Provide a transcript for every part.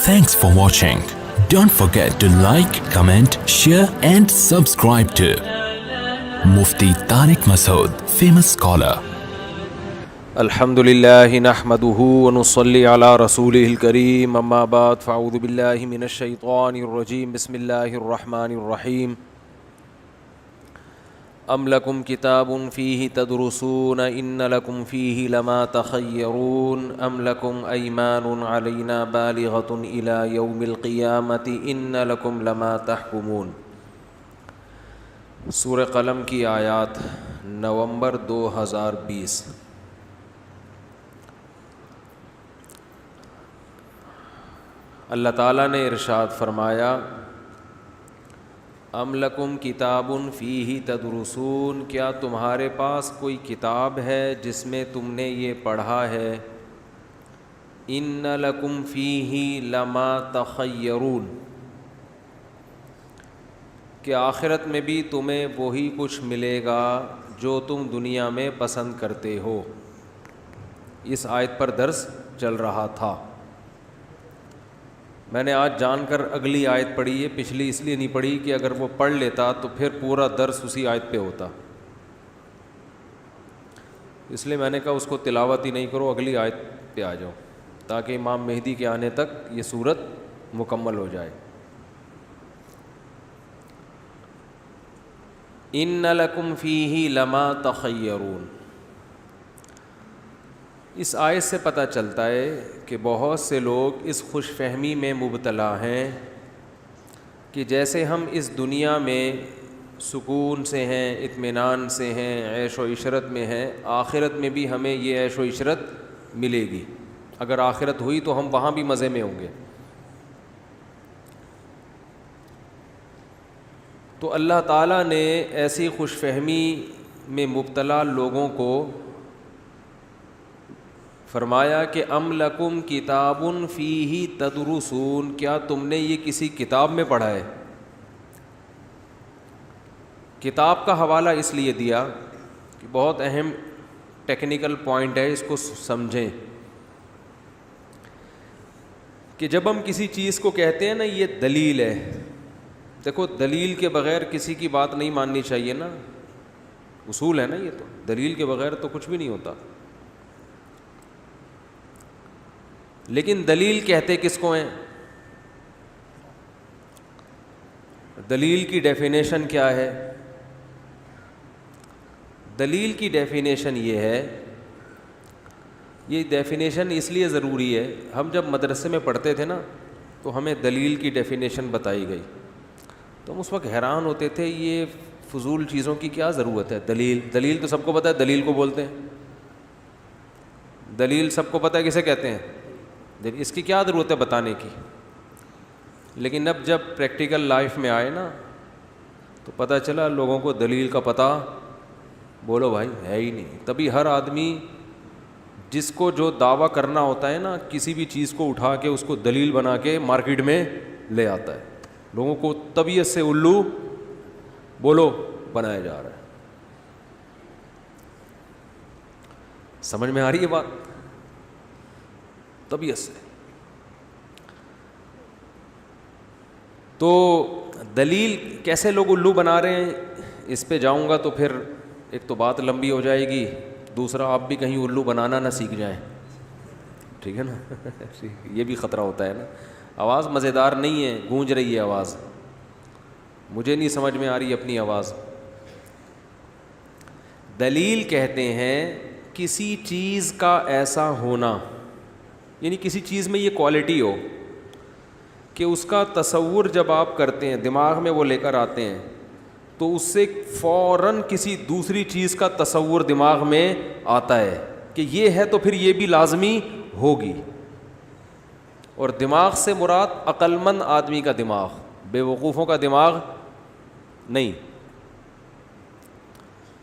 Thanks for watching. Don't forget to like, comment, share and subscribe to Mufti Tariq Masood, famous scholar. الحمد للہ نحمده ونصلي على رسوله الكريم اما بعد فاعوذ باللہ من الشیطان الرجیم بسم اللہ الرحمن الرحیم ام لکم کتاب فیہ تدرسون ان لکم فیہ لما تخیرون ام لکم ایمان علینا بالغۃ الی یوم القیامۃ ان لکم لما تحکمون۔ سورہ قلم کی آیات، نومبر 2020۔ اللہ تعالیٰ نے ارشاد فرمایا، ام لکم کتاب فیہ تدرسون، کیا تمہارے پاس کوئی کتاب ہے جس میں تم نے یہ پڑھا ہے، ان لکم فیہ لما تخیرون، کہ آخرت میں بھی تمہیں وہی کچھ ملے گا جو تم دنیا میں پسند کرتے ہو۔ اس آیت پر درس چل رہا تھا۔ میں نے آج جان کر اگلی آیت پڑھی ہے، پچھلی اس لیے نہیں پڑھی کہ اگر وہ پڑھ لیتا تو پھر پورا درس اسی آیت پہ ہوتا، اس لیے میں نے کہا اس کو تلاوت ہی نہیں کرو، اگلی آیت پہ آ جاؤ تاکہ امام مہدی کے آنے تک یہ صورت مکمل ہو جائے۔ ان لکم فیہ لما تخیرون، اس آیت سے پتہ چلتا ہے کہ بہت سے لوگ اس خوش فہمی میں مبتلا ہیں کہ جیسے ہم اس دنیا میں سکون سے ہیں، اطمینان سے ہیں، عیش و عشرت میں ہیں، آخرت میں بھی ہمیں یہ عیش و عشرت ملے گی، اگر آخرت ہوئی تو ہم وہاں بھی مزے میں ہوں گے۔ تو اللہ تعالیٰ نے ایسی خوش فہمی میں مبتلا لوگوں کو فرمایا کہ ام لکم کتاب فیہ تدرسون، کیا تم نے یہ کسی کتاب میں پڑھا ہے؟ کتاب کا حوالہ اس لیے دیا کہ بہت اہم ٹیکنیکل پوائنٹ ہے، اس کو سمجھیں کہ جب ہم کسی چیز کو کہتے ہیں نا یہ دلیل ہے، دیکھو دلیل کے بغیر کسی کی بات نہیں ماننی چاہیے نا، اصول ہے نا یہ، تو دلیل کے بغیر تو کچھ بھی نہیں ہوتا۔ لیکن دلیل کہتے کس کو ہیں؟ دلیل کی ڈیفینیشن کیا ہے؟ دلیل کی ڈیفینیشن یہ ہے، یہ ڈیفینیشن اس لیے ضروری ہے، ہم جب مدرسے میں پڑھتے تھے نا تو ہمیں دلیل کی ڈیفینیشن بتائی گئی تو ہم اس وقت حیران ہوتے تھے، یہ فضول چیزوں کی کیا ضرورت ہے؟ دلیل تو سب کو پتہ ہے، دلیل کو بولتے ہیں، دلیل سب کو پتہ ہے کسے کہتے ہیں، اس کی کیا ضرورت ہے بتانے کی؟ لیکن اب جب پریکٹیکل لائف میں آئے نا تو پتہ چلا لوگوں کو دلیل کا پتہ بولو بھائی ہے ہی نہیں۔ تبھی ہر آدمی جس کو جو دعویٰ کرنا ہوتا ہے نا، کسی بھی چیز کو اٹھا کے اس کو دلیل بنا کے مارکیٹ میں لے آتا ہے، لوگوں کو طبیعت سے الو بولو بنایا جا رہا ہے۔ سمجھ میں آ رہی ہے بات؟ طبیعت سے۔ تو دلیل کیسے لوگ الو بنا رہے ہیں، اس پہ جاؤں گا تو پھر ایک تو بات لمبی ہو جائے گی، دوسرا آپ بھی کہیں الو بنانا نہ سیکھ جائیں، ٹھیک ہے نا؟ یہ بھی خطرہ ہوتا ہے نا۔ آواز مزیدار نہیں ہے، گونج رہی ہے آواز، مجھے نہیں سمجھ میں آ رہی اپنی آواز۔ دلیل کہتے ہیں کسی چیز کا ایسا ہونا، یعنی کسی چیز میں یہ کوالٹی ہو کہ اس کا تصور جب آپ کرتے ہیں، دماغ میں وہ لے کر آتے ہیں تو اس سے فوراً کسی دوسری چیز کا تصور دماغ میں آتا ہے کہ یہ ہے تو پھر یہ بھی لازمی ہوگی۔ اور دماغ سے مراد عقل مند آدمی کا دماغ، بے وقوفوں کا دماغ نہیں۔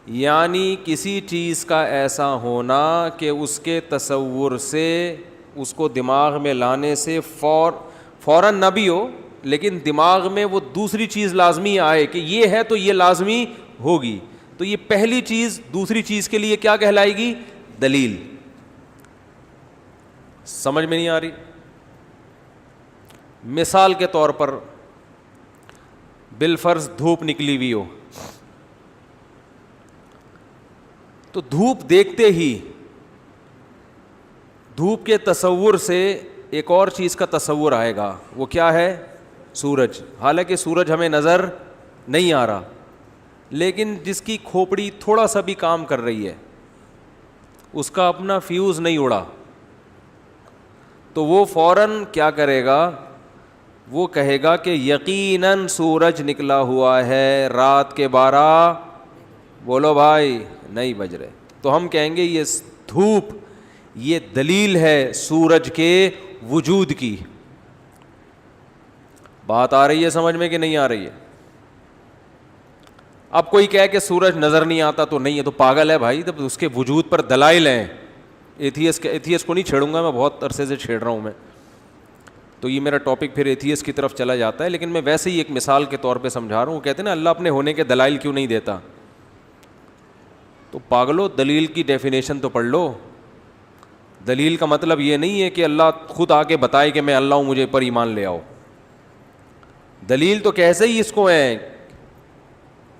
یعنی کسی چیز کا ایسا ہونا کہ اس کے تصور سے، اس کو دماغ میں لانے سے فوراً نہ بھی ہو لیکن دماغ میں وہ دوسری چیز لازمی آئے کہ یہ ہے تو یہ لازمی ہوگی، تو یہ پہلی چیز دوسری چیز کے لیے کیا کہلائے گی؟ دلیل۔ سمجھ میں نہیں آ رہی؟ مثال کے طور پر بالفرض دھوپ نکلی ہوئی ہو, تو دھوپ دیکھتے ہی دھوپ کے تصور سے ایک اور چیز کا تصور آئے گا, وہ کیا ہے؟ سورج. حالانکہ سورج ہمیں نظر نہیں آ رہا, لیکن جس کی کھوپڑی تھوڑا سا بھی کام کر رہی ہے, اس کا اپنا فیوز نہیں اڑا, تو وہ فوراً کیا کرے گا؟ وہ کہے گا کہ یقیناً سورج نکلا ہوا ہے, رات کے 12 بولو بھائی نہیں بج رہے. تو ہم کہیں گے یہ دھوپ یہ دلیل ہے سورج کے وجود کی. بات آ رہی ہے سمجھ میں کہ نہیں آ رہی ہے؟ اب کوئی کہے کہ سورج نظر نہیں آتا تو نہیں ہے, تو پاگل ہے بھائی. تب اس کے وجود پر دلائل ہیں. ایتھیس کو نہیں چھیڑوں گا میں, بہت عرصے سے چھیڑ رہا ہوں میں, تو یہ میرا ٹاپک پھر ایتھیس کی طرف چلا جاتا ہے, لیکن میں ویسے ہی ایک مثال کے طور پہ سمجھا رہا ہوں. وہ کہتے ہیں نا اللہ اپنے ہونے کے دلائل کیوں نہیں دیتا؟ تو پاگلو دلیل کی ڈیفینیشن تو پڑھ لو. دلیل کا مطلب یہ نہیں ہے کہ اللہ خود آ کے بتائے کہ میں اللہ ہوں, مجھے پر ایمان لے آؤ. دلیل تو کیسے ہی اس کو ہے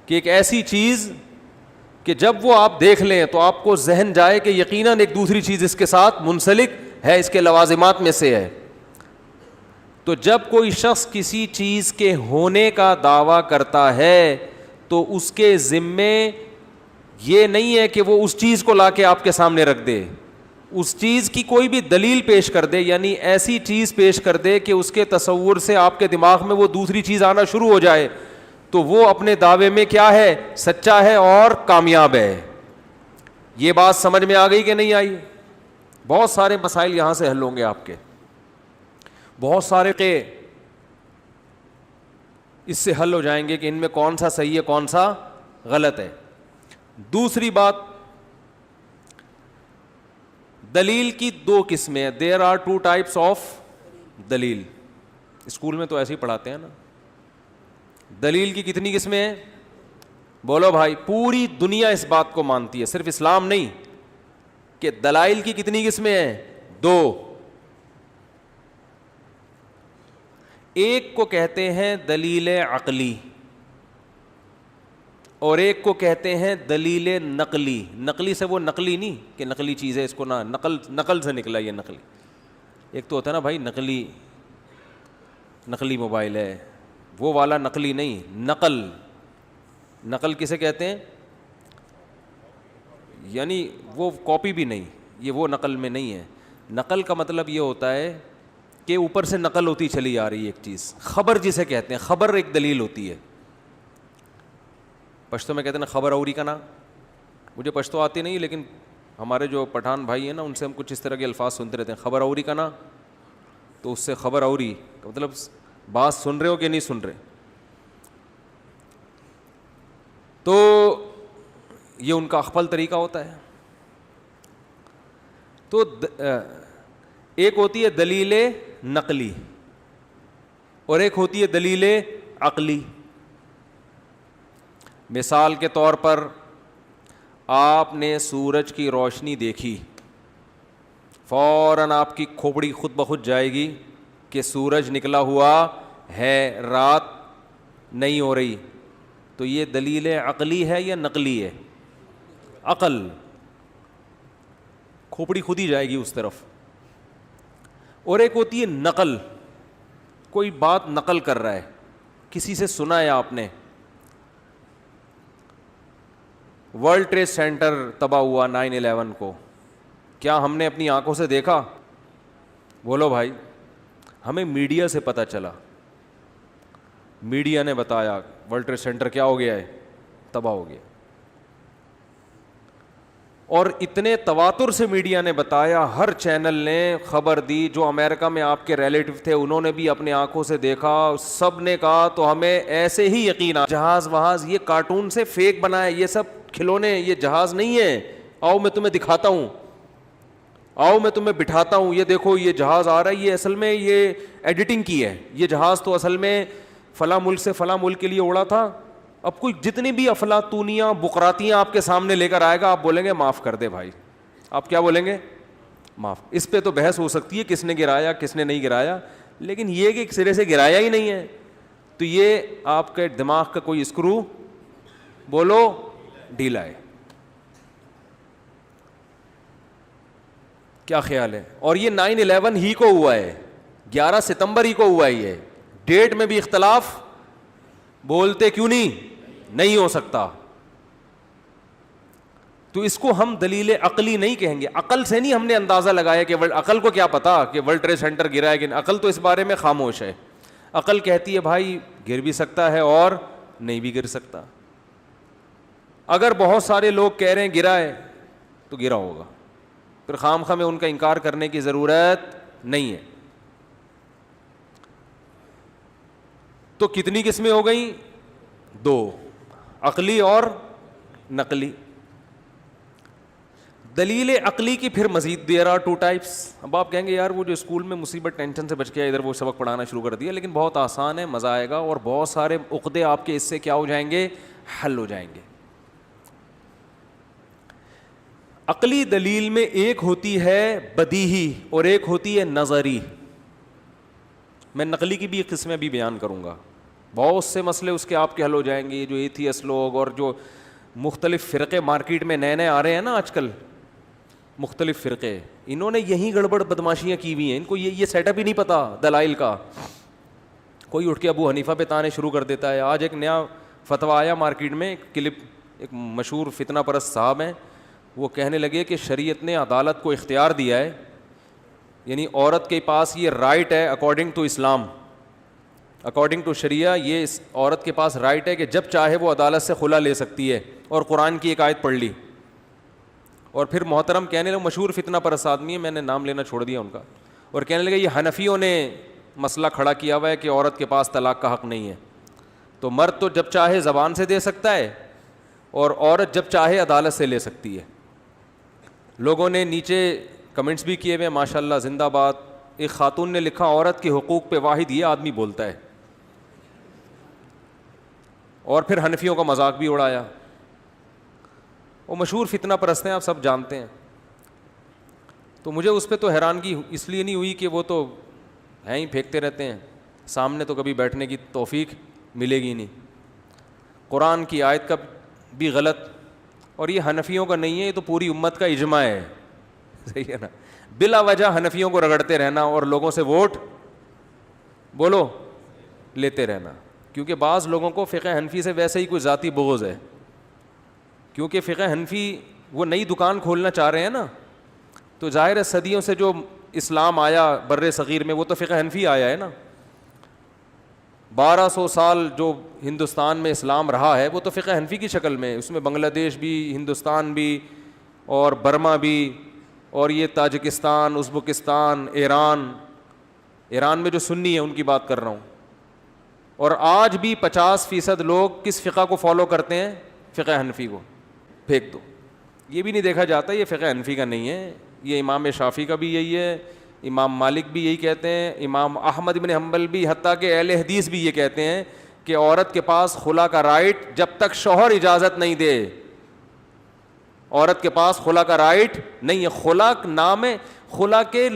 کہ ایک ایسی چیز کہ جب وہ آپ دیکھ لیں تو آپ کو ذہن جائے کہ یقیناً ایک دوسری چیز اس کے ساتھ منسلک ہے, اس کے لوازمات میں سے ہے. تو جب کوئی شخص کسی چیز کے ہونے کا دعویٰ کرتا ہے تو اس کے ذمے یہ نہیں ہے کہ وہ اس چیز کو لا کے آپ کے سامنے رکھ دے, اس چیز کی کوئی بھی دلیل پیش کر دے, یعنی ایسی چیز پیش کر دے کہ اس کے تصور سے آپ کے دماغ میں وہ دوسری چیز آنا شروع ہو جائے, تو وہ اپنے دعوے میں کیا ہے؟ سچا ہے اور کامیاب ہے. یہ بات سمجھ میں آ گئی کہ نہیں آئی؟ بہت سارے مسائل یہاں سے حل ہوں گے آپ کے, بہت سارے کے اس سے حل ہو جائیں گے کہ ان میں کون سا صحیح ہے کون سا غلط ہے. دوسری بات, دلیل کی 2 قسمیں ہیں. دیر آر 2 ٹائپس آف دلیل. اسکول میں تو ایسے ہی پڑھاتے ہیں نا. دلیل کی کتنی قسمیں ہیں؟ بولو بھائی. پوری دنیا اس بات کو مانتی ہے, صرف اسلام نہیں, کہ دلائل کی کتنی قسمیں ہیں؟ 2. ایک کو کہتے ہیں دلیل عقلی اور ایک کو کہتے ہیں دلیل نقلی. نقلی سے وہ نقلی نہیں کہ نقلی چیز ہے, اس کو نہ نقل سے نکلا یہ نقلی. ایک تو ہوتا ہے نا بھائی نقلی موبائل ہے, وہ والا نقلی نہیں. نقل کسے کہتے ہیں؟ یعنی وہ کاپی بھی نہیں, یہ وہ نقل میں نہیں ہے. نقل کا مطلب یہ ہوتا ہے کہ اوپر سے نقل ہوتی چلی آ رہی ہے ایک چیز. خبر جسے کہتے ہیں, خبر ایک دلیل ہوتی ہے. پشتو میں کہتے ہیں نا خبر اوری کا نا. مجھے پشتو آتی نہیں, لیکن ہمارے جو پٹھان بھائی ہیں نا ان سے ہم کچھ اس طرح کے الفاظ سنتے رہتے ہیں, خبر اوری کا نا. تو اس سے خبر اوری کا مطلب بات سن رہے ہو کہ نہیں سن رہے. تو یہ ان کا اخفل طریقہ ہوتا ہے. تو ایک ہوتی ہے دلیل نقلی اور ایک ہوتی ہے دلیل عقلی. مثال کے طور پر آپ نے سورج کی روشنی دیکھی, فوراً آپ کی کھوپڑی خود بخود جائے گی کہ سورج نکلا ہوا ہے, رات نہیں ہو رہی. تو یہ دلیل عقلی ہے یا نقلی ہے؟ عقل. کھوپڑی خود ہی جائے گی اس طرف. اور ایک ہوتی ہے نقل, کوئی بات نقل کر رہا ہے, کسی سے سنا ہے آپ نے, ورلڈ ٹریڈ سینٹر تباہ ہوا 9/11 کو, کیا ہم نے اپنی آنکھوں سے دیکھا؟ بولو بھائی. ہمیں میڈیا سے پتہ چلا, میڈیا نے بتایا ورلڈ ٹریڈ سینٹر کیا ہو گیا ہے, تباہ ہو گیا. اور اتنے تواتر سے میڈیا نے بتایا, ہر چینل نے خبر دی, جو امریکہ میں آپ کے ریلیٹو تھے انہوں نے بھی اپنے آنکھوں سے دیکھا, سب نے کہا. تو ہمیں ایسے ہی یقین آ, جہاز وہاز یہ کارٹون سے فیک بنائے, یہ سب کھلونے, یہ جہاز نہیں ہے. آؤ میں تمہیں دکھاتا ہوں, آؤ میں تمہیں بٹھاتا ہوں, یہ دیکھو یہ جہاز آ رہا ہے, یہ اصل میں یہ ایڈیٹنگ کی ہے, یہ جہاز تو اصل میں فلاں ملک سے فلاں ملک کے لیے اڑا تھا. اب کوئی جتنی بھی افلاطونیاں بقراتیاں آپ کے سامنے لے کر آئے گا, آپ بولیں گے معاف کر دے بھائی. آپ کیا بولیں گے؟ معاف. اس پہ تو بحث ہو سکتی ہے کس نے گرایا کس نے نہیں گرایا, لیکن یہ کہ ایک سرے سے گرایا ہی نہیں ہے, تو یہ آپ کے دماغ کا کوئی اسکرو بولو ڈھیلا ہے. کیا خیال ہے؟ اور یہ 9/11 ہی کو ہوا ہے, 11 ستمبر ہی کو ہوا ہے, یہ ڈیٹ میں بھی اختلاف بولتے کیوں نہیں ہو سکتا. تو اس کو ہم دلیل عقلی نہیں کہیں گے, عقل سے نہیں ہم نے اندازہ لگایا کہ عقل کو کیا پتا کہ ورلڈ ٹریڈ سینٹر گرا ہے کہ عقل تو اس بارے میں خاموش ہے. عقل کہتی ہے بھائی گر بھی سکتا ہے اور نہیں بھی گر سکتا. اگر بہت سارے لوگ کہہ رہے ہیں گرا ہے تو گرا ہوگا, پھر خامخواہ میں ان کا انکار کرنے کی ضرورت نہیں ہے. تو کتنی قسمیں ہو گئیں؟ 2, عقلی اور نقلی. دلیل عقلی کی پھر مزید دیر آر 2 types. اب آپ کہیں گے یار وہ جو اسکول میں مصیبت ٹینشن سے بچ گیا ادھر وہ سبق پڑھانا شروع کر دیا, لیکن بہت آسان ہے, مزہ آئے گا اور بہت سارے عقدے آپ کے اس سے کیا ہو جائیں گے, حل ہو جائیں گے. عقلی دلیل میں ایک ہوتی ہے بدیہی اور ایک ہوتی ہے نظری. میں نقلی کی بھی قسمیں بھی بیان کروں گا, بہت سے مسئلے اس کے آپ کے حل ہو جائیں گے. جو ایتھیس لوگ اور جو مختلف فرقے مارکیٹ میں نئے نئے آ رہے ہیں نا آج کل, مختلف فرقے, انہوں نے یہی گڑبڑ بدماشیاں کی ہوئی ہیں. ان کو یہ سیٹ اپ ہی نہیں پتا دلائل کا. کوئی اٹھ کے ابو حنیفہ پہ تانے شروع کر دیتا ہے. آج ایک نیا فتویٰ آیا مارکیٹ میں, ایک کلپ, ایک مشہور فتنہ پرست صاحب ہیں, وہ کہنے لگے کہ شریعت نے عدالت کو اختیار دیا ہے, یعنی عورت کے پاس یہ رائٹ ہے according to Islam, according to Sharia یہ اس عورت کے پاس رائٹ ہے کہ جب چاہے وہ عدالت سے خلا لے سکتی ہے. اور قرآن کی ایک آیت پڑھ لی. اور پھر محترم کہنے لگے, مشہور فتنہ پرست آدمی ہے, میں نے نام لینا چھوڑ دیا ان کا, اور کہنے لگے یہ حنفیوں نے مسئلہ کھڑا کیا ہوا ہے کہ عورت کے پاس طلاق کا حق نہیں ہے, تو مرد تو جب چاہے زبان سے دے سکتا ہے اور عورت جب چاہے عدالت سے لے سکتی ہے. لوگوں نے نیچے کمنٹس بھی کیے ہوئے ماشاء اللہ زندہ باد. ایک خاتون نے لکھا عورت کے حقوق پہ واحد یہ آدمی بولتا ہے, اور پھر حنفیوں کا مذاق بھی اڑایا. وہ مشہور فتنہ پرست ہیں, آپ سب جانتے ہیں. تو مجھے اس پہ تو حیرانگی اس لیے نہیں ہوئی کہ وہ تو ہیں ہی پھینکتے رہتے ہیں, سامنے تو کبھی بیٹھنے کی توفیق ملے گی نہیں. قرآن کی آیت کا بھی غلط, اور یہ حنفیوں کا نہیں ہے, یہ تو پوری امت کا اجماع ہے, صحیح ہے نا. بلا وجہ حنفیوں کو رگڑتے رہنا اور لوگوں سے ووٹ بولو لیتے رہنا, کیونکہ بعض لوگوں کو فقہ حنفی سے ویسے ہی کوئی ذاتی بغض ہے, کیونکہ فقہ حنفی وہ نئی دکان کھولنا چاہ رہے ہیں نا. تو ظاہر ہے صدیوں سے جو اسلام آیا بر صغیر میں وہ تو فقہ حنفی آیا ہے نا. 1200 سال جو ہندوستان میں اسلام رہا ہے وہ تو فقہ حنفی کی شکل میں, اس میں بنگلہ دیش بھی, ہندوستان بھی, اور برما بھی, اور یہ تاجکستان, ازبکستان, ایران میں جو سنی ہے ان کی بات کر رہا ہوں. اور آج بھی 50% لوگ کس فقہ کو فالو کرتے ہیں؟ فقہ حنفی کو. پھینک دو, یہ بھی نہیں دیکھا جاتا یہ فقہ حنفی کا نہیں ہے, یہ امام شافعی کا بھی یہی ہے, امام مالک بھی یہی کہتے ہیں, امام احمد بن حنبل بھی, حتیٰ کہ اہل حدیث بھی یہ کہتے ہیں کہ عورت کے پاس خلا کا رائٹ جب تک شوہر اجازت نہیں دے, عورت کے پاس خلا کا رائٹ نہیں ہے. خلا نام ہے, خلا کے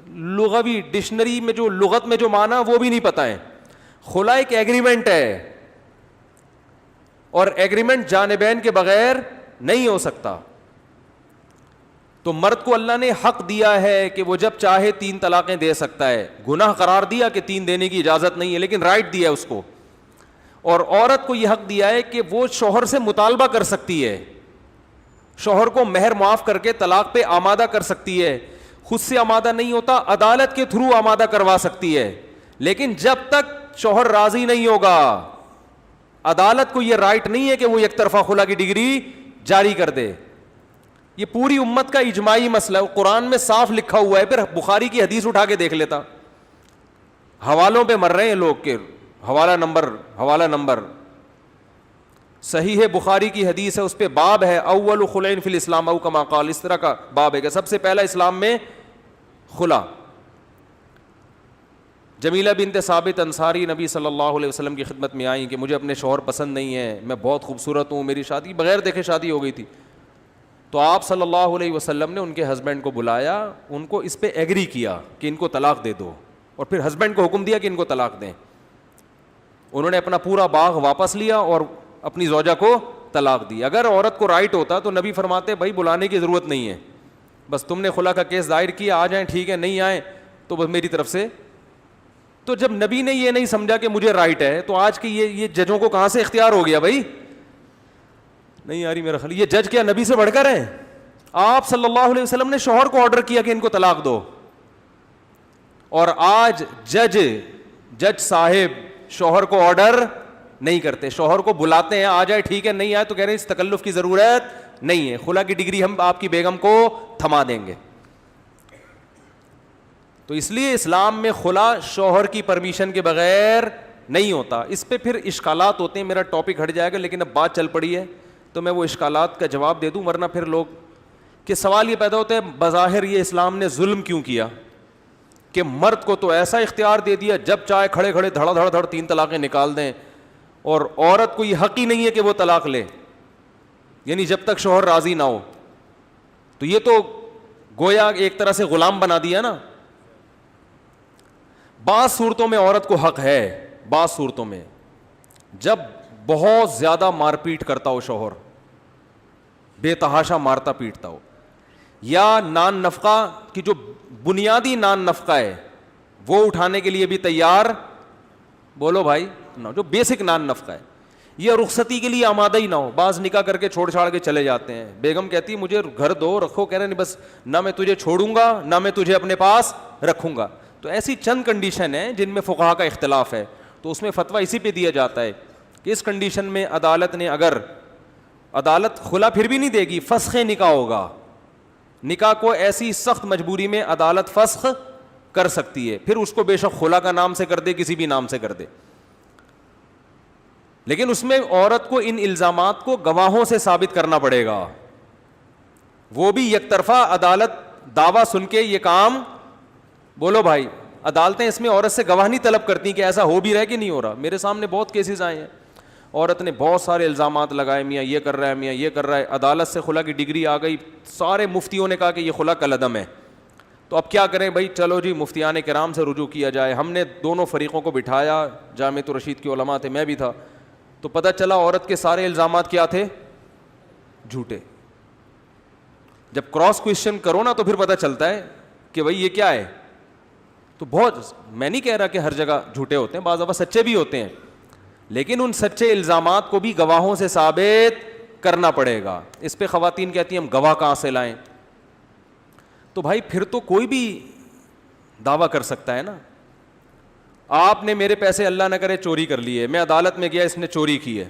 لغوی ڈکشنری میں جو لغت میں جو معنی وہ بھی نہیں پتہ ہے. خلا ایک ایگریمنٹ ہے, اور ایگریمنٹ جانبین کے بغیر نہیں ہو سکتا. تو مرد کو اللہ نے حق دیا ہے کہ وہ جب چاہے 3 طلاقیں دے سکتا ہے. گناہ قرار دیا کہ 3 دینے کی اجازت نہیں ہے, لیکن رائٹ دیا اس کو. اور عورت کو یہ حق دیا ہے کہ وہ شوہر سے مطالبہ کر سکتی ہے, شوہر کو مہر معاف کر کے طلاق پہ آمادہ کر سکتی ہے. خود سے آمادہ نہیں ہوتا, عدالت کے تھرو آمادہ کروا سکتی ہے, لیکن جب تک شوہر راضی نہیں ہوگا عدالت کو یہ رائٹ نہیں ہے کہ وہ یک طرفہ خلا کی ڈگری جاری کر دے. یہ پوری امت کا اجماعی مسئلہ ہے, قرآن میں صاف لکھا ہوا ہے. پھر بخاری کی حدیث اٹھا کے دیکھ لیتا, حوالوں پہ مر رہے ہیں لوگ کے حوالہ نمبر صحیح ہے, بخاری کی حدیث ہے, اس پہ باب ہے اول خلعین فی الاسلام او کما قال, اس طرح کا باب ہے کہ سب سے پہلا اسلام میں خلا. جمیلہ بنت ثابت انصاری نبی صلی اللہ علیہ وسلم کی خدمت میں آئیں کہ مجھے اپنے شوہر پسند نہیں ہے, میں بہت خوبصورت ہوں, میری شادی بغیر دیکھے شادی ہو گئی تھی. تو آپ صلی اللہ علیہ وسلم نے ان کے ہسبینڈ کو بلایا, ان کو اس پہ ایگری کیا کہ ان کو طلاق دے دو. اور پھر ہسبینڈ کو حکم دیا کہ ان کو طلاق دیں. انہوں نے اپنا پورا باغ واپس لیا اور اپنی زوجہ کو طلاق دی. اگر عورت کو رائٹ ہوتا تو نبی فرماتے بھائی بلانے کی ضرورت نہیں ہے, بس تم نے خلا کا کیس دائر کیا, آ جائیں ٹھیک ہے, نہیں آئیں تو بس میری طرف سے. تو جب نبی نے یہ نہیں سمجھا کہ مجھے رائٹ ہے, تو آج کی یہ ججوں کو کہاں سے اختیار ہو گیا بھائی؟ نہیں آ رہی میرا خیال. یہ جج کیا نبی سے بڑھ کر ہیں؟ آپ صلی اللہ علیہ وسلم نے شوہر کو آرڈر کیا کہ ان کو طلاق دو, اور آج جج صاحب شوہر کو آرڈر نہیں کرتے, شوہر کو بلاتے ہیں, آ جائے ٹھیک ہے, نہیں آئے تو کہہ رہے ہیں اس تکلف کی ضرورت نہیں ہے, خلا کی ڈگری ہم آپ کی بیگم کو تھما دیں گے. تو اس لیے اسلام میں خلا شوہر کی پرمیشن کے بغیر نہیں ہوتا. اس پہ پھر اشکالات ہوتے ہیں, میرا ٹاپک ہٹ جائے گا, لیکن اب بات چل پڑی ہے تو میں وہ اشکالات کا جواب دے دوں, ورنہ پھر لوگ کہ سوال یہ پیدا ہوتا ہے بظاہر یہ اسلام نے ظلم کیوں کیا کہ مرد کو تو ایسا اختیار دے دیا جب چاہے کھڑے کھڑے دھڑا دھڑ دھڑ 3 طلاقیں نکال دیں, اور عورت کو یہ حق ہی نہیں ہے کہ وہ طلاق لے, یعنی جب تک شوہر راضی نہ ہو. تو یہ تو گویا ایک طرح سے غلام بنا دیا نا. بعض صورتوں میں عورت کو حق ہے, بعض صورتوں میں جب بہت زیادہ مار پیٹ کرتا ہو شوہر, بے تحاشا مارتا پیٹتا ہو, یا نان نفقہ کی جو بنیادی نان نفقہ ہے وہ اٹھانے کے لیے بھی تیار, بولو بھائی, جو بیسک نان نفقہ ہے, یہ رخصتی کے لیے آمادہ ہی نہ ہو. بعض نکاح کر کے چھوڑ چھاڑ کے چلے جاتے ہیں, بیگم کہتی ہے مجھے گھر دو رکھو, کہہ رہے نہیں بس نہ میں تجھے چھوڑوں گا نہ میں تجھے اپنے پاس رکھوں گا. تو ایسی چند کنڈیشن ہیں جن میں فقہا کا اختلاف ہے, تو اس میں فتویٰ اسی پہ دیا جاتا ہے کہ اس کنڈیشن میں عدالت نے, اگر عدالت خلا پھر بھی نہیں دے گی, فسخ نکاح ہوگا, نکاح کو ایسی سخت مجبوری میں عدالت فسخ کر سکتی ہے, پھر اس کو بے شک خلا کا نام سے کر دے, کسی بھی نام سے کر دے, لیکن اس میں عورت کو ان الزامات کو گواہوں سے ثابت کرنا پڑے گا. وہ بھی یک طرفہ عدالت دعویٰ سن کے یہ کام, بولو بھائی, عدالتیں اس میں عورت سے گواہ نہیں طلب کرتی کہ ایسا ہو بھی رہا ہے کہ نہیں ہو رہا. میرے سامنے بہت کیسز آئے ہیں, عورت نے بہت سارے الزامات لگائے, میاں یہ کر رہا ہے, میاں یہ کر رہا ہے, عدالت سے خلا کی ڈگری آ گئی, سارے مفتیوں نے کہا کہ یہ خلا کالعدم ہے. تو اب کیا کریں بھائی, چلو جی مفتیان کرام سے رجوع کیا جائے. ہم نے دونوں فریقوں کو بٹھایا, جامعۃ الرشید کے علماء تھے, میں بھی تھا, تو پتہ چلا عورت کے سارے الزامات کیا تھے, جھوٹے. جب کراس کوشچن کرو نا تو پھر پتہ چلتا ہے کہ بھائی یہ کیا ہے. تو بہت, میں نہیں کہہ رہا کہ ہر جگہ جھوٹے ہوتے ہیں, بعض دفعہ سچے بھی ہوتے ہیں, لیکن ان سچے الزامات کو بھی گواہوں سے ثابت کرنا پڑے گا. اس پہ خواتین کہتی ہیں ہم گواہ کہاں سے لائیں؟ تو بھائی پھر تو کوئی بھی دعویٰ کر سکتا ہے نا. آپ نے میرے پیسے اللہ نہ کرے چوری کر لیے, میں عدالت میں گیا, اس نے چوری کی ہے,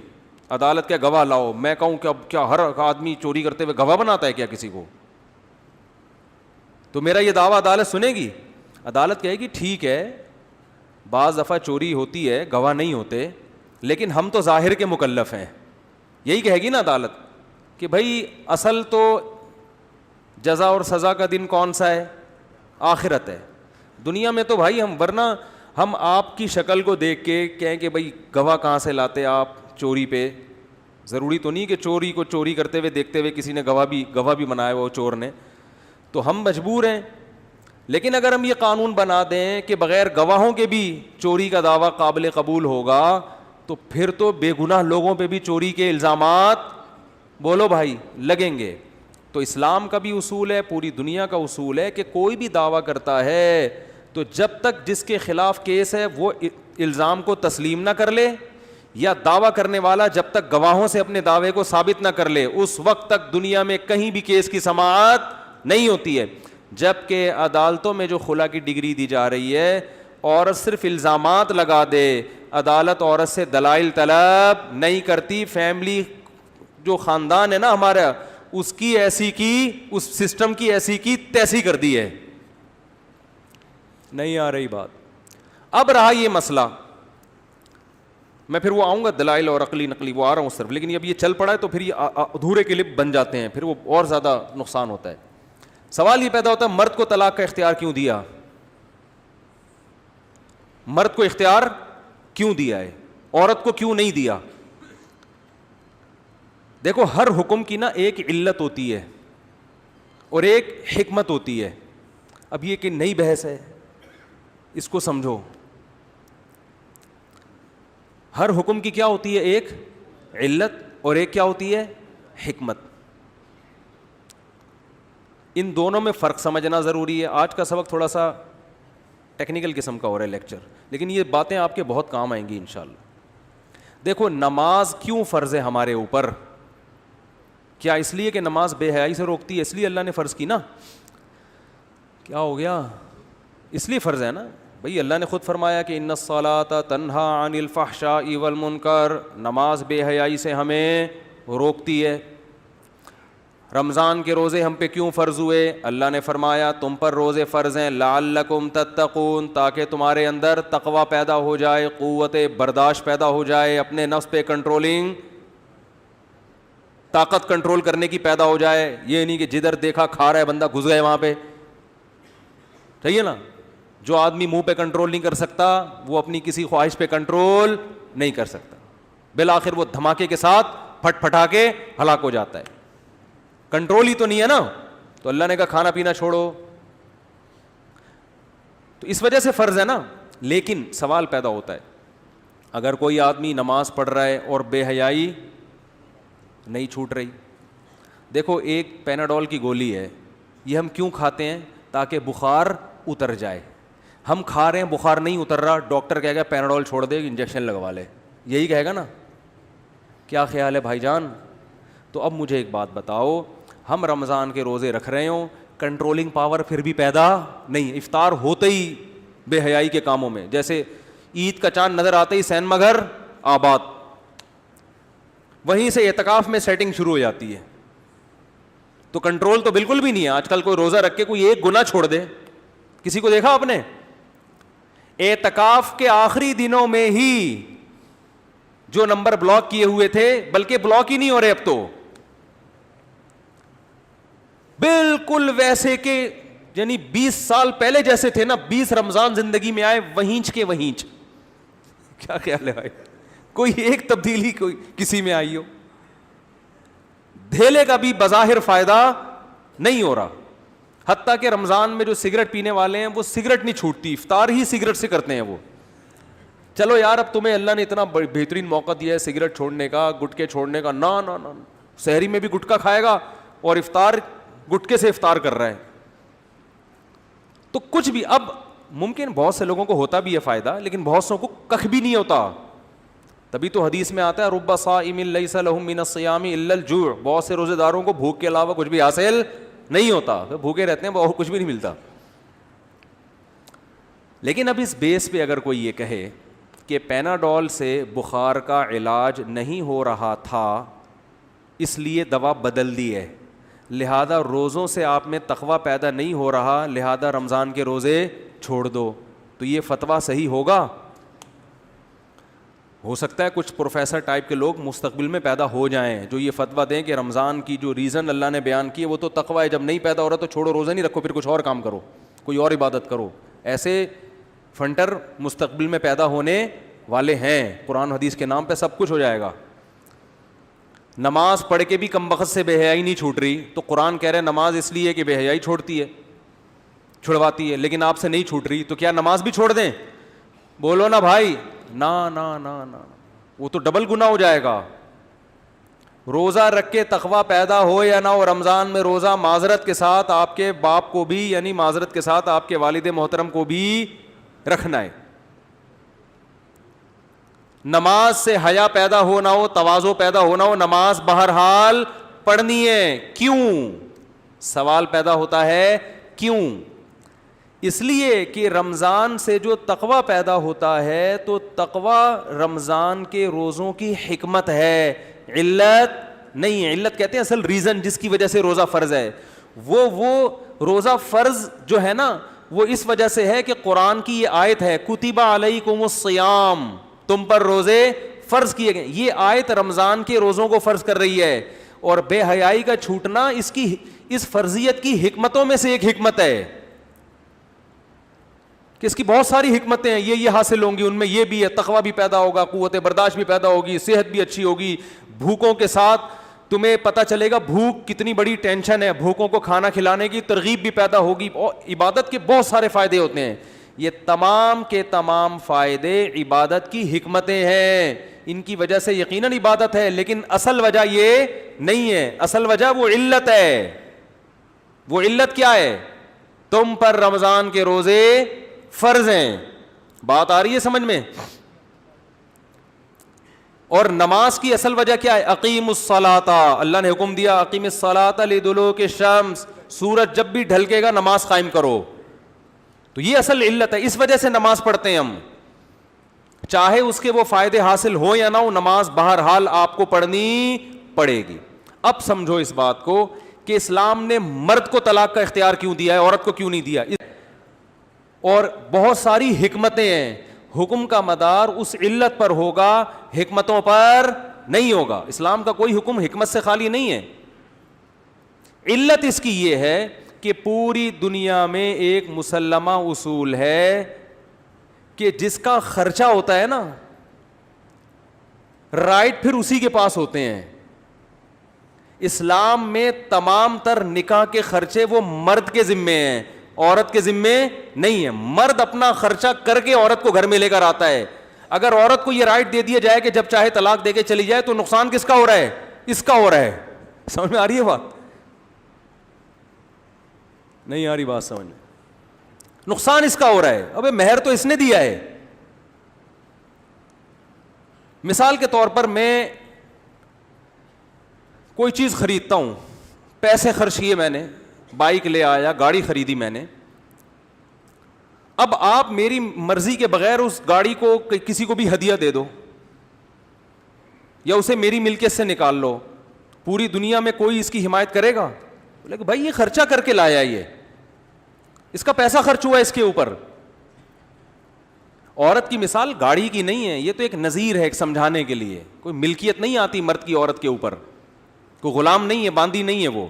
عدالت کیا گواہ لاؤ. میں کہوں کہ اب کیا ہر آدمی چوری کرتے ہوئے گواہ بناتا ہے کیا کسی کو؟ تو میرا یہ دعویٰ عدالت سنے گی؟ عدالت کہے گی ٹھیک ہے بعض دفعہ چوری ہوتی ہے, گواہ نہیں ہوتے, لیکن ہم تو ظاہر کے مکلف ہیں. یہی کہے گی نا عدالت کہ بھائی اصل تو جزا اور سزا کا دن کون سا ہے؟ آخرت ہے. دنیا میں تو بھائی ہم, ورنہ ہم آپ کی شکل کو دیکھ کے کہیں کہ بھائی گواہ کہاں سے لاتے آپ چوری پہ. ضروری تو نہیں کہ چوری کو چوری کرتے ہوئے دیکھتے ہوئے کسی نے گواہ بھی بنایا وہ چور نے, تو ہم مجبور ہیں. لیکن اگر ہم یہ قانون بنا دیں کہ بغیر گواہوں کے بھی چوری کا دعویٰ قابل قبول ہوگا, تو پھر تو بے گناہ لوگوں پہ بھی چوری کے الزامات, بولو بھائی, لگیں گے. تو اسلام کا بھی اصول ہے, پوری دنیا کا اصول ہے کہ کوئی بھی دعویٰ کرتا ہے تو جب تک جس کے خلاف کیس ہے وہ الزام کو تسلیم نہ کر لے, یا دعویٰ کرنے والا جب تک گواہوں سے اپنے دعوے کو ثابت نہ کر لے, اس وقت تک دنیا میں کہیں بھی کیس کی سماعت نہیں ہوتی ہے. جبکہ عدالتوں میں جو خلا کی ڈگری دی جا رہی ہے, عورت صرف الزامات لگا دے, عدالت عورت سے دلائل طلب نہیں کرتی. فیملی جو خاندان ہے نا ہمارا, اس کی ایسی کی, اس سسٹم کی ایسی کی تیسی کر دی ہے. نہیں آ رہی بات. اب رہا یہ مسئلہ, میں پھر وہ آؤں گا دلائل اور عقلی نقلی, وہ آ رہا ہوں صرف, لیکن اب یہ چل پڑا ہے تو پھر یہ ادھورے کلپ بن جاتے ہیں, پھر وہ اور زیادہ نقصان ہوتا ہے. سوال یہ پیدا ہوتا ہے مرد کو طلاق کا اختیار کیوں دیا؟ مرد کو اختیار کیوں دیا ہے, عورت کو کیوں نہیں دیا؟ دیکھو ہر حکم کی نا ایک علت ہوتی ہے اور ایک حکمت ہوتی ہے. اب یہ کہ نئی بحث ہے, اس کو سمجھو. ہر حکم کی کیا ہوتی ہے؟ ایک علت اور ایک کیا ہوتی ہے؟ حکمت. ان دونوں میں فرق سمجھنا ضروری ہے. آج کا سبق تھوڑا سا ٹیکنیکل قسم کا ہو رہا ہے لیکچر, لیکن یہ باتیں آپ کے بہت کام آئیں گی انشاءاللہ. دیکھو نماز کیوں فرض ہے ہمارے اوپر؟ کیا اس لیے کہ نماز بے حیائی سے روکتی ہے اس لیے اللہ نے فرض کی نا؟ کیا ہو گیا؟ اس لیے فرض ہے نا بھئی. اللہ نے خود فرمایا کہ ان الصلاۃ تنہی عن الفحشاء والمنکر, نماز بے حیائی سے ہمیں روکتی ہے. رمضان کے روزے ہم پہ کیوں فرض ہوئے؟ اللہ نے فرمایا تم پر روزے فرض ہیں لعلکم تتقون, تاکہ تمہارے اندر تقوی پیدا ہو جائے, قوت برداشت پیدا ہو جائے, اپنے نفس پہ کنٹرولنگ طاقت کنٹرول کرنے کی پیدا ہو جائے. یہ نہیں کہ جدھر دیکھا کھا رہا ہے بندہ گھس گئے وہاں پہ, صحیح ہے نا. جو آدمی منہ پہ کنٹرول نہیں کر سکتا وہ اپنی کسی خواہش پہ کنٹرول نہیں کر سکتا, بالآخر وہ دھماکے کے ساتھ پھٹ پھٹا کے ہلاک ہو جاتا ہے. کنٹرول ہی تو نہیں ہے نا. تو اللہ نے کہا کھانا پینا چھوڑو, تو اس وجہ سے فرض ہے نا. لیکن سوال پیدا ہوتا ہے, اگر کوئی آدمی نماز پڑھ رہا ہے اور بے حیائی نہیں چھوٹ رہی. دیکھو ایک پیناڈول کی گولی ہے, یہ ہم کیوں کھاتے ہیں؟ تاکہ بخار اتر جائے. ہم کھا رہے ہیں بخار نہیں اتر رہا, ڈاکٹر کہے گا پیناڈول چھوڑ دے, انجیکشن لگوا لے, یہی کہے گا نا. کیا خیال ہے بھائی جان؟ تو اب مجھے ایک بات بتاؤ, ہم رمضان کے روزے رکھ رہے ہوں, کنٹرولنگ پاور پھر بھی پیدا نہیں, افطار ہوتے ہی بے حیائی کے کاموں میں, جیسے عید کا چاند نظر آتے ہی سین مگر آباد, وہیں سے اعتکاف میں سیٹنگ شروع ہو جاتی ہے. تو کنٹرول تو بالکل بھی نہیں ہے. آج کل کوئی روزہ رکھ کے کوئی ایک گناہ چھوڑ دے, کسی کو دیکھا آپ نے؟ اعتکاف کے آخری دنوں میں ہی جو نمبر بلاک کیے ہوئے تھے, بلکہ بلاک ہی نہیں ہو رہے اب تو, بالکل ویسے کہ یعنی 20 سال پہلے جیسے تھے نا, 20 رمضان زندگی میں آئے وہینچ کے وہینچ. کیا خیال ہے بھائی؟ کوئی ایک تبدیلی کوئی کسی میں آئی ہو؟ دھیلے کا بھی بظاہر فائدہ نہیں ہو رہا. حتیٰ کہ رمضان میں جو سگریٹ پینے والے ہیں وہ سگریٹ نہیں چھوٹتی, افطار ہی سگریٹ سے کرتے ہیں وہ. چلو یار اب تمہیں اللہ نے اتنا بہترین موقع دیا ہے سگریٹ چھوڑنے کا, گٹکے چھوڑنے کا, نا نا نا, سحری میں بھی گٹکا کھائے گا اور افطار گٹکے سے افطار کر رہا ہے. تو کچھ بھی اب ممکن بہت سے لوگوں کو ہوتا بھی ہے فائدہ, لیکن بہت سو کو کخ بھی نہیں ہوتا. تبھی تو حدیث میں آتا ہے رب صائم لیس لہ من الصیام الا الجوع, بہت سے روزے داروں کو بھوک کے علاوہ کچھ بھی حاصل نہیں ہوتا, بھوکے رہتے ہیں اور کچھ بھی نہیں ملتا. لیکن اب اس بیس پہ اگر کوئی یہ کہے کہ پیناڈول سے بخار کا علاج نہیں ہو رہا تھا اس لیے دوا بدل دی ہے, لہذا روزوں سے آپ میں تقویٰ پیدا نہیں ہو رہا, لہذا رمضان کے روزے چھوڑ دو, تو یہ فتویٰ صحیح ہوگا؟ ہو سکتا ہے کچھ پروفیسر ٹائپ کے لوگ مستقبل میں پیدا ہو جائیں جو یہ فتویٰ دیں کہ رمضان کی جو ریزن اللہ نے بیان کی ہے وہ تو تقویٰ ہے, جب نہیں پیدا ہو رہا تو چھوڑو, روزہ نہیں رکھو, پھر کچھ اور کام کرو, کوئی اور عبادت کرو. ایسے فنٹر مستقبل میں پیدا ہونے والے ہیں. قرآن حدیث کے نام پہ سب کچھ ہو جائے گا. نماز پڑھ کے بھی کم وقت سے بے حیائی نہیں چھوٹ رہی, تو قرآن کہہ رہے ہیں نماز اس لیے کہ بے حیائی چھوڑتی ہے, چھڑواتی ہے, لیکن آپ سے نہیں چھوٹ رہی, تو کیا نماز بھی چھوڑ دیں؟ بولو نا بھائی. نا نا نا نا, وہ تو ڈبل گناہ ہو جائے گا. روزہ رکھ کے تقویٰ پیدا ہو یا نہ ہو, رمضان میں روزہ معذرت کے ساتھ آپ کے باپ کو بھی, یعنی معذرت کے ساتھ آپ کے والد محترم کو بھی رکھنا ہے. نماز سے حیا پیدا ہو نہ ہو, تواضع پیدا ہو نہ ہو, نماز بہرحال پڑھنی ہے. کیوں؟ سوال پیدا ہوتا ہے کیوں؟ اس لیے کہ رمضان سے جو تقویٰ پیدا ہوتا ہے تو تقویٰ رمضان کے روزوں کی حکمت ہے, علت نہیں. علت کہتے ہیں اصل ریزن جس کی وجہ سے روزہ فرض ہے. وہ روزہ فرض جو ہے نا وہ اس وجہ سے ہے کہ قرآن کی یہ آیت ہے کتب علیکم الصیام, تم پر روزے فرض کیے گئے. یہ آیت رمضان کے روزوں کو فرض کر رہی ہے, اور بے حیائی کا چھوٹنا اس فرضیت کی حکمتوں میں سے ایک حکمت ہے کہ اس کی بہت ساری حکمتیں ہیں. یہ حاصل ہوں گی, ان میں یہ بھی ہے, تقویٰ بھی پیدا ہوگا, قوت برداشت بھی پیدا ہوگی, صحت بھی اچھی ہوگی. بھوکوں کے ساتھ تمہیں پتہ چلے گا بھوک کتنی بڑی ٹینشن ہے, بھوکوں کو کھانا کھلانے کی ترغیب بھی پیدا ہوگی, اور عبادت کے بہت سارے فائدے ہوتے ہیں. یہ تمام کے تمام فائدے عبادت کی حکمتیں ہیں. ان کی وجہ سے یقیناً عبادت ہے, لیکن اصل وجہ یہ نہیں ہے. اصل وجہ وہ علت ہے. وہ علت کیا ہے؟ تم پر رمضان کے روزے فرض ہیں. بات آ رہی ہے سمجھ میں؟ اور نماز کی اصل وجہ کیا ہے؟ اقیم الصلاۃ. اللہ نے حکم دیا اقیم الصلاۃ لدلوک الشمس, سورج جب بھی ڈھلکے گا نماز قائم کرو. تو یہ اصل علت ہے, اس وجہ سے نماز پڑھتے ہیں ہم. چاہے اس کے وہ فائدے حاصل ہو یا نہ ہو, نماز بہرحال آپ کو پڑھنی پڑے گی. اب سمجھو اس بات کو کہ اسلام نے مرد کو طلاق کا اختیار کیوں دیا ہے, عورت کو کیوں نہیں دیا. اور بہت ساری حکمتیں ہیں. حکم کا مدار اس علت پر ہوگا, حکمتوں پر نہیں ہوگا. اسلام کا کوئی حکم حکمت سے خالی نہیں ہے. علت اس کی یہ ہے کہ پوری دنیا میں ایک مسلمہ اصول ہے کہ جس کا خرچہ ہوتا ہے نا, رائٹ پھر اسی کے پاس ہوتے ہیں. اسلام میں تمام تر نکاح کے خرچے وہ مرد کے ذمے ہیں, عورت کے ذمے نہیں ہے. مرد اپنا خرچہ کر کے عورت کو گھر میں لے کر آتا ہے. اگر عورت کو یہ رائٹ دے دیا جائے کہ جب چاہے طلاق دے کے چلی جائے, تو نقصان کس کا ہو رہا ہے؟ اس کا ہو رہا ہے. سمجھ میں آ رہی ہے بات؟ نہیں آ رہی بات سمجھ میں؟ نقصان اس کا ہو رہا ہے. ابے مہر تو اس نے دیا ہے. مثال کے طور پر میں کوئی چیز خریدتا ہوں, پیسے خرچ کیے میں نے, بائک لے آیا, گاڑی خریدی میں نے. اب آپ میری مرضی کے بغیر اس گاڑی کو کسی کو بھی ہدیہ دے دو یا اسے میری ملکیت سے نکال لو, پوری دنیا میں کوئی اس کی حمایت کرے گا؟ بولے کہ بھائی یہ خرچہ کر کے لایا, یہ اس کا پیسہ خرچ ہوا اس کے اوپر. عورت کی مثال گاڑی کی نہیں ہے, یہ تو ایک نظیر ہے, ایک سمجھانے کے لیے. کوئی ملکیت نہیں آتی مرد کی عورت کے اوپر, کوئی غلام نہیں ہے, باندھی نہیں ہے وہ.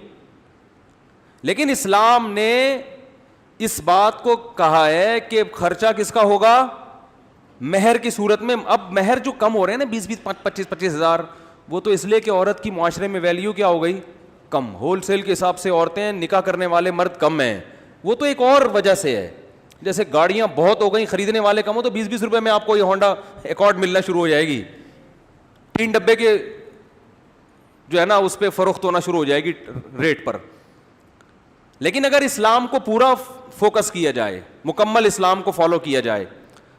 لیکن اسلام نے اس بات کو کہا ہے کہ خرچہ کس کا ہوگا؟ مہر کی صورت میں. اب مہر جو کم ہو رہے ہیں نا 20-25 ہزار, وہ تو اس لیے کہ عورت کی معاشرے میں ویلیو کیا ہو گئی؟ کم. ہول سیل کے حساب سے عورتیں نکاح کرنے والے مرد کم ہیں. وہ تو ایک اور وجہ سے ہے. جیسے گاڑیاں بہت ہو گئیں, خریدنے والے کم ہو, تو 20 روپے میں آپ کو یہ ہونڈا ایکارڈ ملنا شروع ہو جائے گی. 3 ڈبے کے جو ہے نا اس پہ فروخت ہونا شروع ہو جائے گی ریٹ پر. لیکن اگر اسلام کو پورا فوکس کیا جائے, مکمل اسلام کو فالو کیا جائے,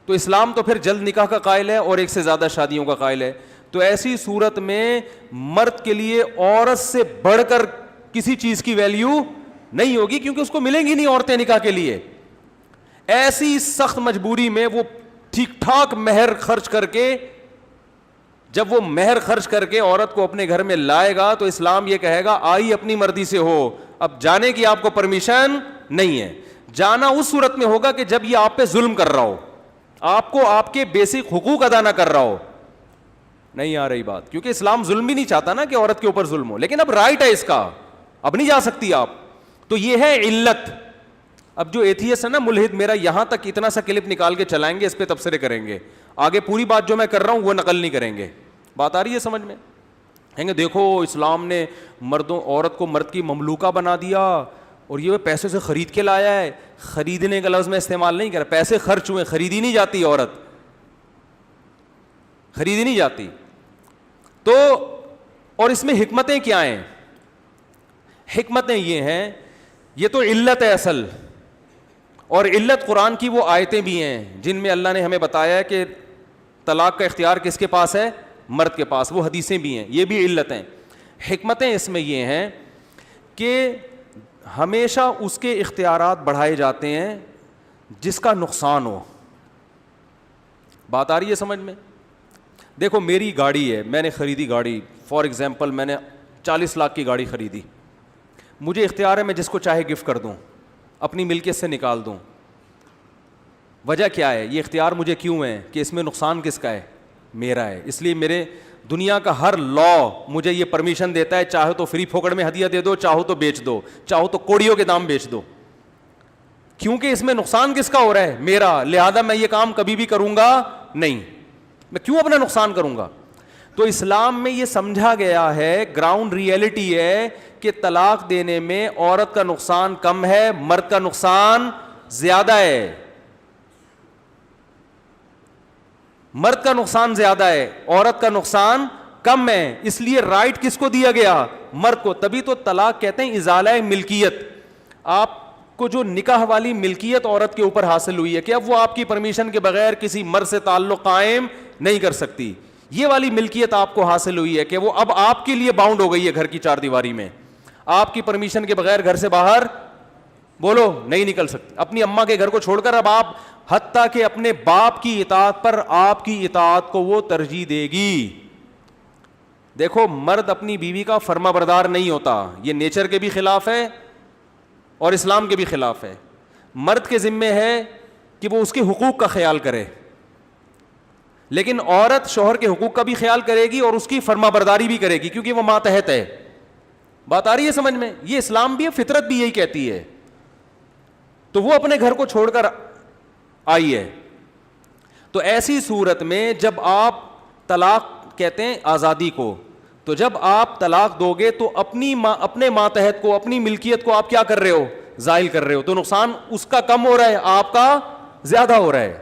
تو اسلام تو پھر جلد نکاح کا قائل ہے اور ایک سے زیادہ شادیوں کا قائل ہے. تو ایسی صورت میں مرد کے لیے عورت سے بڑھ کر کسی چیز کی ویلیو نہیں ہوگی, کیونکہ اس کو ملیں گی نہیں عورتیں نکاح کے لیے. ایسی سخت مجبوری میں وہ ٹھیک ٹھاک مہر خرچ کر کے, جب وہ مہر خرچ کر کے عورت کو اپنے گھر میں لائے گا, تو اسلام یہ کہے گا آئی اپنی مرضی سے ہو, اب جانے کی آپ کو پرمیشن نہیں ہے. جانا اس صورت میں ہوگا کہ جب یہ آپ پہ ظلم کر رہا ہو, آپ کو آپ کے بیسک حقوق ادا نہ کر رہا ہو. نہیں آ رہی بات؟ کیونکہ اسلام ظلم بھی نہیں چاہتا نا کہ عورت کے اوپر ظلم ہو, لیکن اب رائٹ ہے اس کا, اب نہیں جا سکتی آپ. تو یہ ہے علت. اب جو ایتھیسٹ ہے نا, ملحد, میرا یہاں تک اتنا سا کلپ نکال کے چلائیں گے, اس پہ تبصرے کریں گے, آگے پوری بات جو میں کر رہا ہوں وہ نقل نہیں کریں گے. بات آ رہی ہے سمجھ میں؟ کہیں گے دیکھو اسلام نے عورت کو مرد کی مملوکہ بنا دیا, اور یہ پیسے سے خرید کے لایا ہے. خریدنے کا لفظ میں استعمال نہیں کر رہا, پیسے خرچ ہوئے, خریدی نہیں جاتی عورت, خریدی نہیں جاتی. تو اور اس میں حکمتیں کیا ہیں؟ حکمتیں یہ ہیں, یہ تو علت ہے اصل, اور علت قرآن کی وہ آیتیں بھی ہیں جن میں اللہ نے ہمیں بتایا ہے کہ طلاق کا اختیار کس کے پاس ہے؟ مرد کے پاس. وہ حدیثیں بھی ہیں, یہ بھی علت ہیں. حکمتیں اس میں یہ ہیں کہ ہمیشہ اس کے اختیارات بڑھائے جاتے ہیں جس کا نقصان ہو. بات آ رہی ہے سمجھ میں؟ دیکھو میری گاڑی ہے, میں نے خریدی گاڑی, فار ایگزامپل میں نے 40 لاکھ کی گاڑی خریدی. مجھے اختیار ہے میں جس کو چاہے گفٹ کر دوں, اپنی ملکیت سے نکال دوں. وجہ کیا ہے؟ یہ اختیار مجھے کیوں ہے کہ اس میں نقصان کس کا ہے؟ میرا ہے. اس لیے میرے دنیا کا ہر لا مجھے یہ پرمیشن دیتا ہے, چاہو تو فری پھوکڑ میں ہدیہ دے دو, چاہو تو بیچ دو, چاہو تو کوڑیوں کے دام بیچ دو, کیونکہ اس میں نقصان کس کا ہو رہا ہے؟ میرا. لہذا میں یہ کام کبھی بھی کروں گا نہیں, میں کیوں اپنا نقصان کروں گا. تو اسلام میں یہ سمجھا گیا ہے, گراؤنڈ ریئلٹی ہے کہ طلاق دینے میں عورت کا نقصان کم ہے, مرد کا نقصان زیادہ ہے. مرد کا نقصان زیادہ ہے, عورت کا نقصان کم ہے, اس لیے رائٹ کس کو دیا گیا؟ مرد کو. تبھی تو طلاق کہتے ہیں ازالہ ملکیت. آپ کو جو نکاح والی ملکیت عورت کے اوپر حاصل ہوئی ہے کہ اب وہ آپ کی پرمیشن کے بغیر کسی مرد سے تعلق قائم نہیں کر سکتی, یہ والی ملکیت آپ کو حاصل ہوئی ہے کہ وہ اب آپ کے لیے باؤنڈ ہو گئی ہے گھر کی چار دیواری میں, آپ کی پرمیشن کے بغیر گھر سے باہر بولو نہیں نکل سکتی. اپنی اماں کے گھر کو چھوڑ کر اب آپ حتیٰ کہ اپنے باپ کی اطاعت پر آپ کی اطاعت کو وہ ترجیح دے گی. دیکھو مرد اپنی بیوی کا فرما بردار نہیں ہوتا, یہ نیچر کے بھی خلاف ہے اور اسلام کے بھی خلاف ہے. مرد کے ذمے ہے کہ وہ اس کے حقوق کا خیال کرے, لیکن عورت شوہر کے حقوق کا بھی خیال کرے گی اور اس کی فرما برداری بھی کرے گی, کیونکہ وہ ماتحت ہے. بات آ رہی ہے سمجھ میں؟ یہ اسلام بھی ہے, فطرت بھی یہی کہتی ہے. تو وہ اپنے گھر کو چھوڑ کر آئی ہے. تو ایسی صورت میں جب آپ طلاق کہتے ہیں آزادی کو, تو جب آپ طلاق دو گے تو اپنے ماتحت کو, اپنی ملکیت کو آپ کیا کر رہے ہو؟ زائل کر رہے ہو. تو نقصان اس کا کم ہو رہا ہے, آپ کا زیادہ ہو رہا ہے.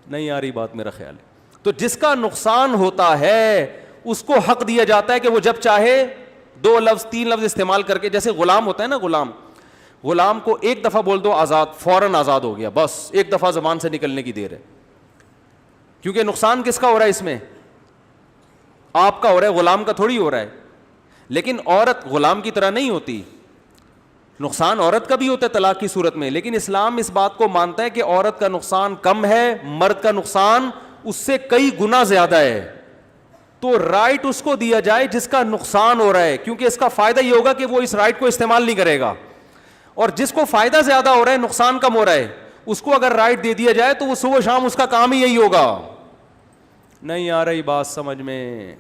نہیں آ رہی بات میرا خیال ہے. تو جس کا نقصان ہوتا ہے اس کو حق دیا جاتا ہے کہ وہ جب چاہے 2 لفظ 3 لفظ استعمال کر کے, جیسے غلام ہوتا ہے نا, غلام کو ایک دفعہ بول دو آزاد, فوراً آزاد ہو گیا, بس ایک دفعہ زبان سے نکلنے کی دیر ہے. کیونکہ نقصان کس کا ہو رہا ہے اس میں؟ آپ کا ہو رہا ہے, غلام کا تھوڑی ہو رہا ہے. لیکن عورت غلام کی طرح نہیں ہوتی, نقصان عورت کا بھی ہوتا ہے طلاق کی صورت میں, لیکن اسلام اس بات کو مانتا ہے کہ عورت کا نقصان کم ہے, مرد کا نقصان اس سے کئی گنا زیادہ ہے. تو رائٹ اس کو دیا جائے جس کا نقصان ہو رہا ہے, کیونکہ اس کا فائدہ یہ ہوگا کہ وہ اس رائٹ کو استعمال نہیں کرے گا. اور جس کو فائدہ زیادہ ہو رہا ہے, نقصان کم ہو رہا ہے, اس کو اگر رائٹ دے دیا جائے تو وہ صبح شام اس کا کام ہی یہی ہوگا. نہیں آ رہی بات سمجھ میں؟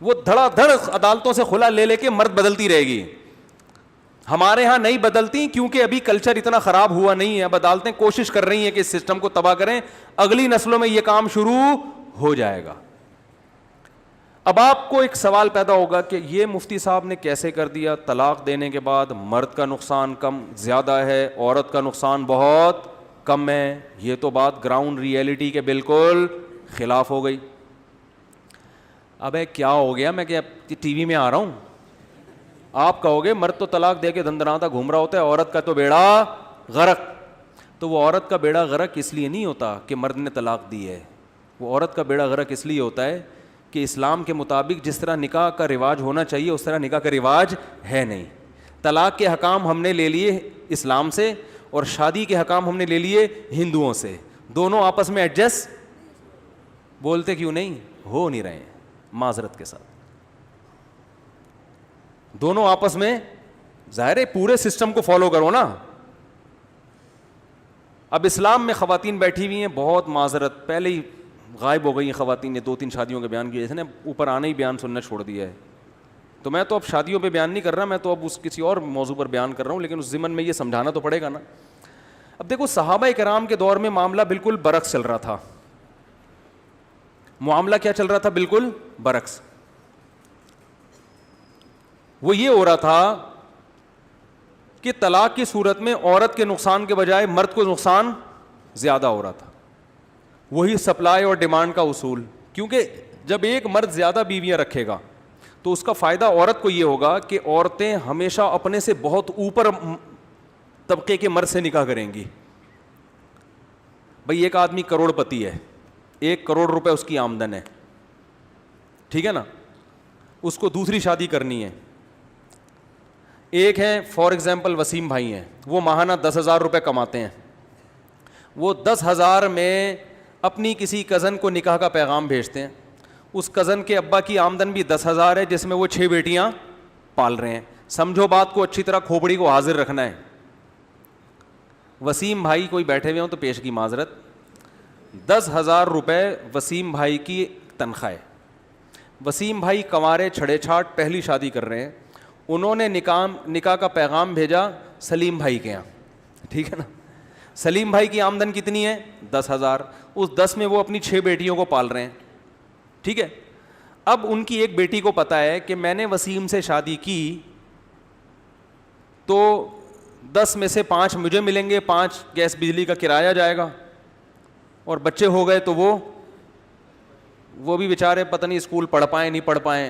وہ دھڑا دھڑ عدالتوں سے کھلا لے کے مرد بدلتی رہے گی. ہمارے ہاں نہیں بدلتی کیونکہ ابھی کلچر اتنا خراب ہوا نہیں ہے. اب عدالتیں کوشش کر رہی ہیں کہ اس سسٹم کو تباہ کریں, اگلی نسلوں میں یہ کام شروع ہو جائے گا. اب آپ کو ایک سوال پیدا ہوگا کہ یہ مفتی صاحب نے کیسے کر دیا, طلاق دینے کے بعد مرد کا نقصان کم زیادہ ہے, عورت کا نقصان بہت کم ہے. یہ تو بات گراؤنڈ ریئلٹی کے بالکل خلاف ہو گئی. ابے کیا ہو گیا, میں کیا ٹی وی میں آ رہا ہوں؟ آپ کہو گے مرد تو طلاق دے کے دندناتا گھوم رہا ہوتا ہے, عورت کا تو بیڑا غرق. تو وہ عورت کا بیڑا غرق اس لیے نہیں ہوتا کہ مرد نے طلاق دی ہے, وہ عورت کا بیڑا غرق اس لیے ہوتا ہے کہ اسلام کے مطابق جس طرح نکاح کا رواج ہونا چاہیے اس طرح نکاح کا رواج ہے نہیں. طلاق کے حکام ہم نے لے لیے اسلام سے اور شادی کے حکام ہم نے لے لیے ہندوؤں سے. دونوں آپس میں ایڈجسٹ بولتے کیوں نہیں ہو نہیں رہے ہیں معذرت کے ساتھ. دونوں آپس میں ظاہر ہے پورے سسٹم کو فالو کرو نا. اب اسلام میں خواتین بیٹھی ہوئی ہیں, بہت معذرت پہلے ہی غائب ہو گئی ہیں خواتین نے, 2-3 شادیوں کے بیان کیے, جیسے نے اوپر آنے ہی بیان سننا چھوڑ دیا ہے. تو میں تو اب شادیوں پہ بیان نہیں کر رہا, میں تو اب اس کسی اور موضوع پر بیان کر رہا ہوں, لیکن اس ضمن میں یہ سمجھانا تو پڑے گا نا. اب دیکھو صحابہ کرام کے دور میں معاملہ بالکل برعکس چل رہا تھا. معاملہ کیا چل رہا تھا؟ بالکل برعکس. وہ یہ ہو رہا تھا کہ طلاق کی صورت میں عورت کے نقصان کے بجائے مرد کو نقصان زیادہ ہو رہا تھا. وہی سپلائی اور ڈیمانڈ کا اصول, کیونکہ جب ایک مرد زیادہ بیویاں رکھے گا تو اس کا فائدہ عورت کو یہ ہوگا کہ عورتیں ہمیشہ اپنے سے بہت اوپر طبقے کے مرد سے نکاح کریں گی. بھئی ایک آدمی کروڑ پتی ہے, 1 کروڑ روپے اس کی آمدن ہے, ٹھیک ہے نا, اس کو دوسری شادی کرنی ہے. ایک ہے فار ایگزامپل وسیم بھائی ہیں, وہ ماہانہ 10,000 روپے کماتے ہیں. وہ 10,000 میں اپنی کسی کزن کو نکاح کا پیغام بھیجتے ہیں. اس کزن کے ابا کی آمدن بھی 10,000 ہے, جس میں وہ 6 بیٹیاں پال رہے ہیں. سمجھو بات کو اچھی طرح, کھوپڑی کو حاضر رکھنا ہے. وسیم بھائی کوئی بیٹھے ہوئے ہوں تو پیش کی معذرت, 10,000 روپے وسیم بھائی کی تنخواہ ہے. وسیم بھائی کنوارے چھڑے چھاٹ پہلی شادی کر رہے ہیں. انہوں نے نکاح کا پیغام بھیجا سلیم بھائی کے یہاں, ٹھیک ہے نا. سلیم بھائی کی آمدن کتنی ہے؟ 10,000. اس 10 میں وہ اپنی 6 بیٹیوں کو پال رہے ہیں, ٹھیک ہے. اب ان کی ایک بیٹی کو پتا ہے کہ میں نے وسیم سے شادی کی تو 10 میں سے 5 مجھے ملیں گے, 5 گیس بجلی کا کرایہ جائے گا, اور بچے ہو گئے تو وہ وہ بھی بیچارے پتہ نہیں اسکول پڑھ پائیں نہیں پڑھ پائیں,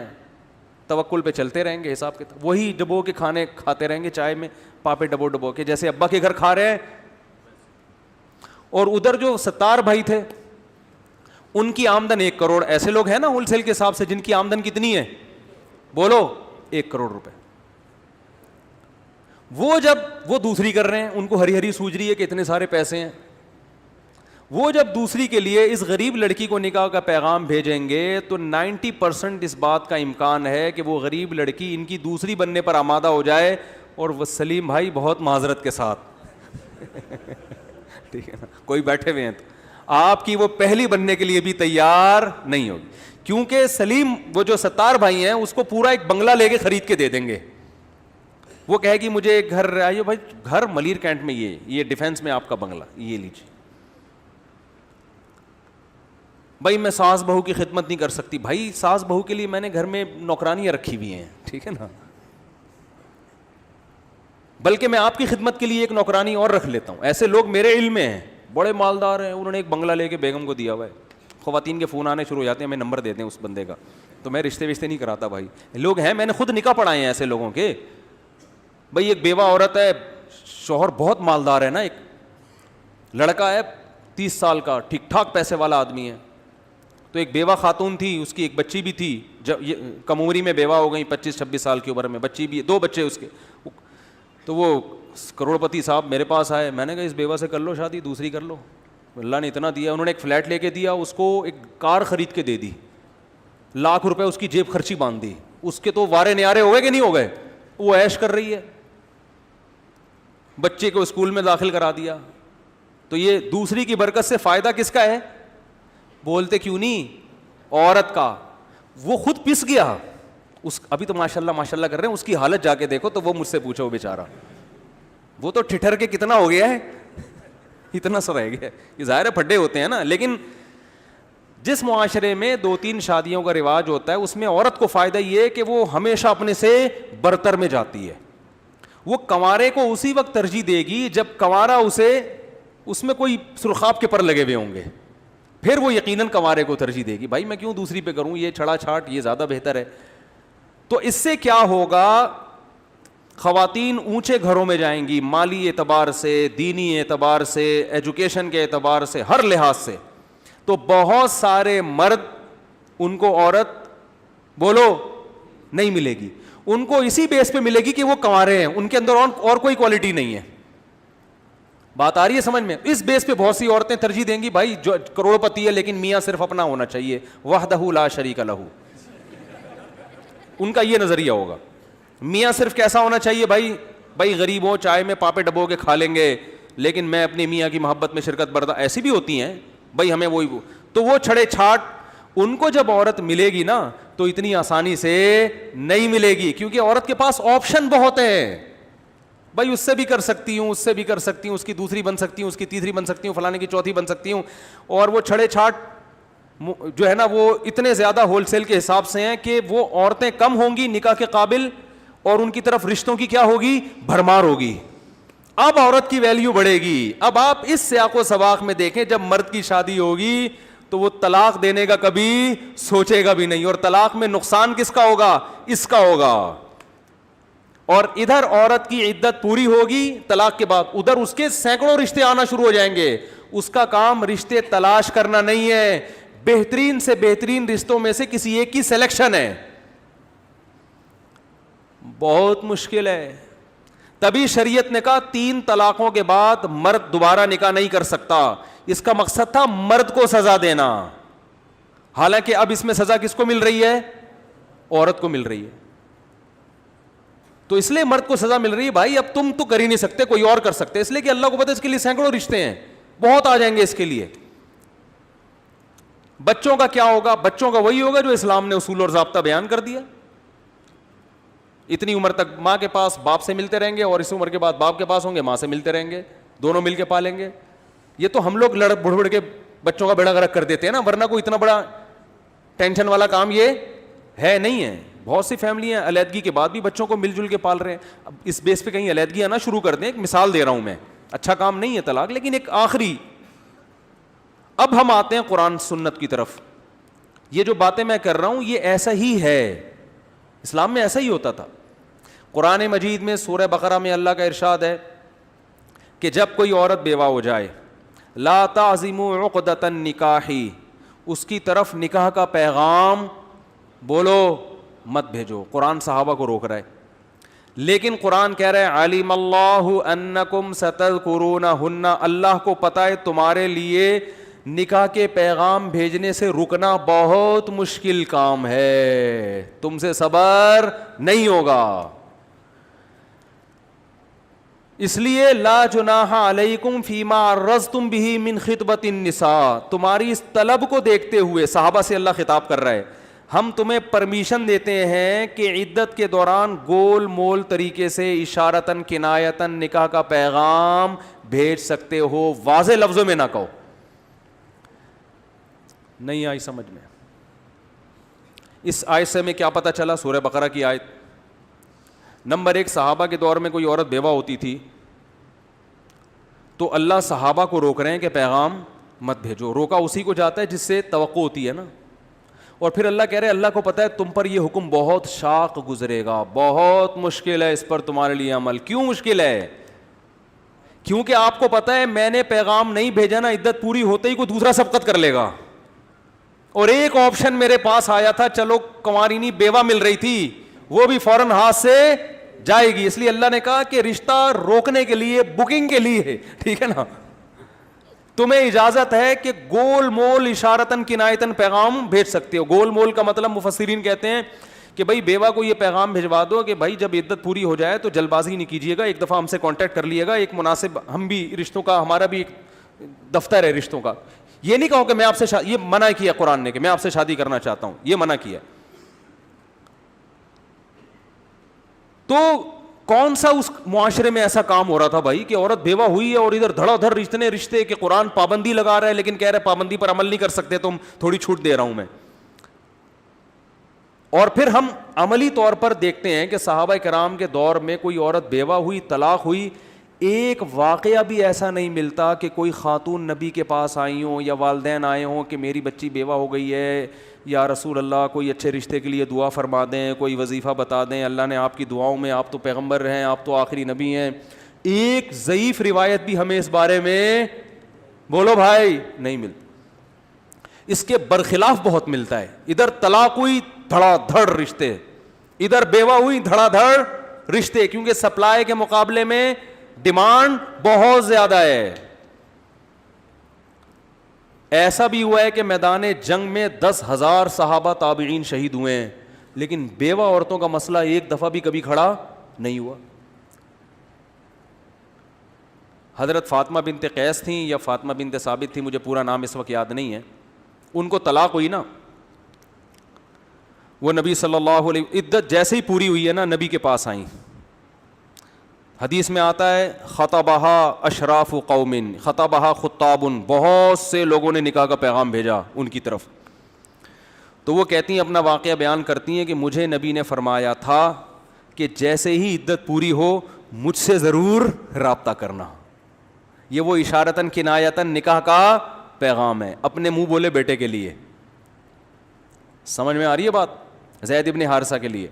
توکل پہ چلتے رہیں گے, حساب کے وہی ڈبو کے کھانے کھاتے رہیں گے چائے میں, پاپے ڈبو کے, جیسے ابا کے گھر کھا رہے ہیں. اور ادھر جو ستار بھائی تھے ان کی آمدن 1 کروڑ, ایسے لوگ ہیں نا ہول سیل کے حساب سے جن کی آمدن کتنی ہے, بولو 1 کروڑ روپے. وہ جب وہ دوسری کر رہے ہیں, ان کو ہری ہری سوج رہی ہے کہ اتنے سارے پیسے ہیں, وہ جب دوسری کے لیے اس غریب لڑکی کو نکاح کا پیغام بھیجیں گے تو 90% اس بات کا امکان ہے کہ وہ غریب لڑکی ان کی دوسری بننے پر آمادہ ہو جائے, اور وہ سلیم بھائی بہت معذرت کے ساتھ ٹھیک ہے نا, کوئی بیٹھے ہوئے ہیں تو آپ کی وہ پہلی بننے کے لیے بھی تیار نہیں ہوگی, کیونکہ سلیم وہ جو ستار بھائی ہیں اس کو پورا ایک بنگلہ لے کے خرید کے دے دیں گے. وہ کہے گی مجھے ایک گھر, آئیے بھائی گھر ملیر کینٹ میں, یہ ڈیفینس میں آپ کا بنگلہ, یہ لیجیے. بھائی میں ساس بہو کی خدمت نہیں کر سکتی, بھائی ساس بہو کے لیے میں نے گھر میں نوکرانیاں رکھی ہوئی ہیں, ٹھیک ہے نا, بلکہ میں آپ کی خدمت کے لیے ایک نوکرانی اور رکھ لیتا ہوں. ایسے لوگ میرے علم میں ہیں, بڑے مالدار ہیں, انہوں نے ایک بنگلہ لے کے بیگم کو دیا ہوا ہے. خواتین کے فون آنے شروع ہو جاتے ہیں, ہمیں نمبر دیتے ہیں اس بندے کا, تو میں رشتے وشتے نہیں کراتا بھائی. لوگ ہیں, میں نے خود نکاح پڑھائے ہیں ایسے لوگوں کے. بھائی ایک بیوہ عورت ہے, شوہر بہت مالدار ہے نا, ایک لڑکا ہے 30 سال کا, ٹھیک ٹھاک پیسے والا آدمی ہے. تو ایک بیوہ خاتون تھی, اس کی ایک بچی بھی تھی, جب کم عمری میں بیوہ ہو گئی, 25-26 سال کی عمر میں, بچی بھی, 2 بچے اس کے. تو وہ کروڑ پتی صاحب میرے پاس آئے, میں نے کہا اس بیوہ سے کر لو شادی, دوسری کر لو, اللہ نے اتنا دیا. انہوں نے ایک فلیٹ لے کے دیا, اس کو ایک کار خرید کے دے دی, لاکھ روپے اس کی جیب خرچی باندھ دی. اس کے تو وارے نیارے ہو گئے کہ نہیں ہو گئے, وہ عیش کر رہی ہے, بچے کو اسکول میں داخل کرا دیا. تو یہ دوسری کی برکت سے فائدہ کس کا ہے, بولتے کیوں نہیں, عورت کا. وہ خود پس گیا, اس ابھی تو ماشاء اللہ کر رہے ہیں, اس کی حالت جا کے دیکھو تو وہ مجھ سے پوچھو, وہ بیچارہ وہ تو ٹھٹر کے کتنا ہو گیا ہے, اتنا سا رہ گیا. یہ ظاہر پھڈے ہوتے ہیں نا, لیکن جس معاشرے میں 2-3 شادیوں کا رواج ہوتا ہے اس میں عورت کو فائدہ یہ ہے کہ وہ ہمیشہ اپنے سے برتر میں جاتی ہے. وہ کنوارے کو اسی وقت ترجیح دے گی جب کنوارا اسے, اس میں کوئی سرخاب کے پر لگے ہوئے ہوں گے, پھر وہ یقیناً کنوارے کو ترجیح دے گی. بھائی میں کیوں دوسری پہ کروں, یہ چھڑا چھاٹ یہ زیادہ بہتر ہے. تو اس سے کیا ہوگا, خواتین اونچے گھروں میں جائیں گی, مالی اعتبار سے, دینی اعتبار سے, ایجوکیشن کے اعتبار سے, ہر لحاظ سے. تو بہت سارے مرد ان کو عورت بولو نہیں ملے گی, ان کو اسی بیس پہ ملے گی کہ وہ کنوارے ہیں, ان کے اندر اور کوئی کوالٹی نہیں ہے. بات آ رہی ہے سمجھ میں؟ اس بیس پہ بہت سی عورتیں ترجیح دیں گی بھائی جو کروڑ پتی ہے لیکن میاں صرف اپنا ہونا چاہیے, وحدہ لا شریک لہ, ان کا یہ نظریہ ہوگا. میاں صرف کیسا ہونا چاہیے بھائی غریب ہو, چائے میں پاپے ڈبو کے کھا لیں گے, لیکن میں اپنی میاں کی محبت میں شرکت بردا, ایسی بھی ہوتی ہیں بھائی ہمیں وہی. تو وہ چھڑے چھاٹ ان کو جب عورت ملے گی نا تو اتنی آسانی سے نہیں ملے گی, کیونکہ عورت کے پاس آپشن بہت ہے. بھائی اس سے بھی کر سکتی ہوں, اس سے بھی کر سکتی ہوں, اس کی دوسری بن سکتی ہوں, اس کی تیسری بن سکتی ہوں, فلانے کی چوتھی بن سکتی ہوں. اور وہ چھڑے چھاٹ جو ہے نا وہ اتنے زیادہ ہول سیل کے حساب سے ہیں کہ وہ عورتیں کم ہوں گی نکاح کے قابل, اور ان کی طرف رشتوں کی کیا ہوگی, بھرمار ہوگی. اب عورت کی ویلیو بڑھے گی. اب آپ اس سیاق و سباق میں دیکھیں, جب مرد کی شادی ہوگی تو وہ طلاق دینے کا کبھی سوچے گا بھی نہیں, اور طلاق میں نقصان کس کا ہوگا, اس کا ہوگا. اور ادھر عورت کی عدت پوری ہوگی طلاق کے بعد, ادھر اس کے سینکڑوں رشتے آنا شروع ہو جائیں گے. اس کا کام رشتے تلاش کرنا نہیں ہے, بہترین سے بہترین رشتوں میں سے کسی ایک کی سلیکشن ہے. بہت مشکل ہے. تبھی شریعت نے کہا 3 طلاقوں کے بعد مرد دوبارہ نکاح نہیں کر سکتا. اس کا مقصد تھا مرد کو سزا دینا, حالانکہ اب اس میں سزا کس کو مل رہی ہے, عورت کو مل رہی ہے. تو اس لیے مرد کو سزا مل رہی ہے, بھائی اب تم تو کر ہی نہیں سکتے, کوئی اور کر سکتے, اس لیے کہ اللہ کو پتہ ہے اس کے لیے سینکڑوں رشتے ہیں, بہت آ جائیں گے اس کے لیے. بچوں کا کیا ہوگا, بچوں کا وہی ہوگا جو اسلام نے اصول اور ضابطہ بیان کر دیا. اتنی عمر تک ماں کے پاس باپ سے ملتے رہیں گے, اور اس عمر کے بعد باپ کے پاس ہوں گے, ماں سے ملتے رہیں گے, دونوں مل کے پالیں گے. یہ تو ہم لوگ بڑھ کے بچوں کا بیڑا غرق کر دیتے ہیں نا, ورنہ کوئی اتنا بڑا ٹینشن والا کام یہ ہے نہیں ہے. بہت سی فیملیاں علیحدگی کے بعد بھی بچوں کو مل جل کے پال رہے ہیں. اب اس بیس پہ کہیں علیحدگی آنا شروع کر دیں, ایک مثال دے رہا ہوں میں, اچھا کام نہیں ہے طلاق, لیکن ایک آخری. اب ہم آتے ہیں قرآن سنت کی طرف. یہ جو باتیں میں کر رہا ہوں یہ ایسا ہی ہے, اسلام میں ایسا ہی ہوتا تھا. قرآن مجید میں سورہ بقرہ میں اللہ کا ارشاد ہے کہ جب کوئی عورت بیوہ ہو جائے, لا تعزموا عقدۃ النکاح, اس کی طرف نکاح کا پیغام بولو مت بھیجو. قرآن صحابہ کو روک رہا ہے, لیکن قرآن کہہ رہا ہے علم اللہ انکم ستذکرونہن, اللہ کو پتہ ہے تمہارے لیے نکاح کے پیغام بھیجنے سے رکنا بہت مشکل کام ہے, تم سے صبر نہیں ہوگا. اس لیے لا جناح علیکم فیما عرضتم بہ من خطبۃ النساء, تمہاری اس طلب کو دیکھتے ہوئے صحابہ سے اللہ خطاب کر رہا ہے, ہم تمہیں پرمیشن دیتے ہیں کہ عدت کے دوران گول مول طریقے سے اشارتاً کنایتاً نکاح کا پیغام بھیج سکتے ہو, واضح لفظوں میں نہ کہو. نہیں آئی سمجھ میں؟ اس آیت سے ہمیں کیا پتہ چلا؟ سورہ بقرہ کی آیت نمبر 1, صحابہ کے دور میں کوئی عورت بیوہ ہوتی تھی تو اللہ صحابہ کو روک رہے ہیں کہ پیغام مت بھیجو. روکا اسی کو جاتا ہے جس سے توقع ہوتی ہے نا. اور پھر اللہ کہہ رہے ہیں اللہ کو پتہ ہے تم پر یہ حکم بہت شاق گزرے گا, بہت مشکل ہے اس پر تمہارے لیے عمل. کیوں مشکل ہے؟ کیونکہ آپ کو پتہ ہے میں نے پیغام نہیں بھیجا نا, عدت پوری ہوتے ہی کوئی دوسرا سبقت کر لے گا. اور ایک آپشن میرے پاس آیا تھا, چلو کنوارینی بیوہ مل رہی تھی, وہ بھی فوراً ہاتھ سے جائے گی. اس لیے اللہ نے کہا کہ رشتہ روکنے کے لیے, بکنگ کے لیے, ٹھیک ہے نا, تمہیں اجازت ہے کہ گول مول اشارتاً کنایتاً پیغام بھیج سکتے ہو. گول مول کا مطلب مفسرین کہتے ہیں کہ بھائی بیوہ کو یہ پیغام بھجوا دو کہ بھائی جب عدت پوری ہو جائے تو جلد بازی نہیں کیجیے گا, ایک دفعہ ہم سے کانٹیکٹ کر لیے گا, ایک مناسب, ہم بھی رشتوں کا, ہمارا بھی ایک دفتر ہے رشتوں کا. یہ نہیں کہو کہ میں آپ سے یہ منع کیا قرآن نے کہ میں آپ سے شادی کرنا چاہتا ہوں, یہ منع کیا. تو کون سا اس معاشرے میں ایسا کام ہو رہا تھا بھائی کہ عورت بیوہ ہوئی ہے اور ادھر دھڑا دھڑ رشتے کہ قرآن پابندی لگا رہا ہے لیکن کہہ رہے پابندی پر عمل نہیں کر سکتے, تم تھوڑی چھوٹ دے رہا ہوں میں. اور پھر ہم عملی طور پر دیکھتے ہیں کہ صحابہ کرام کے دور میں کوئی عورت بیوہ ہوئی, طلاق ہوئی, ایک واقعہ بھی ایسا نہیں ملتا کہ کوئی خاتون نبی کے پاس آئی ہوں یا والدین آئے ہوں کہ میری بچی بیوہ ہو گئی ہے, یا رسول اللہ کوئی اچھے رشتے کے لیے دعا فرما دیں, کوئی وظیفہ بتا دیں, اللہ نے آپ کی دعاؤں میں, آپ تو پیغمبر ہیں, آپ تو آخری نبی ہیں. ایک ضعیف روایت بھی ہمیں اس بارے میں بولو بھائی نہیں ملتی. اس کے برخلاف بہت ملتا ہے. ادھر طلاق ہوئی دھڑا دھڑ رشتے, ادھر بیوہ ہوئی دھڑا دھڑ رشتے, کیونکہ سپلائی کے مقابلے میں ڈیمانڈ بہت زیادہ ہے. ایسا بھی ہوا ہے کہ میدان جنگ میں 10,000 صحابہ تابعین شہید ہوئے ہیں, لیکن بیوہ عورتوں کا مسئلہ ایک دفعہ بھی کبھی کھڑا نہیں ہوا. حضرت فاطمہ بنت قیس تھیں یا فاطمہ بنت ثابت تھی, مجھے پورا نام اس وقت یاد نہیں ہے, ان کو طلاق ہوئی نا, وہ نبی صلی اللہ علیہ عدت جیسے ہی پوری ہوئی ہے نا نبی کے پاس آئیں. حدیث میں آتا ہے خطبہا اشراف قوم, خطبہا خطاب, بہت سے لوگوں نے نکاح کا پیغام بھیجا ان کی طرف. تو وہ کہتی ہیں, اپنا واقعہ بیان کرتی ہیں کہ مجھے نبی نے فرمایا تھا کہ جیسے ہی عدت پوری ہو مجھ سے ضرور رابطہ کرنا. یہ وہ اشارتاً کنایتاً نکاح کا پیغام ہے, اپنے منہ بولے بیٹے کے لیے. سمجھ میں آ رہی ہے بات؟ زید ابن حارثہ کے لیے.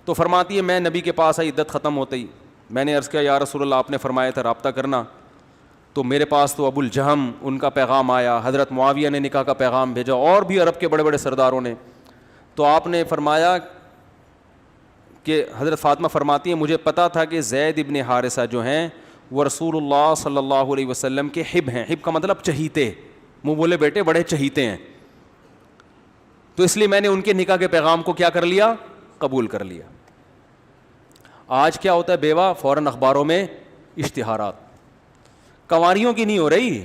تو فرماتی ہے میں نبی کے پاس آئی عدت ختم ہوتے ہی, میں نے عرض کیا یا رسول اللہ آپ نے فرمایا تھا رابطہ کرنا, تو میرے پاس تو ابو الجہم ان کا پیغام آیا, حضرت معاویہ نے نکاح کا پیغام بھیجا, اور بھی عرب کے بڑے بڑے سرداروں نے. تو آپ نے فرمایا کہ حضرت فاطمہ فرماتی ہیں مجھے پتا تھا کہ زید ابن حارثہ جو ہیں وہ رسول اللہ صلی اللہ علیہ وسلم کے حب ہیں. حب کا مطلب چہیتے, منہ بولے بیٹے بڑے چہیتے ہیں. تو اس لیے میں نے ان کے نکاح کے پیغام کو کیا کر لیا, قبول کر لیا. آج کیا ہوتا ہے, بیوہ فوراً اخباروں میں اشتہارات, کنواریوں کی نہیں ہو رہی,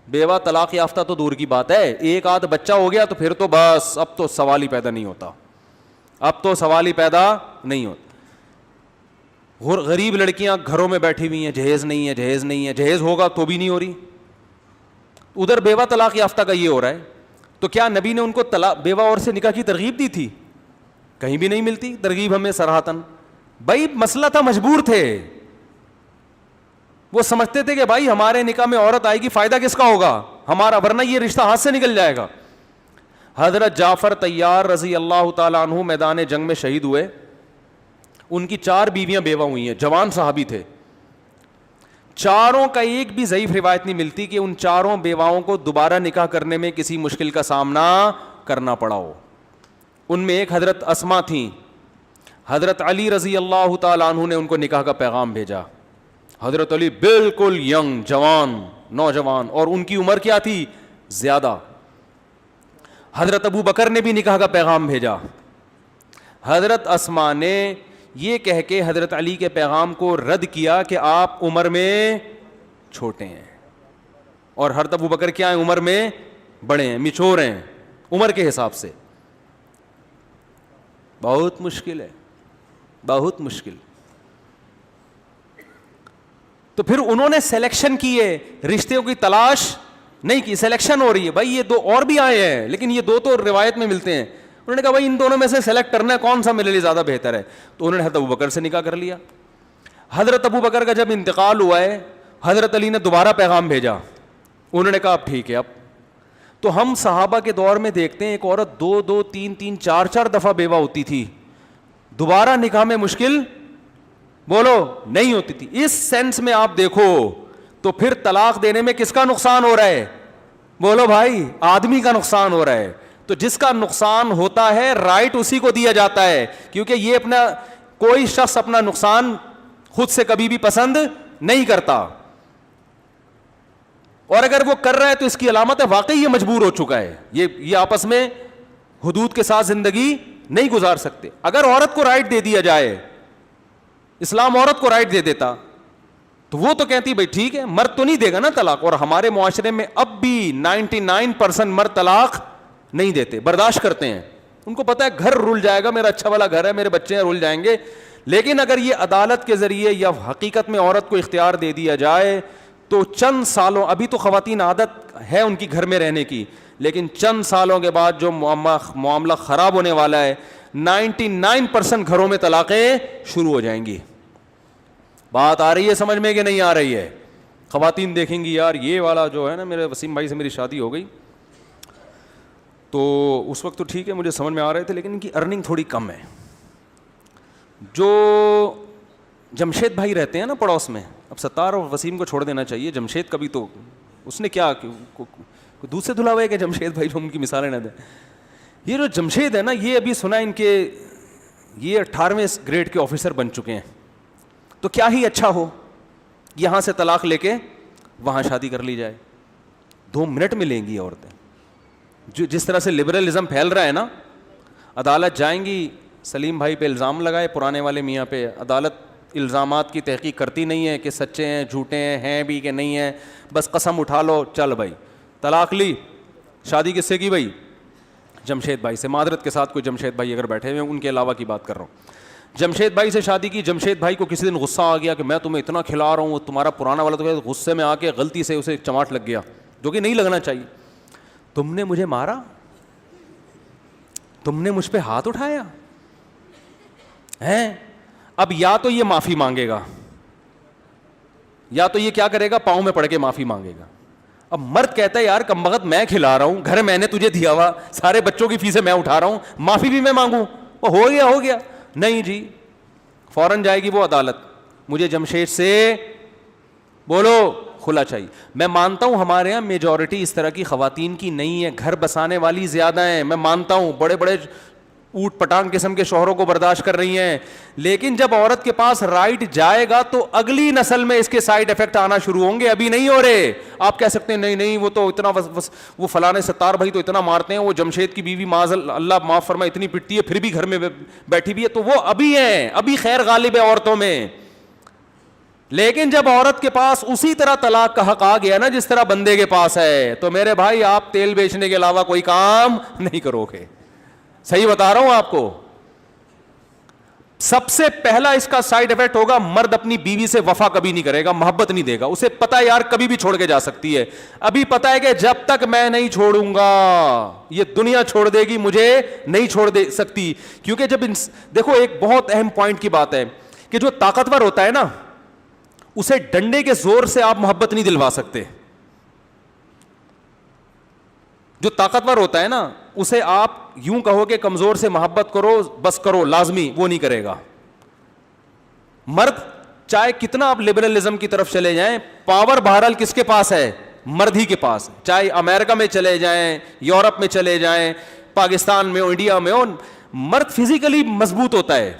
بیوہ طلاق یافتہ تو دور کی بات ہے, ایک آدھ بچہ ہو گیا تو پھر تو بس اب تو سوال ہی پیدا نہیں ہوتا, اب تو سوال ہی پیدا نہیں ہوتا. غریب لڑکیاں گھروں میں بیٹھی ہوئی ہیں, جہیز نہیں ہے, جہیز نہیں ہے, جہیز ہوگا تو بھی نہیں ہو رہی. ادھر بیوہ طلاق یافتہ کا یہ ہو رہا ہے. تو کیا نبی نے ان کو طلاق بیوہ اور سے نکاح کی ترغیب دی تھی؟ کہیں بھی نہیں ملتی ترغیب ہمیں صراحتاً. بھائی مسئلہ تھا, مجبور تھے, وہ سمجھتے تھے کہ بھائی ہمارے نکاح میں عورت آئے گی, فائدہ کس کا ہوگا؟ ہمارا, ورنہ یہ رشتہ ہاتھ سے نکل جائے گا. حضرت جعفر طیار رضی اللہ تعالیٰ عنہ میدان جنگ میں شہید ہوئے. ان کی 4 بیویاں بیوہ ہوئی ہیں, جوان صحابی تھے. چاروں کا ایک بھی ضعیف روایت نہیں ملتی کہ ان چاروں بیواؤں کو دوبارہ نکاح کرنے میں کسی مشکل کا سامنا کرنا پڑا ہو. ان میں ایک حضرت اسما تھیں. حضرت علی رضی اللہ تعالیٰ عنہ نے ان کو نکاح کا پیغام بھیجا. حضرت علی بالکل ینگ, جوان, نوجوان, اور ان کی عمر کیا تھی؟ زیادہ. حضرت ابو بکر نے بھی نکاح کا پیغام بھیجا. حضرت اسما نے یہ کہہ کے حضرت علی کے پیغام کو رد کیا کہ آپ عمر میں چھوٹے ہیں, اور حضرت ابو بکر کیا ہیں؟ عمر میں بڑے ہیں, میچور ہیں عمر کے حساب سے. بہت مشکل ہے, بہت مشکل. تو پھر انہوں نے سلیکشن کی ہے, رشتوں کی تلاش نہیں کی, سلیکشن ہو رہی ہے. بھائی یہ 2 اور بھی آئے ہیں لیکن یہ 2 تو روایت میں ملتے ہیں. انہوں نے کہا بھائی ان دونوں میں سے سلیکٹ کرنا ہے, کون سا میرے لیے زیادہ بہتر ہے. تو انہوں نے حضرت ابو بکر سے نکاح کر لیا. حضرت ابو بکر کا جب انتقال ہوا ہے, حضرت علی نے دوبارہ پیغام بھیجا. انہوں نے کہا اب ٹھیک ہے. اب تو ہم صحابہ کے دور میں دیکھتے ہیں ایک عورت 2 3 4 دفعہ بیوہ ہوتی تھی, دوبارہ نکاح میں مشکل بولو نہیں ہوتی تھی. اس سینس میں آپ دیکھو تو پھر طلاق دینے میں کس کا نقصان ہو رہا ہے؟ بولو بھائی, آدمی کا نقصان ہو رہا ہے. تو جس کا نقصان ہوتا ہے رائٹ اسی کو دیا جاتا ہے, کیونکہ یہ اپنا کوئی شخص اپنا نقصان خود سے کبھی بھی پسند نہیں کرتا, اور اگر وہ کر رہا ہے تو اس کی علامت ہے واقعی یہ مجبور ہو چکا ہے. یہ آپس میں حدود کے ساتھ زندگی نہیں گزار سکتے. اگر عورت کو رائٹ دے دیا جائے, اسلام عورت کو رائٹ دے دیتا, تو وہ تو کہتی بھائی ٹھیک ہے, مرد تو نہیں دے گا نا طلاق. اور ہمارے معاشرے میں اب بھی 99% مرد طلاق نہیں دیتے, برداشت کرتے ہیں. ان کو پتا ہے گھر رل جائے گا, میرا اچھا والا گھر ہے, میرے بچے رل جائیں گے. لیکن اگر یہ عدالت کے ذریعے یا حقیقت میں عورت کو اختیار دے دیا جائے تو چند سالوں, ابھی تو خواتین عادت ہے ان کی گھر میں رہنے کی, لیکن چند سالوں کے بعد جو معاملہ خراب ہونے والا ہے, 99% گھروں میں طلاقیں شروع ہو جائیں گی. بات آ رہی ہے سمجھ میں کہ نہیں آ رہی ہے؟ خواتین دیکھیں گی یار یہ والا جو ہے نا, میرے وسیم بھائی سے میری شادی ہو گئی تو اس وقت تو ٹھیک ہے مجھے سمجھ میں آ رہے تھے, لیکن ان کی ارننگ تھوڑی کم ہے. جو جمشید بھائی رہتے ہیں نا پڑوس میں, اب ستار اور وسیم کو چھوڑ دینا چاہیے, جمشید کبھی تو اس نے کیا دوسرے دھلا ہوا ہے کہ جمشید بھائی جو ان کی مثالیں نہ دیں. یہ جو جمشید ہے نا, یہ ابھی سنا ان کے یہ 18ویں گریڈ کے آفیسر بن چکے ہیں. تو کیا ہی اچھا ہو یہاں سے طلاق لے کے وہاں شادی کر لی جائے, 2 منٹ میں لیں گی عورتیں. جو جس طرح سے لبرلزم پھیل رہا ہے نا, عدالت جائیں گی, سلیم بھائی پہ الزام لگائے پرانے والے میاں پہ, عدالت الزامات کی تحقیق کرتی نہیں ہے کہ سچے ہیں جھوٹے ہیں بھی کہ نہیں ہیں, بس قسم اٹھا لو چل بھائی طلاق لی. شادی کس سے کی بھائی؟ جمشید بھائی سے. معذرت کے ساتھ کوئی جمشید بھائی اگر بیٹھے ہوئے ہیں ان کے علاوہ کی بات کر رہا ہوں. جمشید بھائی سے شادی کی. جمشید بھائی کو کسی دن غصہ آ گیا کہ میں تمہیں اتنا کھلا رہا ہوں, تمہارا پرانا والا تو غصے میں آ کے غلطی سے اسے چماٹ لگ گیا, جو کہ نہیں لگنا چاہیے. تم نے مجھے مارا, تم نے مجھ پہ ہاتھ اٹھایا ہے. اب یا تو یہ معافی مانگے گا یا تو یہ کیا کرے گا, پاؤں میں پڑ کے معافی مانگے گا. اب مرد کہتا ہے یار کمبخت میں کھلا رہا ہوں, گھر میں نے تجھے دیا ہوا, سارے بچوں کی فیسیں میں اٹھا رہا ہوں, معافی بھی میں مانگوں؟ وہ ہو گیا. نہیں جی, فوراً جائے گی وہ عدالت, مجھے جمشید سے بولو کھلا چاہیے. میں مانتا ہوں ہمارے یہاں میجورٹی اس طرح کی خواتین کی نہیں ہے, گھر بسانے والی زیادہ ہیں, میں مانتا ہوں بڑے بڑے اوٹ پٹانگ قسم کے شوہروں کو برداشت کر رہی ہیں. لیکن جب عورت کے پاس رائٹ جائے گا تو اگلی نسل میں اس کے سائیڈ افیکٹ آنا شروع ہوں گے, ابھی نہیں ہو رہے. آپ کہہ سکتے ہیں نہیں وہ تو اتنا وہ فلانے ستار بھائی تو اتنا مارتے ہیں, وہ جمشید کی بیوی معاذ اللہ معاف فرمائے اتنی پٹتی ہے پھر بھی گھر میں بیٹھی بھی ہے, تو وہ ابھی ہیں, ابھی خیر غالب ہے عورتوں میں. لیکن جب عورت کے پاس اسی طرح طلاق کا حق آ گیا نا جس طرح بندے کے پاس ہے, تو میرے بھائی آپ تیل بیچنے کے علاوہ کوئی کام نہیں کرو گے. صحیح بتا رہا ہوں آپ کو. سب سے پہلا اس کا سائیڈ افیکٹ ہوگا, مرد اپنی بیوی سے وفا کبھی نہیں کرے گا, محبت نہیں دے گا. اسے پتا ہے یار کبھی بھی چھوڑ کے جا سکتی ہے, ابھی پتا ہے کہ جب تک میں نہیں چھوڑوں گا یہ دنیا چھوڑ دے گی, مجھے نہیں چھوڑ دے سکتی. کیونکہ جب دیکھو ایک بہت اہم پوائنٹ کی بات ہے کہ جو طاقتور ہوتا ہے نا اسے ڈنڈے کے زور سے آپ محبت نہیں دلوا سکتے. جو طاقتور ہوتا ہے نا اسے آپ یوں کہو کہ کمزور سے محبت کرو بس کرو لازمی، وہ نہیں کرے گا. مرد چاہے کتنا آپ لبرلزم کی طرف چلے جائیں، پاور بہرحال کس کے پاس ہے؟ مرد ہی کے پاس. چاہے امریکہ میں چلے جائیں، یورپ میں چلے جائیں، پاکستان میں ہو، انڈیا میں ہو، مرد فزیکلی مضبوط ہوتا ہے.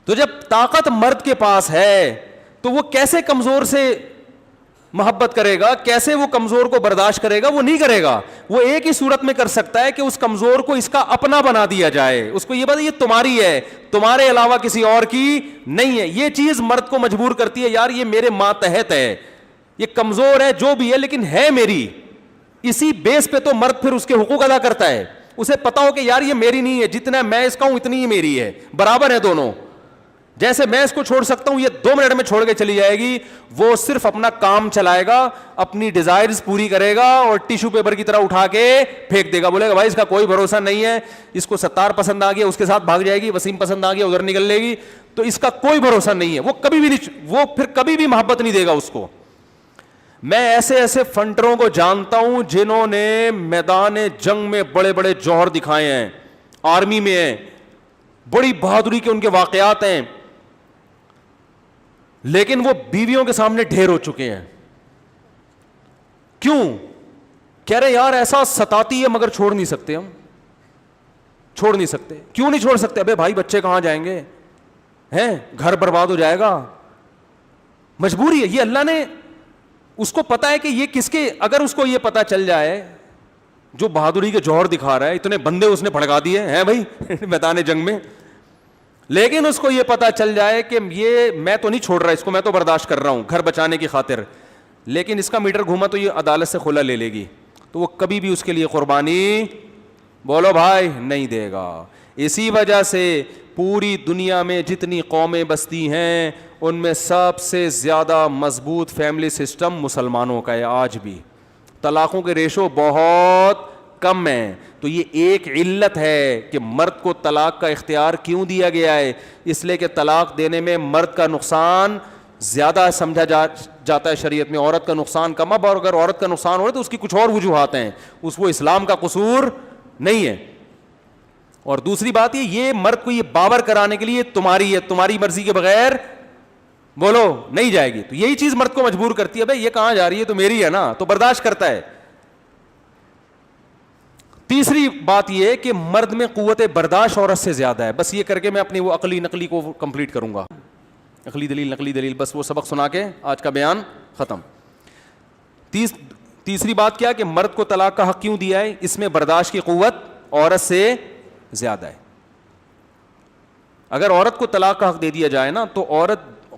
تو جب طاقت مرد کے پاس ہے تو وہ کیسے کمزور سے محبت کرے گا؟ کیسے وہ کمزور کو برداشت کرے گا؟ وہ نہیں کرے گا. وہ ایک ہی صورت میں کر سکتا ہے کہ اس کمزور کو اس کا اپنا بنا دیا جائے، اس کو یہ بات یہ تمہاری ہے، تمہارے علاوہ کسی اور کی نہیں ہے. یہ چیز مرد کو مجبور کرتی ہے، یار یہ میرے ماتحت ہے، یہ کمزور ہے جو بھی ہے لیکن ہے میری. اسی بیس پہ تو مرد پھر اس کے حقوق ادا کرتا ہے. اسے پتا ہو کہ یار یہ میری نہیں ہے، جتنا میں اس کا ہوں اتنی ہی میری ہے، برابر ہے دونوں. جیسے میں اس کو چھوڑ سکتا ہوں، یہ 2 منٹ میں چھوڑ کے چلی جائے گی. وہ صرف اپنا کام چلائے گا، اپنی ڈیزائرز پوری کرے گا اور ٹیشو پیپر کی طرح اٹھا کے پھینک دے گا. بولے گا بھائی اس کا کوئی بھروسہ نہیں ہے، اس کو ستار پسند آ گیا اس کے ساتھ بھاگ جائے گی، وسیم پسند آ گیا ادھر نکل لے گی، تو اس کا کوئی بھروسہ نہیں ہے. وہ کبھی بھی نہیں، وہ پھر کبھی بھی محبت نہیں دے گا اس کو. میں ایسے ایسے فنٹروں کو جانتا ہوں جنہوں نے میدان جنگ میں بڑے بڑے جوہر دکھائے ہیں، آرمی میں ہیں، بڑی بہادری کے ان کے واقعات ہیں، لیکن وہ بیویوں کے سامنے ڈھیر ہو چکے ہیں. کیوں؟ کہہ رہے یار ایسا ستاتی ہے مگر چھوڑ نہیں سکتے، ہم چھوڑ نہیں سکتے. کیوں نہیں چھوڑ سکتے؟ ابے بھائی بچے کہاں جائیں گے، ہیں گھر برباد ہو جائے گا، مجبوری ہے. یہ اللہ نے اس کو پتا ہے کہ یہ کس کے، اگر اس کو یہ پتا چل جائے جو بہادری کے جوہر دکھا رہا ہے، اتنے بندے اس نے بھڑکا دیے ہیں بھائی میدان جنگ میں، لیکن اس کو یہ پتا چل جائے کہ یہ میں تو نہیں چھوڑ رہا اس کو، میں تو برداشت کر رہا ہوں گھر بچانے کی خاطر، لیکن اس کا میٹر گھوما تو یہ عدالت سے کھلا لے لے گی، تو وہ کبھی بھی اس کے لیے قربانی بولو بھائی نہیں دے گا. اسی وجہ سے پوری دنیا میں جتنی قومیں بستی ہیں ان میں سب سے زیادہ مضبوط فیملی سسٹم مسلمانوں کا ہے آج بھی. طلاقوں کے ریشو بہت کم ہیں. تو یہ ایک علت ہے کہ مرد کو طلاق کا اختیار کیوں دیا گیا ہے، اس لیے کہ طلاق دینے میں مرد کا نقصان زیادہ سمجھا جاتا ہے شریعت میں، عورت کا نقصان کم. اب اور اگر عورت کا نقصان ہو رہا ہے تو اس کی کچھ اور وجوہات ہیں، اس وہ اسلام کا قصور نہیں ہے. اور دوسری بات یہ مرد کو یہ باور کرانے کے لیے تمہاری ہے، تمہاری مرضی کے بغیر بولو نہیں جائے گی. تو یہی چیز مرد کو مجبور کرتی ہے، بھائی یہ کہاں جا رہی ہے تو میری ہے نا، تو برداشت کرتا ہے. تیسری بات یہ کہ مرد میں قوت برداشت عورت سے زیادہ ہے. بس یہ کر کے میں اپنی وہ عقلی نقلی کو کمپلیٹ کروں گا، عقلی دلیل نقلی دلیل، بس وہ سبق سنا کے آج کا بیان ختم. تیسری بات کیا کہ مرد کو طلاق کا حق کیوں دیا ہے، اس میں برداشت کی قوت عورت سے زیادہ ہے. اگر عورت کو طلاق کا حق دے دیا جائے نا تو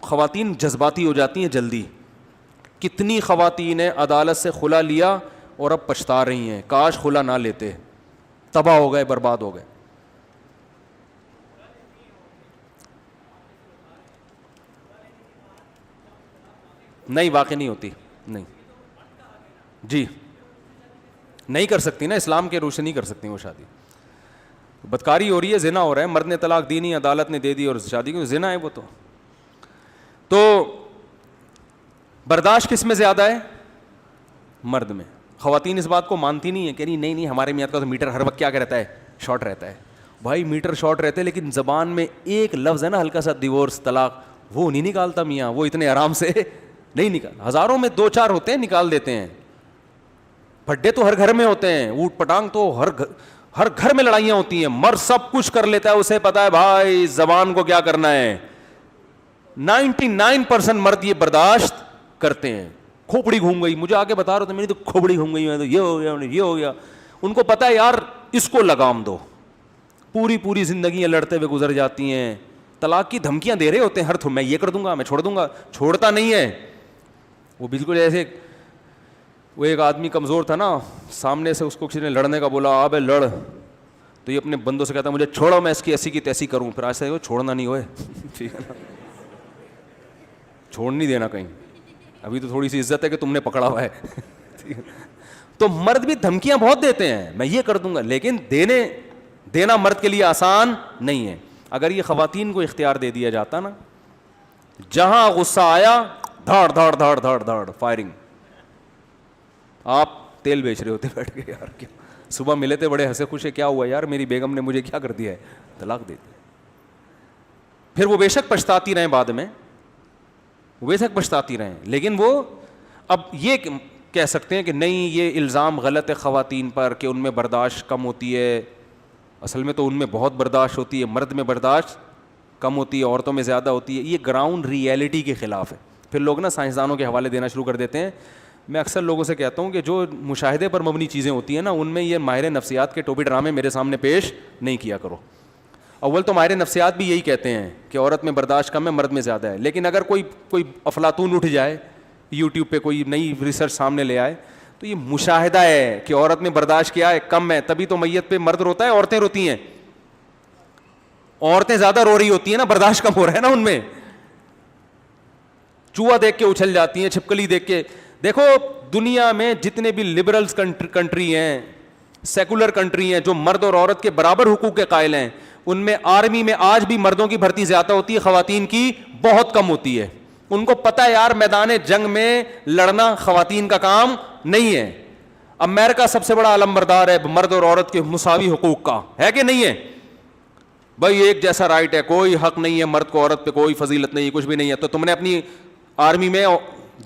خواتین جذباتی ہو جاتی ہیں جلدی. کتنی خواتین ہیں عدالت سے خلا لیا اور اب پچھتا رہی ہیں، کاش خلا نہ لیتے، تباہ ہو گئے، برباد ہو گئے. نہیں واقع نہیں ہوتی، نہیں جی نہیں کر سکتی نا، اسلام کے روشنی کر سکتی وہ شادی. بدکاری ہو رہی ہے، زنا ہو رہا ہے، مرد نے طلاق دی نہیں، عدالت نے دے دی اور شادی کی زنا ہے وہ. تو برداشت کس میں زیادہ ہے؟ مرد میں. خواتین اس بات کو مانتی نہیں ہے کہ نہیں ہمارے میاں کا تو میٹر ہر وقت کیا رہتا ہے، شارٹ رہتا ہے. بھائی میٹر شارٹ رہتے لیکن زبان میں ایک لفظ ہے نا ہلکا سا، ڈیورس، طلاق، وہ نہیں نکالتا میاں، وہ اتنے آرام سے نہیں نکال. ہزاروں میں 2-4 ہوتے ہیں نکال دیتے ہیں. پھڈے تو ہر گھر میں ہوتے ہیں، اوٹ پٹانگ تو ہر گھر میں لڑائیاں ہوتی ہیں. مرد سب کچھ کر لیتا ہے، اسے پتا ہے بھائی زبان کو کیا کرنا ہے. 99% مرد یہ برداشت کرتے ہیں. کھوپڑی گھوم گئی، مجھے آگے بتا رہے تھے میری تو کھوپڑی گھوم گئی، تو یہ ہو گیا یہ ہو گیا. ان کو پتا ہے یار اس کو لگام دو، پوری زندگیاں لڑتے ہوئے گزر جاتی ہیں. طلاق کی دھمکیاں دے رہے ہوتے ہیں ہر میں یہ کر دوں گا، میں چھوڑ دوں گا، چھوڑتا نہیں ہے. وہ بالکل ایسے، وہ ایک آدمی کمزور تھا نا، سامنے سے اس کو کسی نے لڑنے کا بولا، آبے لڑ، تو یہ اپنے بندوں سے کہتا مجھے چھوڑو میں اس کی ایسی کی تیسی کروں. پھر ایسا چھوڑنا نہیں ہوئے، ٹھیک ہے نا، چھوڑ نہیں دینا کہیں، ابھی تو تھوڑی سی عزت ہے کہ تم نے پکڑا ہوا ہے. تو مرد بھی دھمکیاں بہت دیتے ہیں، میں یہ کر دوں گا، لیکن دینا مرد کے لیے آسان نہیں ہے. اگر یہ خواتین کو اختیار دے دیا جاتا نا، جہاں غصہ آیا دھاڑ دھاڑ دھاڑ دھاڑ دھاڑ فائرنگ. آپ تیل بیچ رہے ہوتے بیٹھ کے، یار کیا صبح ملے تھے بڑے ہنسے خوشے, کیا ہوا یار میری بیگم نے مجھے کیا کر دیا ہے, طلاق دے دی. پھر وہ بے شک پچھتاتی رہیں بعد میں, وہ بے شک پچھتاتی رہیں, لیکن وہ اب یہ کہہ سکتے ہیں کہ نہیں یہ الزام غلط ہے خواتین پر کہ ان میں برداشت کم ہوتی ہے. اصل میں تو ان میں بہت برداشت ہوتی ہے, مرد میں برداشت کم ہوتی ہے, عورتوں میں زیادہ ہوتی ہے. یہ گراؤنڈ ریئلٹی کے خلاف ہے. پھر لوگ نا سائنسدانوں کے حوالے دینا شروع کر دیتے ہیں. میں اکثر لوگوں سے کہتا ہوں کہ جو مشاہدے پر مبنی چیزیں ہوتی ہیں نا, ان میں یہ ماہر نفسیات کے ٹوپی ڈرامے میرے سامنے پیش نہیں کیا کرو. اول تو ماہر نفسیات بھی یہی کہتے ہیں کہ عورت میں برداشت کم ہے, مرد میں زیادہ ہے. لیکن اگر کوئی افلاطون اٹھ جائے, یوٹیوب پہ کوئی نئی ریسرچ سامنے لے آئے, تو یہ مشاہدہ ہے کہ عورت میں برداشت کیا ہے, کم ہے. تبھی تو میت پہ مرد روتا ہے, عورتیں روتی ہیں. عورتیں زیادہ رو رہی ہوتی ہیں نا, برداشت کم ہو رہا ہے نا ان میں. چوہا دیکھ کے اچھل جاتی ہیں, چھپکلی دیکھ کے. دیکھو دنیا میں جتنے بھی لبرلز کنٹری ہیں, سیکولر کنٹری ہیں, جو مرد اور عورت کے برابر حقوق کے قائل ہیں, ان میں آرمی میں آج بھی مردوں کی بھرتی زیادہ ہوتی ہے, خواتین کی بہت کم ہوتی ہے. ان کو پتہ ہے یار میدان جنگ میں لڑنا خواتین کا کام نہیں ہے. امریکہ سب سے بڑا علمبردار ہے مرد اور عورت کے مساوی حقوق کا, ہے کہ نہیں ہے؟ بھائی ایک جیسا رائٹ ہے, کوئی حق نہیں ہے مرد کو عورت پہ, کوئی فضیلت نہیں, کچھ بھی نہیں ہے. تو تم نے اپنی آرمی میں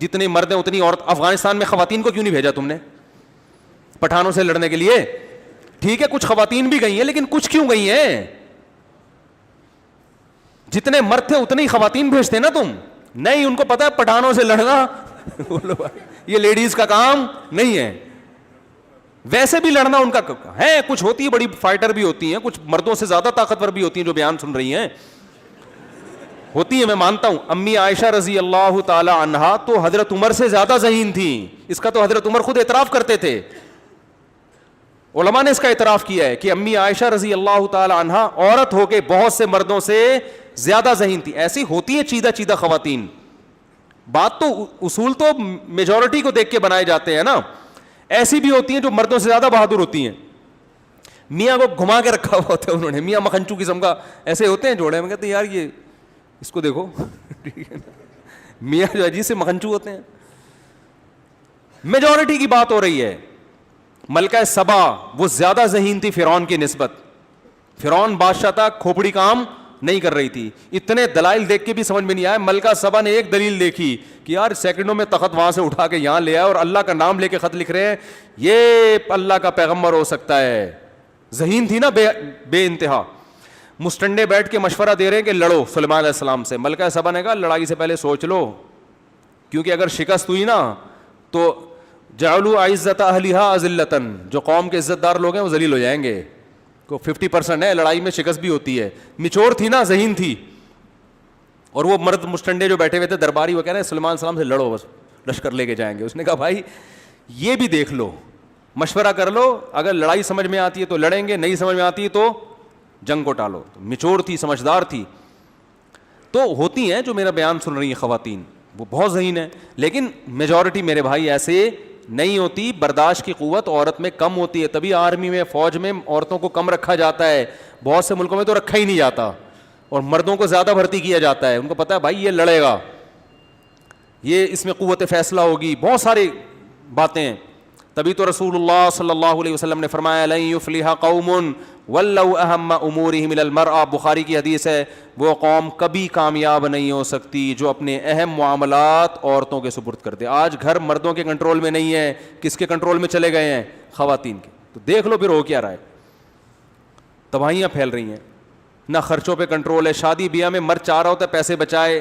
جتنے مرد ہیں اتنی عورت. افغانستان میں خواتین کو کیوں نہیں بھیجا تم نے پٹھانوں سے لڑنے کے لیے؟ ٹھیک ہے کچھ خواتین بھی گئی ہیں, لیکن کچھ کیوں گئی ہیں؟ جتنے مرد تھے اتنے ہی خواتین بھیجتے نا تم. نہیں, ان کو پتا ہے پٹھانوں سے لڑنا یہ لیڈیز کا کام نہیں ہے. ویسے بھی لڑنا ان کا ہے. کچھ ہوتی ہے بڑی فائٹر بھی ہوتی ہیں, کچھ مردوں سے زیادہ طاقتور بھی ہوتی ہیں جو بیان سن رہی ہیں, ہوتی ہے, میں مانتا ہوں. امی عائشہ رضی اللہ تعالی عنہا تو حضرت عمر سے زیادہ ذہین تھیں. اس کا تو حضرت عمر خود اعتراف کرتے تھے. علماء نے اس کا اعتراف کیا ہے کہ امی عائشہ رضی اللہ تعالی عنہا عورت ہو کے بہت سے مردوں سے زیادہ ذہین تھی. ایسی ہوتی ہیں چیدہ چیدہ خواتین. بات تو اصول تو میجورٹی کو دیکھ کے بنائے جاتے ہیں نا. ایسی بھی ہوتی ہیں جو مردوں سے زیادہ بہادر ہوتی ہیں. میاں کو گھما کے رکھا ہوا ہوتا ہے انہوں نے, میاں مکھنچو قسم کا ایسے ہوتے ہیں جوڑے میں, کہتے ہیں یار یہ اس کو دیکھو میاں جو عجیب سے مکھنچو ہوتے ہیں. میجورٹی کی بات ہو رہی ہے. ملکہ سبا وہ زیادہ ذہین تھی فرعون کی نسبت. فرعون بادشاہ تھا, کھوپڑی کام نہیں کر رہی تھی. اتنے دلائل دیکھ کے بھی سمجھ میں نہیں آیا. ملکہ سبا نے ایک دلیل دیکھی کہ یار سیکنڈوں میں تخت وہاں سے اٹھا کے یہاں لے آئے اور اللہ کا نام لے کے خط لکھ رہے ہیں, یہ اللہ کا پیغمبر ہو سکتا ہے. ذہین تھی نا بے انتہا. مسٹنڈے بیٹھ کے مشورہ دے رہے ہیں کہ لڑو سلیمان علیہ السلام سے. ملکہ سبا نے کہا لڑائی سے پہلے سوچ لو, کیونکہ اگر شکست ہوئی نا تو جعلوا عزت اہلھا اذلۃ, جو قوم کے عزت دار لوگ ہیں وہ ذلیل ہو جائیں گے. کو 50% ہے, لڑائی میں شکست بھی ہوتی ہے. میچور تھی نا, ذہین تھی. اور وہ مرد مسٹنڈے جو بیٹھے ہوئے تھے درباری, وہ کہہ رہے ہیں سلیمان السلام سے لڑو, بس لشکر لے کے جائیں گے. اس نے کہا بھائی یہ بھی دیکھ لو, مشورہ کر لو, اگر لڑائی سمجھ میں آتی ہے تو لڑیں گے, نہیں سمجھ میں آتی ہے تو جنگ کو ٹالو. میچور تھی, سمجھدار تھی. تو ہوتی ہیں جو میرا بیان سن رہی ہیں خواتین, وہ بہت ذہین ہیں. لیکن میجورٹی میرے بھائی ایسے نہیں ہوتی. برداشت کی قوت عورت میں کم ہوتی ہے. تبھی آرمی میں, فوج میں عورتوں کو کم رکھا جاتا ہے. بہت سے ملکوں میں تو رکھا ہی نہیں جاتا, اور مردوں کو زیادہ بھرتی کیا جاتا ہے. ان کو پتا ہے بھائی یہ لڑے گا, یہ اس میں قوت فیصلہ ہوگی, بہت ساری باتیں. تبھی تو رسول اللہ صلی اللہ علیہ وسلم نے فرمایا لن یفلح قوم ولوا اہم امورہم الی المرأة. بخاری کی حدیث ہے, وہ قوم کبھی کامیاب نہیں ہو سکتی جو اپنے اہم معاملات عورتوں کے سپرد کر دے. آج گھر مردوں کے کنٹرول میں نہیں ہے, کس کے کنٹرول میں چلے گئے ہیں؟ خواتین کے. تو دیکھ لو پھر ہو کیا رہا ہے. تباہیاں پھیل رہی ہیں, نہ خرچوں پہ کنٹرول ہے. شادی بیاہ میں مرد چاہ رہا ہوتا ہے پیسے بچائے,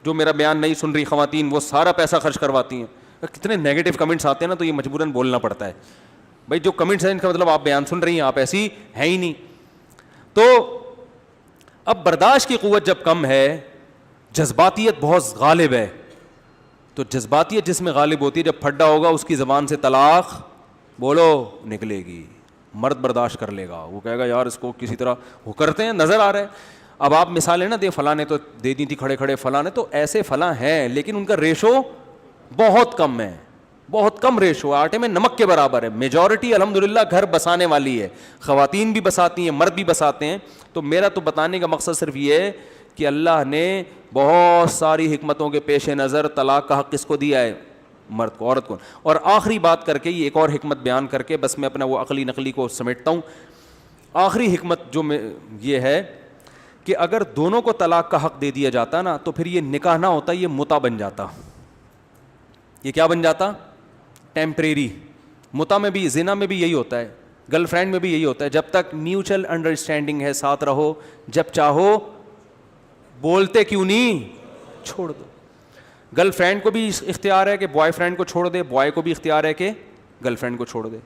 جو میرا بیان نہیں سن رہی خواتین وہ سارا پیسہ خرچ کرواتی ہیں. کتنے نیگیٹو کمنٹس آتے ہیں نا, تو یہ مجبوراً بولنا پڑتا ہے. بھائی جو کمنٹس ہیں ان کا مطلب آپ بیان سن رہی ہیں, آپ ایسی ہیں ہی نہیں. تو اب برداشت کی قوت جب کم ہے, جذباتیت بہت غالب ہے. تو جذباتیت جس میں غالب ہوتی ہے, جب پھڈا ہوگا اس کی زبان سے طلاق بولو نکلے گی. مرد برداشت کر لے گا, وہ کہے گا یار اس کو کسی طرح وہ کرتے ہیں, نظر آ رہا ہے. اب آپ مثالیں نا دے, فلاں نے تو دے دی تھی کھڑے کھڑے, فلاں نے تو ایسے فلاں ہیں, لیکن ان کا ریشو بہت کم ہے, بہت کم ریشو, آٹے میں نمک کے برابر ہے. میجورٹی الحمدللہ گھر بسانے والی ہے, خواتین بھی بساتی ہیں, مرد بھی بساتے ہیں. تو میرا تو بتانے کا مقصد صرف یہ ہے کہ اللہ نے بہت ساری حکمتوں کے پیش نظر طلاق کا حق کس کو دیا ہے؟ مرد کو, عورت کو. اور آخری بات کر کے یہ ایک اور حکمت بیان کر کے بس میں اپنا وہ عقلی نقلی کو سمیٹتا ہوں. آخری حکمت جو یہ ہے کہ اگر دونوں کو طلاق کا حق دے دیا جاتا نا تو پھر یہ نکاح نہ ہوتا, یہ متع بن جاتا. یہ کیا بن جاتا؟ ٹیمپریری. متع میں بھی, زنا میں بھی یہی ہوتا ہے, گرل فرینڈ میں بھی یہی ہوتا ہے. جب تک میوچل انڈرسٹینڈنگ ہے ساتھ رہو, جب چاہو بولتے کیوں نہیں چھوڑ دو. گرل فرینڈ کو بھی اختیار ہے کہ بوائے فرینڈ کو چھوڑ دے, بوائے کو بھی اختیار ہے کہ گرل فرینڈ کو چھوڑ دے.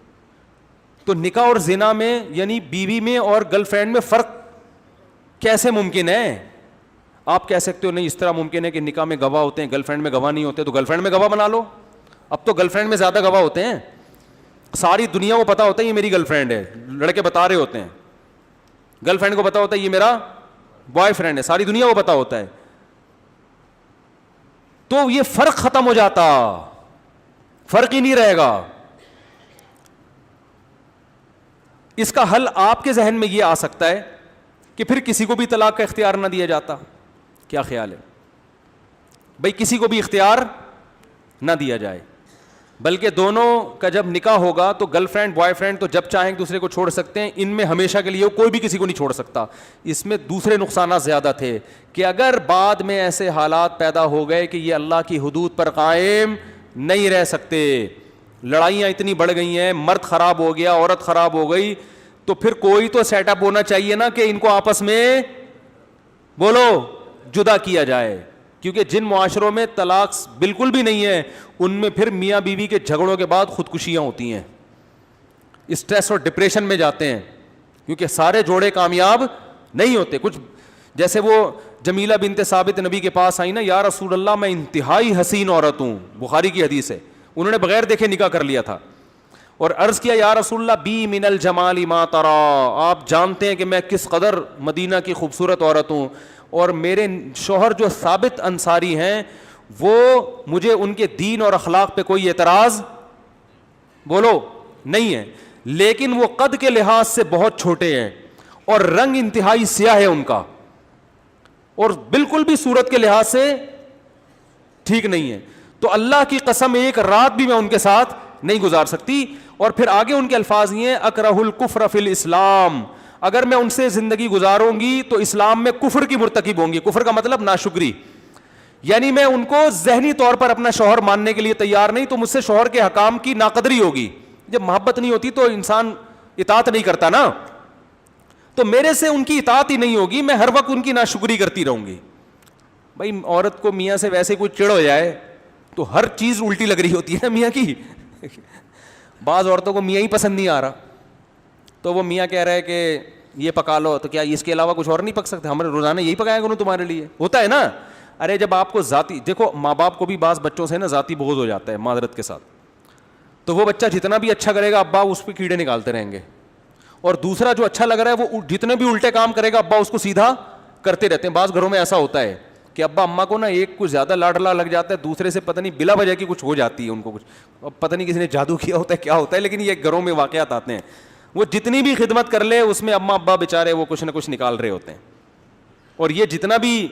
تو نکاح اور زنا میں یعنی بیوی میں اور گرل فرینڈ میں فرق کیسے ممکن ہے؟ آپ کہہ سکتے ہو نہیں اس طرح ممکن ہے کہ نکاح میں گواہ ہوتے ہیں, گرل فرینڈ میں گواہ نہیں ہوتے, تو گرل فرینڈ میں گواہ بنا لو. اب تو گرل فرینڈ میں زیادہ گواہ ہوتے ہیں, ساری دنیا کو پتا ہوتا ہے یہ میری گرل فرینڈ ہے, لڑکے بتا رہے ہوتے ہیں. گرل فرینڈ کو پتا ہوتا ہے یہ میرا بوائے فرینڈ ہے, ساری دنیا کو پتا ہوتا ہے. تو یہ فرق ختم ہو جاتا, فرق ہی نہیں رہے گا. اس کا حل آپ کے ذہن میں یہ آ سکتا ہے کہ پھر کسی کو بھی طلاق کا اختیار نہ دیا جاتا. کیا خیال ہے بھائی؟ کسی کو بھی اختیار نہ دیا جائے, بلکہ دونوں کا جب نکاح ہوگا تو گرل فرینڈ بوائے فرینڈ تو جب چاہیں ایک دوسرے کو چھوڑ سکتے ہیں. ان میں ہمیشہ کے لیے کوئی بھی کسی کو نہیں چھوڑ سکتا. اس میں دوسرے نقصانات زیادہ تھے کہ اگر بعد میں ایسے حالات پیدا ہو گئے کہ یہ اللہ کی حدود پر قائم نہیں رہ سکتے, لڑائیاں اتنی بڑھ گئی ہیں, مرد خراب ہو گیا, عورت خراب ہو گئی, تو پھر کوئی تو سیٹ اپ ہونا چاہیے نا کہ ان کو آپس میں بولو جدا کیا جائے. کیونکہ جن معاشروں میں طلاق بالکل بھی نہیں ہے ان میں پھر میاں بیوی کے جھگڑوں کے بعد خودکشیاں ہوتی ہیں, اسٹریس اور ڈپریشن میں جاتے ہیں, کیونکہ سارے جوڑے کامیاب نہیں ہوتے. کچھ جیسے وہ جمیلہ بنت ثابت نبی کے پاس آئی نا, یا رسول اللہ میں انتہائی حسین عورت ہوں, بخاری کی حدیث ہے, انہوں نے بغیر دیکھے نکاح کر لیا تھا, اور عرض کیا یا رسول اللہ بی من الجمال ما ترى, آپ جانتے ہیں کہ میں کس قدر مدینہ کی خوبصورت عورت ہوں, اور میرے شوہر جو ثابت انصاری ہیں وہ مجھے ان کے دین اور اخلاق پہ کوئی اعتراض بولو نہیں ہے, لیکن وہ قد کے لحاظ سے بہت چھوٹے ہیں اور رنگ انتہائی سیاہ ہے ان کا, اور بالکل بھی صورت کے لحاظ سے ٹھیک نہیں ہے, تو اللہ کی قسم ایک رات بھی میں ان کے ساتھ نہیں گزار سکتی. اور پھر آگے ان کے الفاظ یہ ہیں اکرہ الکفر فی الاسلام, اگر میں ان سے زندگی گزاروں گی تو اسلام میں کفر کی مرتکب ہوں گی. کفر کا مطلب ناشکری, یعنی میں ان کو ذہنی طور پر اپنا شوہر ماننے کے لیے تیار نہیں, تو مجھ سے شوہر کے حکام کی ناقدری ہوگی. جب محبت نہیں ہوتی تو انسان اطاعت نہیں کرتا نا, تو میرے سے ان کی اطاعت ہی نہیں ہوگی, میں ہر وقت ان کی ناشکری کرتی رہوں گی. بھائی عورت کو میاں سے ویسے کوئی چڑ ہو جائے تو ہر چیز الٹی لگ رہی ہوتی ہے نا میاں کی. بعض عورتوں کو میاں ہی پسند نہیں آ رہا, تو وہ میاں کہہ رہا ہے کہ یہ پکا لو, تو کیا اس کے علاوہ کچھ اور نہیں پک سکتے؟ ہمارے روزانہ یہی پکایا کروں تمہارے لیے, ہوتا ہے نا. ارے جب آپ کو ذاتی, دیکھو ماں باپ کو بھی بعض بچوں سے نا ذاتی بغض ہو جاتا ہے معذرت کے ساتھ, تو وہ بچہ جتنا بھی اچھا کرے گا ابا اس پہ کیڑے نکالتے رہیں گے, اور دوسرا جو اچھا لگ رہا ہے وہ جتنے بھی الٹے کام کرے گا ابا اس کو سیدھا کرتے رہتے ہیں. بعض گھروں میں ایسا ہوتا ہے کہ ابا اماں کو نا ایک کچھ زیادہ لاڈلا لگ جاتا ہے, دوسرے سے پتہ نہیں بلا وجہ کی کچھ ہو جاتی ہے ان کو, کچھ پتہ نہیں کسی نے جادو کیا ہوتا ہے کیا ہوتا ہے, لیکن یہ گھروں میں واقعات آتے ہیں. وہ جتنی بھی خدمت کر لے اس میں اماں ابا بیچارے وہ کچھ نہ کچھ نکال رہے ہوتے ہیں, اور یہ جتنا بھی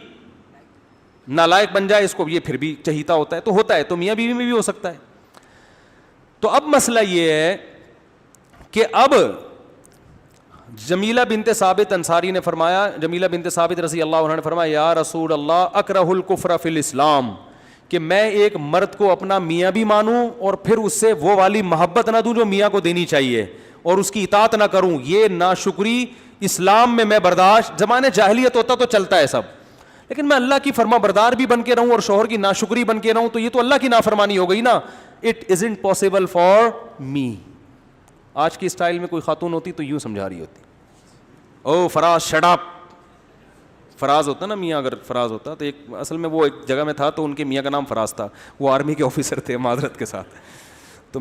نالائق بن جائے اس کو یہ پھر بھی چہیتا ہوتا ہے. تو ہوتا ہے, تو میاں بیوی میں بھی ہو سکتا ہے. تو اب مسئلہ یہ ہے کہ اب جمیلہ بنت ثابت انصاری نے فرمایا, جمیلہ بنت ثابت رضی اللہ عنہ نے فرمایا یا رسول اللہ اکرہ الکفر فی الاسلام, کہ میں ایک مرد کو اپنا میاں بھی مانوں اور پھر اس سے وہ والی محبت نہ دوں جو میاں کو دینی چاہیے, اور اس کی اطاعت نہ کروں, یہ ناشکری اسلام میں برداشت. زمانے جاہلیت ہوتا تو چلتا ہے سب, لیکن میں اللہ کی فرما بردار بھی بن کے رہوں اور شوہر کی ناشکری بن کے رہوں, تو یہ تو اللہ کی نافرمانی ہو گئی نا. It isn't possible for me. آج کی اسٹائل میں کوئی خاتون ہوتی تو یوں سمجھا رہی ہوتی, او فراز شٹ اپ. فراز ہوتا نا میاں, اگر فراز ہوتا تو ایک اصل میں وہ ایک جگہ میں تھا تو ان کے میاں کا نام فراز تھا, وہ آرمی کے آفیسر تھے معذرت کے ساتھ. تو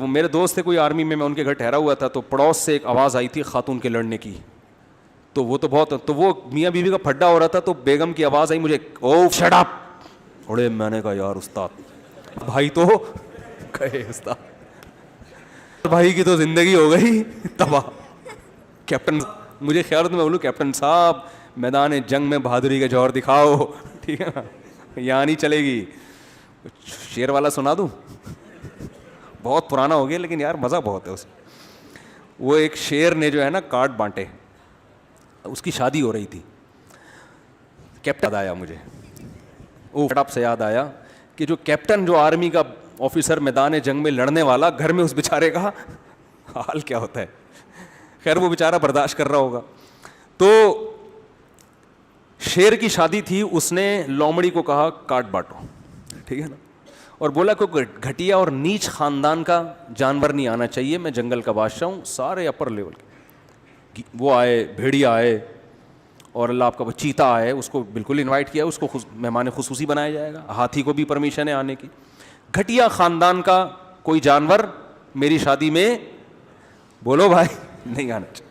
میرے دوست تھے کوئی آرمی میں ان کے گھر ٹھہرا ہوا تھا, تو پڑوس سے ایک آواز آئی تھی خاتون کے لڑنے کی, تو وہ میاں بیوی کا پھڈا ہو رہا تھا, تو بیگم کی آواز آئی مجھے, او شٹ اپ. اڑے میں نے کہا یار استاد بھائی تو کہے استاد بھائی کی تو زندگی ہو گئی تباہ. کیپٹن مجھے خیال میں بولوں کیپٹن صاحب میدان جنگ میں بہادری کا جوہر دکھاؤ, ٹھیک ہے نا, یہاں نہیں چلے گی. شیر والا سنا دوں؟ بہت پرانا ہو گیا لیکن یار مزہ بہت ہے اس میں. وہ ایک شیر نے جو ہے نا کارڈ بانٹے, اس کی شادی ہو رہی تھی. کیپٹن یاد آیا مجھے, آپ سے یاد آیا کہ جو کیپٹن, جو آرمی کا آفیسر میدان جنگ میں لڑنے والا, گھر میں اس بیچارے کا حال کیا ہوتا ہے. خیر وہ بیچارہ برداشت کر رہا ہوگا. تو شیر کی شادی تھی, اس نے لومڑی کو کہا کاٹ بانٹو, ٹھیک ہے نا, اور بولا کوئی گھٹیا اور نیچ خاندان کا جانور نہیں آنا چاہیے, میں جنگل کا بادشاہ ہوں. سارے اپر لیول کے وہ آئے, بھیڑیا آئے, اور اللہ آپ کا وہ چیتا آئے, اس کو بالکل انوائٹ کیا, اس کو مہمان خصوصی بنایا جائے گا. ہاتھی کو بھی پرمیشن ہے آنے کی. گھٹیا خاندان کا کوئی جانور میری شادی میں بولو بھائی نہیں آنا چاہیے.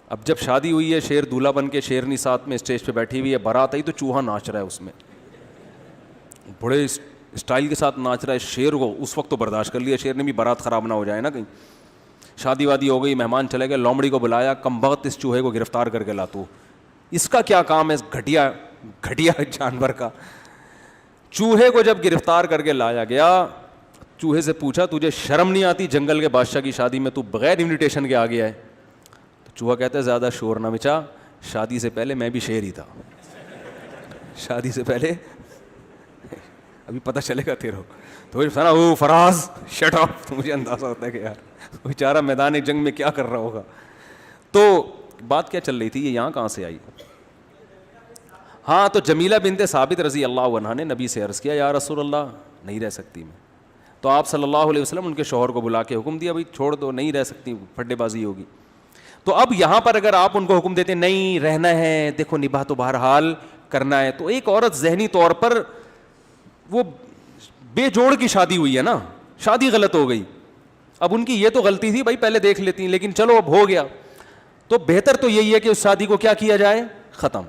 اب جب شادی ہوئی ہے, شیر دولہا بن کے, شیرنی ساتھ میں اسٹیج پہ بیٹھی ہوئی ہے, بارات آئی تو چوہا ناچ رہا ہے اس میں, بڑے اسٹائل کے ساتھ ناچ رہا ہے. شیر کو اس وقت تو برداشت کر لیا شیر نے بھی, بارات خراب نہ ہو جائے نا کہیں. شادی وادی ہو گئی, مہمان چلے گئے, لومڑی کو بلایا, کم بخت اس چوہے کو گرفتار کر کے لا. تو اس کا کیا کام ہے گھٹیا جانور کا. چوہے کو جب گرفتار کر کے لایا گیا, چوہے سے پوچھا تجھے شرم نہیں آتی جنگل کے بادشاہ کی شادی میں تو بغیر انویٹیشن کے آ گیا ہے؟ تو چوہا کہتا ہے زیادہ شور نہ مچا, شادی سے پہلے میں بھی شیر ہی تھا. شادی سے پہلے ابھی پتہ چلے گا تیرے. تو سنا او فراز شٹ اپ, تو مجھے اندازہ ہوتا ہے کہ یار بیچارہ میدان جنگ میں کیا کر رہا ہوگا. تو بات کیا چل رہی تھی, یہ یہاں کہاں سے آئی؟ ہاں, تو جمیلہ بنت ثابت رضی اللہ عنہا نے نبی سے عرض کیا یا رسول اللہ نہیں رہ سکتی میں. تو آپ صلی اللہ علیہ وسلم ان کے شوہر کو بلا کے حکم دیا, بھائی چھوڑ دو, نہیں رہ سکتی, پھڈے بازی ہوگی. تو اب یہاں پر اگر آپ ان کو حکم دیتے نہیں رہنا ہے, دیکھو نباہ تو بہرحال کرنا ہے, تو ایک عورت ذہنی طور پر وہ بے جوڑ کی شادی ہوئی ہے نا, شادی غلط ہو گئی. اب ان کی یہ تو غلطی تھی بھائی پہلے دیکھ لیتی, لیکن چلو اب ہو گیا, تو بہتر تو یہی ہے کہ اس شادی کو کیا کیا جائے, ختم.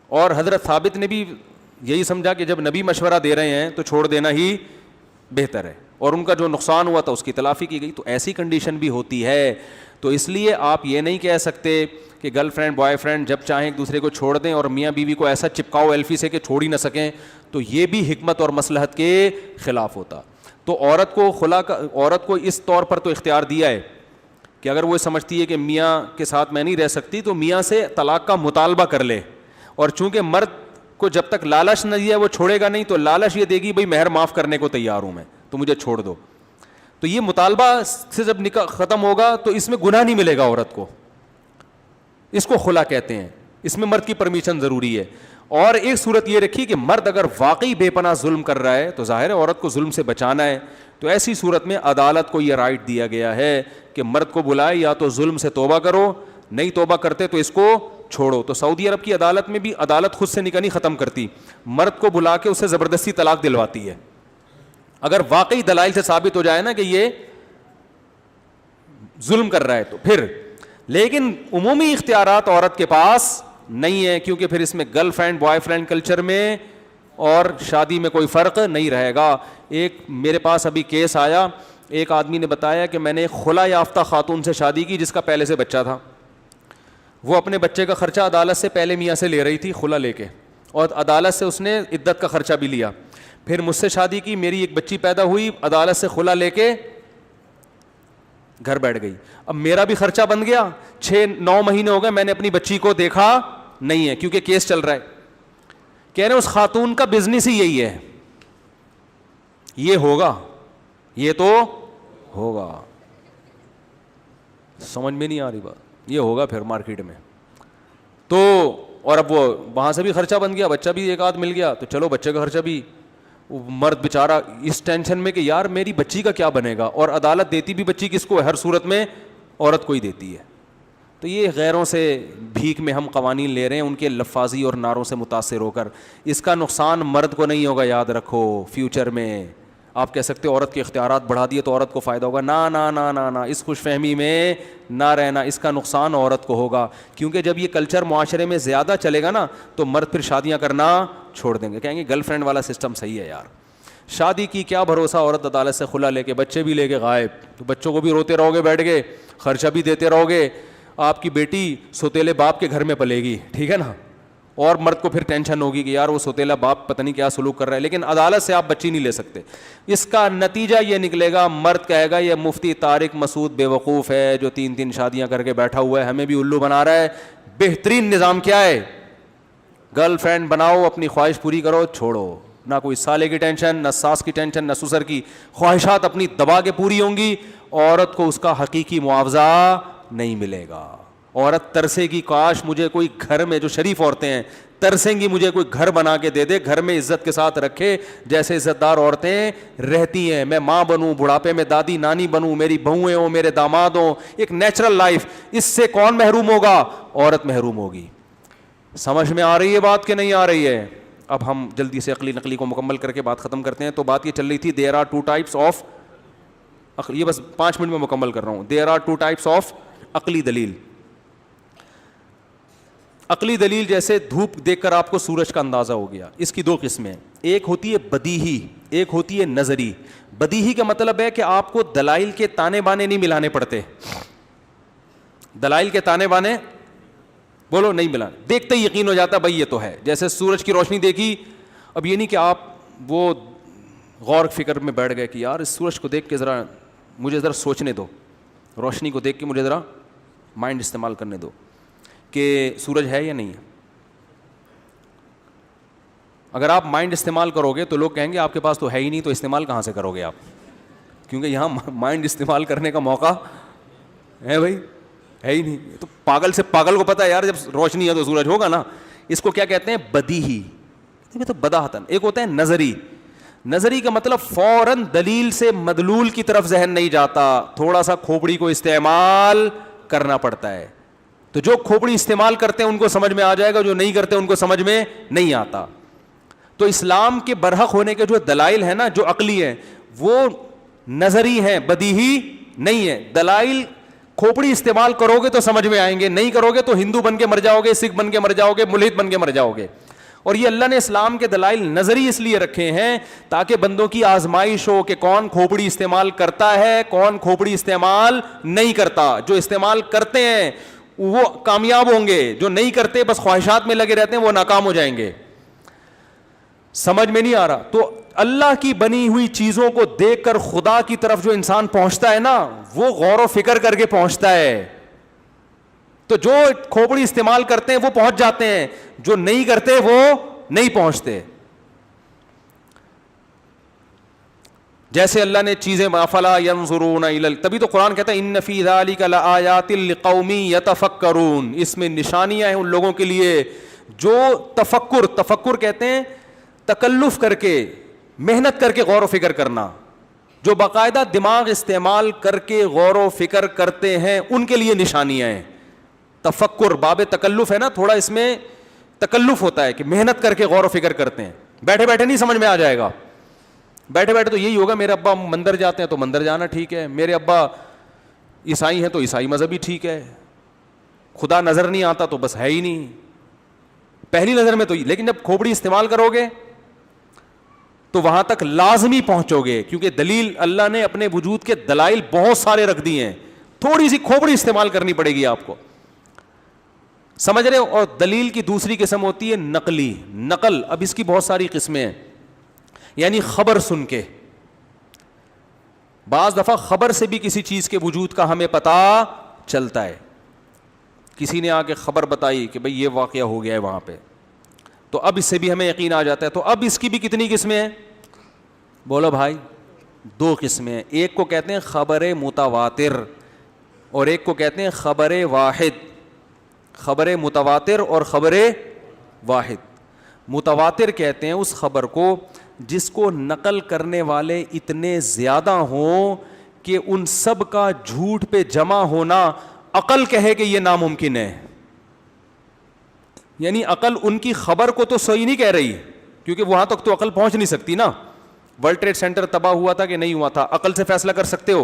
اور حضرت ثابت نے بھی یہی سمجھا کہ جب نبی مشورہ دے رہے ہیں تو چھوڑ دینا ہی بہتر ہے, اور ان کا جو نقصان ہوا تھا اس کی تلافی کی گئی. تو ایسی کنڈیشن بھی ہوتی ہے, تو اس لیے آپ یہ نہیں کہہ سکتے کہ گرل فرینڈ بوائے فرینڈ جب چاہیں ایک دوسرے کو چھوڑ دیں, اور میاں بیوی کو ایسا چپکاؤ ایلفی سے کہ چھوڑ ہی نہ سکیں, تو یہ بھی حکمت اور مصلحت کے خلاف ہوتا. تو عورت کو عورت کو اس طور پر تو اختیار دیا ہے کہ اگر وہ سمجھتی ہے کہ میاں کے ساتھ میں نہیں رہ سکتی تو میاں سے طلاق کا مطالبہ کر لے, اور چونکہ مرد کو جب تک لالچ نہ دیا وہ چھوڑے گا نہیں, تو لالچ یہ دے گی بھائی مہر معاف کرنے کو تیار ہوں میں, تو مجھے چھوڑ دو. تو یہ مطالبہ سے جب نکاح ختم ہوگا تو اس میں گناہ نہیں ملے گا عورت کو, اس کو خلا کہتے ہیں. اس میں مرد کی پرمیشن ضروری ہے. اور ایک صورت یہ رکھی کہ مرد اگر واقعی بے پناہ ظلم کر رہا ہے تو ظاہر ہے عورت کو ظلم سے بچانا ہے, تو ایسی صورت میں عدالت کو یہ رائٹ دیا گیا ہے کہ مرد کو بلائے یا تو ظلم سے توبہ کرو, نہیں توبہ کرتے تو اس کو چھوڑو. تو سعودی عرب کی عدالت میں بھی عدالت خود سے نکاح نہیں ختم کرتی, مرد کو بلا کے اسے زبردستی طلاق دلواتی ہے اگر واقعی دلائل سے ثابت ہو جائے نا کہ یہ ظلم کر رہا ہے تو پھر. لیکن عمومی اختیارات عورت کے پاس نہیں ہے, کیونکہ پھر اس میں girl friend boy friend culture میں اور شادی میں کوئی فرق نہیں رہے گا. ایک میرے پاس ابھی کیس آیا, ایک آدمی نے بتایا کہ میں نے خلا یافتہ خاتون سے شادی کی جس کا پہلے سے بچہ تھا. وہ اپنے بچے کا خرچہ عدالت سے پہلے میاں سے لے رہی تھی خلا لے کے, اور عدالت سے اس نے عدت کا خرچہ بھی لیا. پھر مجھ سے شادی کی, میری ایک بچی پیدا ہوئی, عدالت سے خلا لے کے گھر بیٹھ گئی. اب میرا بھی خرچہ بن گیا, 6-9 مہینے ہو گئے میں نے اپنی بچی کو دیکھا نہیں ہے کیونکہ کیس چل رہا ہے. کہہ رہے اس خاتون کا بزنس ہی یہی ہے, یہ ہوگا, یہ تو ہوگا. سمجھ میں نہیں آ رہی بات, یہ ہوگا پھر مارکیٹ میں. تو اور اب وہ وہاں سے بھی خرچہ بن گیا, بچہ بھی ایک آدھ مل گیا, تو چلو بچے کا خرچہ بھی. مرد بیچارہ اس ٹینشن میں کہ یار میری بچی کا کیا بنے گا, اور عدالت دیتی بھی بچی کس کو ہے, ہر صورت میں عورت کو ہی دیتی ہے. تو یہ غیروں سے بھیک میں ہم قوانین لے رہے ہیں ان کے لفاظی اور نعروں سے متاثر ہو کر. اس کا نقصان مرد کو نہیں ہوگا, یاد رکھو. فیوچر میں آپ کہہ سکتے ہو عورت کے اختیارات بڑھا دیے تو عورت کو فائدہ ہوگا, نا نا نا نا نا, اس خوش فہمی میں نہ رہنا. اس کا نقصان عورت کو ہوگا, کیونکہ جب یہ کلچر معاشرے میں زیادہ چلے گا نا تو مرد پھر شادیاں کرنا چھوڑ دیں گے, کہیں گے گرل فرینڈ والا سسٹم صحیح ہے یار. شادی کی کیا بھروسہ, عورت عدالت سے خلا لے کے بچے بھی لے کے غائب, تو بچوں کو بھی روتے رہو گے بیٹھ کے, خرچہ بھی دیتے رہو گے. آپ کی بیٹی سوتیلے باپ کے گھر میں پلے گی, ٹھیک ہے نا, اور مرد کو پھر ٹینشن ہوگی کہ یار وہ سوتیلا باپ پتہ نہیں کیا سلوک کر رہا ہے. لیکن عدالت سے آپ بچی نہیں لے سکتے. اس کا نتیجہ یہ نکلے گا, مرد کہے گا یہ مفتی طارق مسعود بیوقوف ہے جو 3 شادیاں کر کے بیٹھا ہوا ہے, ہمیں بھی الو بنا رہا ہے. بہترین نظام کیا ہے؟ گرل فرینڈ بناؤ, اپنی خواہش پوری کرو, چھوڑو. نہ کوئی سالے کی ٹینشن, نہ ساس کی ٹینشن, نہ سسر کی. خواہشات اپنی دبا کے پوری ہوں گی. عورت کو اس کا حقیقی معاوضہ نہیں ملے گا. عورت ترسے گی کاش مجھے کوئی گھر میں, جو شریف عورتیں ہیں ترسیں گی مجھے کوئی گھر بنا کے دے دے, گھر میں عزت کے ساتھ رکھے جیسے عزت دار عورتیں رہتی ہیں. میں ماں بنوں, بڑھاپے میں دادی نانی بنوں, میری بہویں ہوں, میرے داماد ہوں, ایک نیچرل لائف. اس سے کون محروم ہوگا؟ عورت محروم ہوگی. سمجھ میں آ رہی ہے بات کہ نہیں آ رہی ہے؟ اب ہم جلدی سے عقلی نقلی کو مکمل کر کے بات ختم کرتے ہیں. تو بات یہ چل رہی تھی دیر آر 2 types آف, یہ بس 5 منٹ میں مکمل کر رہا ہوں. دیر آر 2 types آف عقلی دلیل. عقلی دلیل جیسے دھوپ دیکھ کر آپ کو سورج کا اندازہ ہو گیا, اس کی 2 قسمیں. ایک ہوتی ہے بدیہی, ایک ہوتی ہے نظری. بدیہی کا مطلب ہے کہ آپ کو دلائل کے تانے بانے نہیں ملانے پڑتے. دلائل کے تانے بانے بولو نہیں ملانے, دیکھتے ہی یقین ہو جاتا بھائی یہ تو ہے. جیسے سورج کی روشنی دیکھی, اب یہ نہیں کہ آپ وہ غور فکر میں بیٹھ گئے کہ یار اس سورج کو دیکھ کے ذرا مجھے ذرا سوچنے دو, روشنی کو دیکھ کے مجھے ذرا مائنڈ استعمال کرنے دو کہ سورج ہے یا نہیں ہے. اگر آپ مائنڈ استعمال کرو گے تو لوگ کہیں گے آپ کے پاس تو ہے ہی نہیں, تو استعمال کہاں سے کرو گے آپ؟ کیونکہ یہاں مائنڈ استعمال کرنے کا موقع ہے بھائی, ہے ہی نہیں. تو پاگل سے پاگل کو پتا ہے یار جب روشنی ہے تو سورج ہوگا نا. اس کو کیا کہتے ہیں؟ بدیہی. تو بداہتن. ایک ہوتا ہے نظری. نظری کا مطلب فوراً دلیل سے مدلول کی طرف ذہن نہیں جاتا, تھوڑا سا کھوپڑی کو استعمال کرنا پڑتا ہے. تو جو کھوپڑی استعمال کرتے ہیں ان کو سمجھ میں آ جائے گا, جو نہیں کرتے ان کو سمجھ میں نہیں آتا. تو اسلام کے برحق ہونے کے جو دلائل ہیں نا, جو عقلی ہیں, وہ نظری ہیں, بدیہی نہیں ہے. دلائل کھوپڑی استعمال کرو گے تو سمجھ میں آئیں گے, نہیں کرو گے تو ہندو بن کے مر جاؤ گے, سکھ بن کے مر جاؤ گے, ملحد بن کے مر جاؤ گے. اور یہ اللہ نے اسلام کے دلائل نظری اس لیے رکھے ہیں تاکہ بندوں کی آزمائش ہو کہ کون کھوپڑی استعمال کرتا ہے, کون کھوپڑی استعمال نہیں کرتا. جو استعمال کرتے ہیں وہ کامیاب ہوں گے, جو نہیں کرتے بس خواہشات میں لگے رہتے ہیں وہ ناکام ہو جائیں گے. سمجھ میں نہیں آ رہا؟ تو اللہ کی بنی ہوئی چیزوں کو دیکھ کر خدا کی طرف جو انسان پہنچتا ہے نا, وہ غور و فکر کر کے پہنچتا ہے. تو جو کھوپڑی استعمال کرتے ہیں وہ پہنچ جاتے ہیں, جو نہیں کرتے وہ نہیں پہنچتے. جیسے اللہ نے چیزیں افلا ینظرون الی, تبھی تو قرآن کہتا ہے ان فی ذلک لآیات لقوم یتفکرون, اس میں نشانیاں ہیں ان لوگوں کے لیے جو تفکر کہتے ہیں تکلف کر کے, محنت کر کے غور و فکر کرنا, جو باقاعدہ دماغ استعمال کر کے غور و فکر کرتے ہیں ان کے لیے نشانیاں ہیں. تفکر باب تکلف ہے نا, تھوڑا اس میں تکلف ہوتا ہے کہ محنت کر کے غور و فکر کرتے ہیں. بیٹھے بیٹھے نہیں سمجھ میں آ جائے گا. بیٹھے بیٹھے تو یہی ہوگا میرے ابا مندر جاتے ہیں تو مندر جانا ٹھیک ہے, میرے ابا عیسائی ہیں تو عیسائی مذہبی ٹھیک ہے, خدا نظر نہیں آتا تو بس ہے ہی نہیں. پہلی نظر میں تو, لیکن جب کھوپڑی استعمال کرو گے تو وہاں تک لازمی پہنچو گے, کیونکہ دلیل اللہ نے اپنے وجود کے دلائل بہت سارے رکھ دیے ہیں, تھوڑی سی کھوپڑی استعمال کرنی پڑے گی آپ کو. سمجھ رہے ہو؟ اور دلیل کی دوسری قسم ہوتی ہے نقلی. نقل, اب اس کی بہت ساری قسمیں ہیں, یعنی خبر سن کے. بعض دفعہ خبر سے بھی کسی چیز کے وجود کا ہمیں پتہ چلتا ہے. کسی نے آ کے خبر بتائی کہ بھئی یہ واقعہ ہو گیا ہے وہاں پہ, تو اب اس سے بھی ہمیں یقین آ جاتا ہے. تو اب اس کی بھی کتنی قسمیں ہیں؟ بولو بھائی, 2 قسمیں ہیں. ایک کو کہتے ہیں خبر متواتر اور ایک کو کہتے ہیں خبر واحد. خبر متواتر اور خبر واحد. متواتر کہتے ہیں اس خبر کو جس کو نقل کرنے والے اتنے زیادہ ہوں کہ ان سب کا جھوٹ پہ جمع ہونا عقل کہے کہ یہ ناممکن ہے. یعنی عقل ان کی خبر کو تو صحیح نہیں کہہ رہی, کیونکہ وہاں تک تو عقل پہنچ نہیں سکتی نا. ورلڈ ٹریڈ سینٹر تباہ ہوا تھا کہ نہیں ہوا تھا, عقل سے فیصلہ کر سکتے ہو؟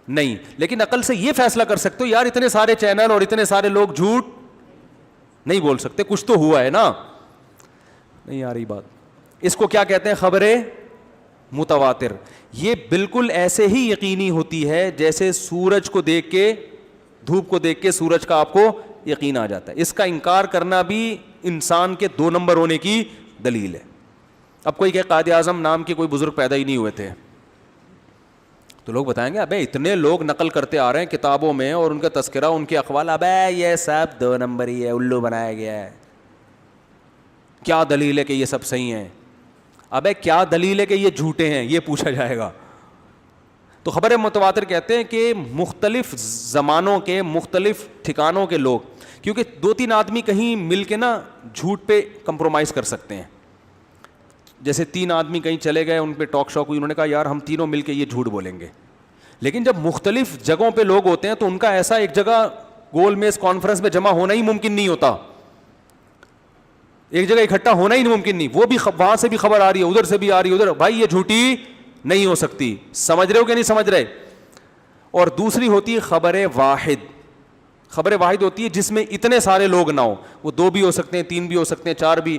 نہیں. لیکن عقل سے یہ فیصلہ کر سکتے ہو یار اتنے سارے چینل اور اتنے سارے لوگ جھوٹ نہیں بول سکتے, کچھ تو ہوا ہے نا. نہیں آ رہی بات؟ اس کو کیا کہتے ہیں؟ خبر متواتر. یہ بالکل ایسے ہی یقینی ہوتی ہے جیسے سورج کو دیکھ کے, دھوپ کو دیکھ کے سورج کا آپ کو یقین آ جاتا ہے. اس کا انکار کرنا بھی انسان کے 2 نمبر ہونے کی دلیل ہے. اب کوئی کہ قائد اعظم نام کے کوئی بزرگ پیدا ہی نہیں ہوئے تھے, تو لوگ بتائیں گے ابے اتنے لوگ نقل کرتے آ رہے ہیں کتابوں میں اور ان کا تذکرہ, ان کے اقوال, ابے یہ سب 2 نمبر ہی ہے, الو بنایا گیا ہے. کیا دلیل ہے کہ یہ سب صحیح ہیں؟ ابے کیا دلیل ہے کہ یہ جھوٹے ہیں, یہ پوچھا جائے گا. تو خبر متواتر کہتے ہیں کہ مختلف زمانوں کے مختلف ٹھکانوں کے لوگ, کیونکہ 2-3 آدمی کہیں مل کے نا جھوٹ پہ کمپرومائز کر سکتے ہیں. جیسے 3 آدمی کہیں چلے گئے, ان پہ ٹاک شاک ہوئی, انہوں نے کہا یار ہم تینوں مل کے یہ جھوٹ بولیں گے. لیکن جب مختلف جگہوں پہ لوگ ہوتے ہیں تو ان کا ایسا ایک جگہ گول میز کانفرنس میں جمع ہونا ہی ممکن نہیں ہوتا, ایک جگہ اکٹھا ہونا ہی ممکن نہیں. وہ بھی وہاں سے بھی خبر آ رہی ہے, ادھر سے بھی آ رہی ہے, ادھر, بھائی یہ جھوٹی نہیں ہو سکتی. سمجھ رہے ہو کہ نہیں سمجھ رہے؟ اور دوسری ہوتی ہے خبر واحد. خبر واحد ہوتی ہے جس میں اتنے سارے لوگ نہ ہو, وہ 2 بھی ہو سکتے ہیں, 3 بھی ہو سکتے ہیں, 4 بھی,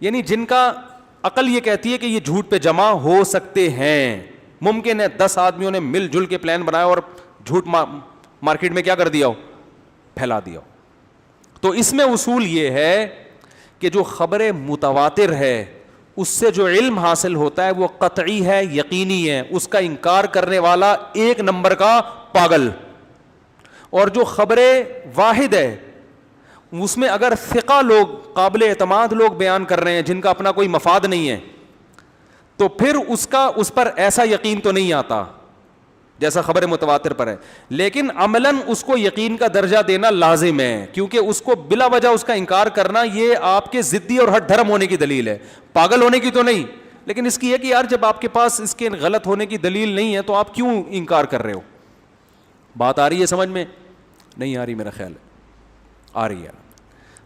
یعنی جن کا عقل یہ کہتی ہے کہ یہ جھوٹ پہ جمع ہو سکتے ہیں. ممکن ہے 10 آدمیوں نے مل جل کے پلان بنایا اور جھوٹ مارکیٹ میں کیا کر دیا ہو, پھیلا دیا ہو. تو اس میں اصول یہ ہے کہ جو خبر متواتر ہے اس سے جو علم حاصل ہوتا ہے وہ قطعی ہے, یقینی ہے, اس کا انکار کرنے والا 1 نمبر کا پاگل. اور جو خبر واحد ہے اس میں اگر ثقہ لوگ, قابل اعتماد لوگ بیان کر رہے ہیں جن کا اپنا کوئی مفاد نہیں ہے, تو پھر اس پر ایسا یقین تو نہیں آتا جیسا خبر متواتر پر ہے. لیکن عملاً اس کو یقین کا درجہ دینا لازم ہے, کیونکہ اس کو بلا وجہ اس کا انکار کرنا یہ آپ کے ضدی اور ہٹ دھرم ہونے کی دلیل ہے, پاگل ہونے کی تو نہیں. لیکن اس کی ہے کہ یار جب آپ کے پاس اس کے غلط ہونے کی دلیل نہیں ہے تو آپ کیوں انکار کر رہے ہو. بات آ رہی ہے سمجھ میں؟ نہیں آ رہی میرا خیال ہے, آ رہی ہے.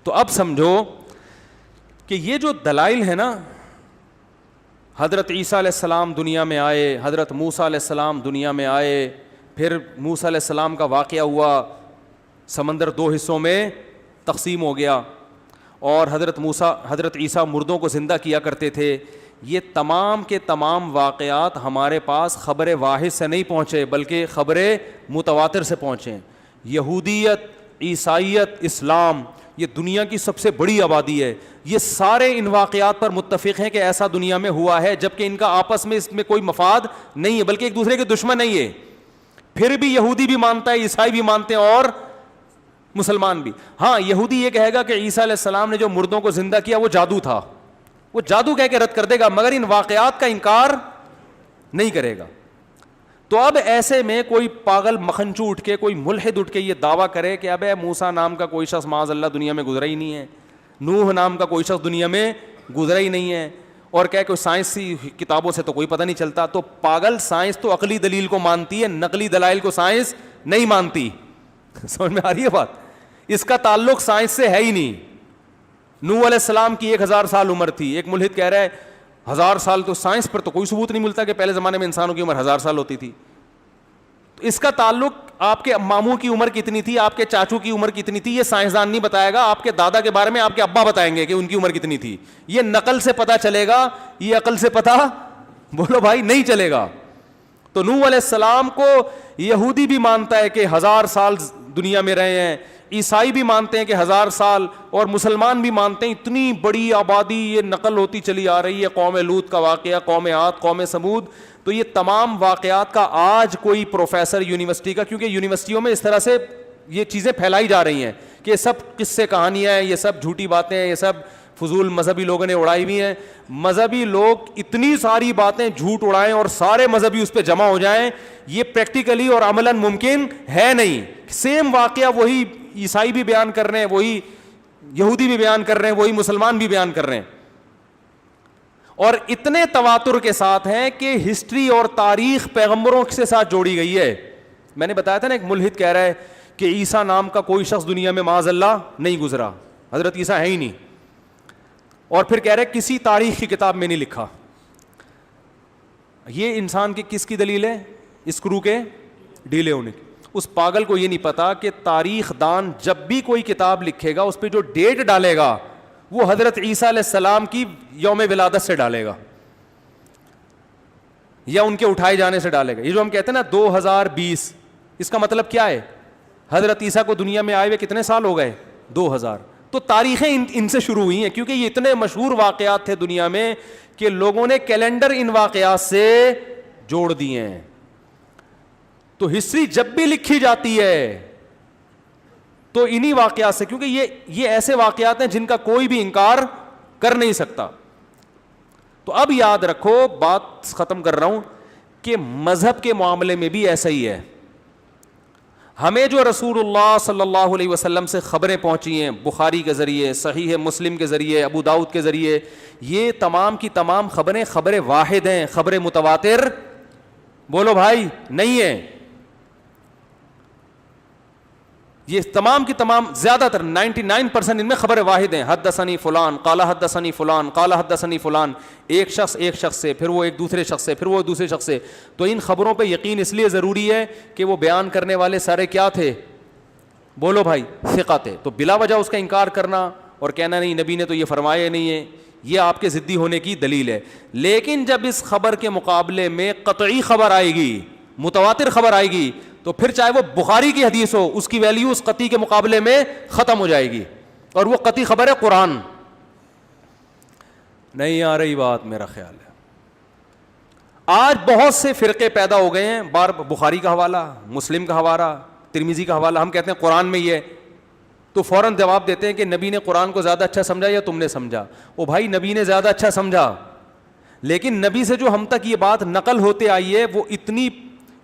تو اب سمجھو کہ یہ جو دلائل ہے نا, حضرت عیسیٰ علیہ السلام دنیا میں آئے, حضرت موسیٰ علیہ السلام دنیا میں آئے, پھر موسیٰ علیہ السلام کا واقعہ ہوا, سمندر 2 حصوں میں تقسیم ہو گیا, اور حضرت عیسیٰ مردوں کو زندہ کیا کرتے تھے. یہ تمام کے تمام واقعات ہمارے پاس خبر واحد سے نہیں پہنچے بلکہ خبر متواتر سے پہنچے. یہودیت, عیسائیت, اسلام, یہ دنیا کی سب سے بڑی آبادی ہے, یہ سارے ان واقعات پر متفق ہیں کہ ایسا دنیا میں ہوا ہے, جبکہ ان کا آپس میں اس میں کوئی مفاد نہیں ہے بلکہ ایک دوسرے کے دشمن نہیں ہے. پھر بھی یہودی بھی مانتا ہے, عیسائی بھی مانتے ہیں اور مسلمان بھی. ہاں یہودی یہ کہے گا کہ عیسیٰ علیہ السلام نے جو مردوں کو زندہ کیا وہ جادو تھا, وہ جادو کہہ کے رد کر دے گا, مگر ان واقعات کا انکار نہیں کرے گا. تو اب ایسے میں کوئی پاگل مکھنچو اٹھ کے, کوئی ملحد اٹھ کے یہ دعویٰ کرے کہ ابے موسیٰ نام کا کوئی شخص معاذ اللہ دنیا میں گزرا ہی نہیں ہے, نوح نام کا کوئی شخص دنیا میں گزرا ہی نہیں ہے, اور کہے کہ سائنسی کتابوں سے تو کوئی پتہ نہیں چلتا. تو پاگل, سائنس تو عقلی دلیل کو مانتی ہے, نقلی دلائل کو سائنس نہیں مانتی. سمجھ میں آ رہی ہے بات؟ اس کا تعلق سائنس سے ہے ہی نہیں. نوح علیہ السلام کی 1000 سال عمر تھی, ایک ملحد کہہ رہا ہے 1000 سال, تو سائنس پر تو کوئی ثبوت نہیں ملتا کہ پہلے زمانے میں انسانوں کی عمر 1000 سال ہوتی تھی. تو اس کا تعلق آپ کے ماموں کی عمر کتنی تھی, آپ کے چاچو کی عمر کتنی تھی, یہ سائنسدان نہیں بتائے گا. آپ کے دادا کے بارے میں آپ کے ابا بتائیں گے کہ ان کی عمر کتنی تھی. یہ نقل سے پتہ چلے گا, یہ عقل سے پتہ بولو بھائی نہیں چلے گا. تو نوح علیہ السلام کو یہودی بھی مانتا ہے کہ 1000 سال دنیا میں رہے ہیں, عیسائی بھی مانتے ہیں کہ 1000 سال, اور مسلمان بھی مانتے ہیں. اتنی بڑی آبادی یہ نقل ہوتی چلی آ رہی ہے, قوم لوط کا واقعہ, قوم عاد, قوم سمود. تو یہ تمام واقعات کا آج کوئی پروفیسر یونیورسٹی کا, کیونکہ یونیورسٹیوں میں اس طرح سے یہ چیزیں پھیلائی جا رہی ہیں کہ یہ سب قصے کہانیاں ہیں, یہ سب جھوٹی باتیں ہیں, یہ سب فضول مذہبی لوگوں نے اڑائی ہوئی ہیں. مذہبی لوگ اتنی ساری باتیں جھوٹ اڑائیں اور سارے مذہبی اس پہ جمع ہو جائیں, یہ پریکٹیکلی اور عملاً ممکن ہے نہیں. سیم واقعہ وہی عیسائی بھی بیان کر رہے ہیں, وہی یہودی بھی بیان کر رہے ہیں, وہی مسلمان بھی بیان کر رہے ہیں, اور اتنے تواتر کے ساتھ ہیں کہ ہسٹری اور تاریخ پیغمبروں کے ساتھ جوڑی گئی ہے. میں نے بتایا تھا نا, ایک ملحد کہہ رہا ہے کہ عیسیٰ نام کا کوئی شخص دنیا میں معاذ اللہ نہیں گزرا, حضرت عیسیٰ ہے ہی نہیں, اور پھر کہہ رہے کسی تاریخ کی کتاب میں نہیں لکھا. یہ انسان کی کس کی دلیل ہے؟ اسکرو کے ڈھیلے ہونے کی. اس پاگل کو یہ نہیں پتا کہ تاریخ دان جب بھی کوئی کتاب لکھے گا اس پہ جو ڈیٹ ڈالے گا وہ حضرت عیسیٰ علیہ السلام کی یوم ولادت سے ڈالے گا یا ان کے اٹھائے جانے سے ڈالے گا. یہ جو ہم کہتے ہیں نا 2020, اس کا مطلب کیا ہے؟ حضرت عیسیٰ کو دنیا میں آئے ہوئے کتنے سال ہو گئے؟ 2000. تو تاریخیں ان سے شروع ہوئی ہیں, کیونکہ یہ اتنے مشہور واقعات تھے دنیا میں کہ لوگوں نے کیلنڈر ان واقعات سے جوڑ دیے ہیں. تو ہسٹری جب بھی لکھی جاتی ہے تو انہی واقعات سے, کیونکہ یہ ایسے واقعات ہیں جن کا کوئی بھی انکار کر نہیں سکتا. تو اب یاد رکھو, بات ختم کر رہا ہوں, کہ مذہب کے معاملے میں بھی ایسا ہی ہے. ہمیں جو رسول اللہ صلی اللہ علیہ وسلم سے خبریں پہنچی ہیں, بخاری کے ذریعے, صحیح مسلم کے ذریعے, ابو داؤد کے ذریعے, یہ تمام کی تمام خبریں خبر واحد ہیں, خبر متواتر بولو بھائی نہیں ہیں. یہ تمام کی تمام زیادہ تر 99% ان میں خبر واحد ہیں. حدثنی فلان قال حدثنی فلان قال حدثنی فلان, ایک شخص سے, پھر وہ ایک دوسرے شخص سے, پھر وہ دوسرے شخص سے. تو ان خبروں پہ یقین اس لیے ضروری ہے کہ وہ بیان کرنے والے سارے کیا تھے, بولو بھائی, ثقہ تھے. تو بلا وجہ اس کا انکار کرنا اور کہنا نہیں نبی نے تو یہ فرمایا نہیں ہے, یہ آپ کے ضدی ہونے کی دلیل ہے. لیکن جب اس خبر کے مقابلے میں قطعی خبر آئے گی, متواتر خبر آئے گی, تو پھر چاہے وہ بخاری کی حدیث ہو, اس کی ویلیو اس قطعی کے مقابلے میں ختم ہو جائے گی. اور وہ قطعی خبر ہے قرآن. نہیں آ رہی بات میرا خیال ہے. آج بہت سے فرقے پیدا ہو گئے ہیں, بار بخاری کا حوالہ, مسلم کا حوالہ, ترمذی کا حوالہ, ہم کہتے ہیں قرآن میں یہ ہے, تو فوراً جواب دیتے ہیں کہ نبی نے قرآن کو زیادہ اچھا سمجھا یا تم نے سمجھا. او بھائی, نبی نے زیادہ اچھا سمجھا, لیکن نبی سے جو ہم تک یہ بات نقل ہوتے آئی ہے وہ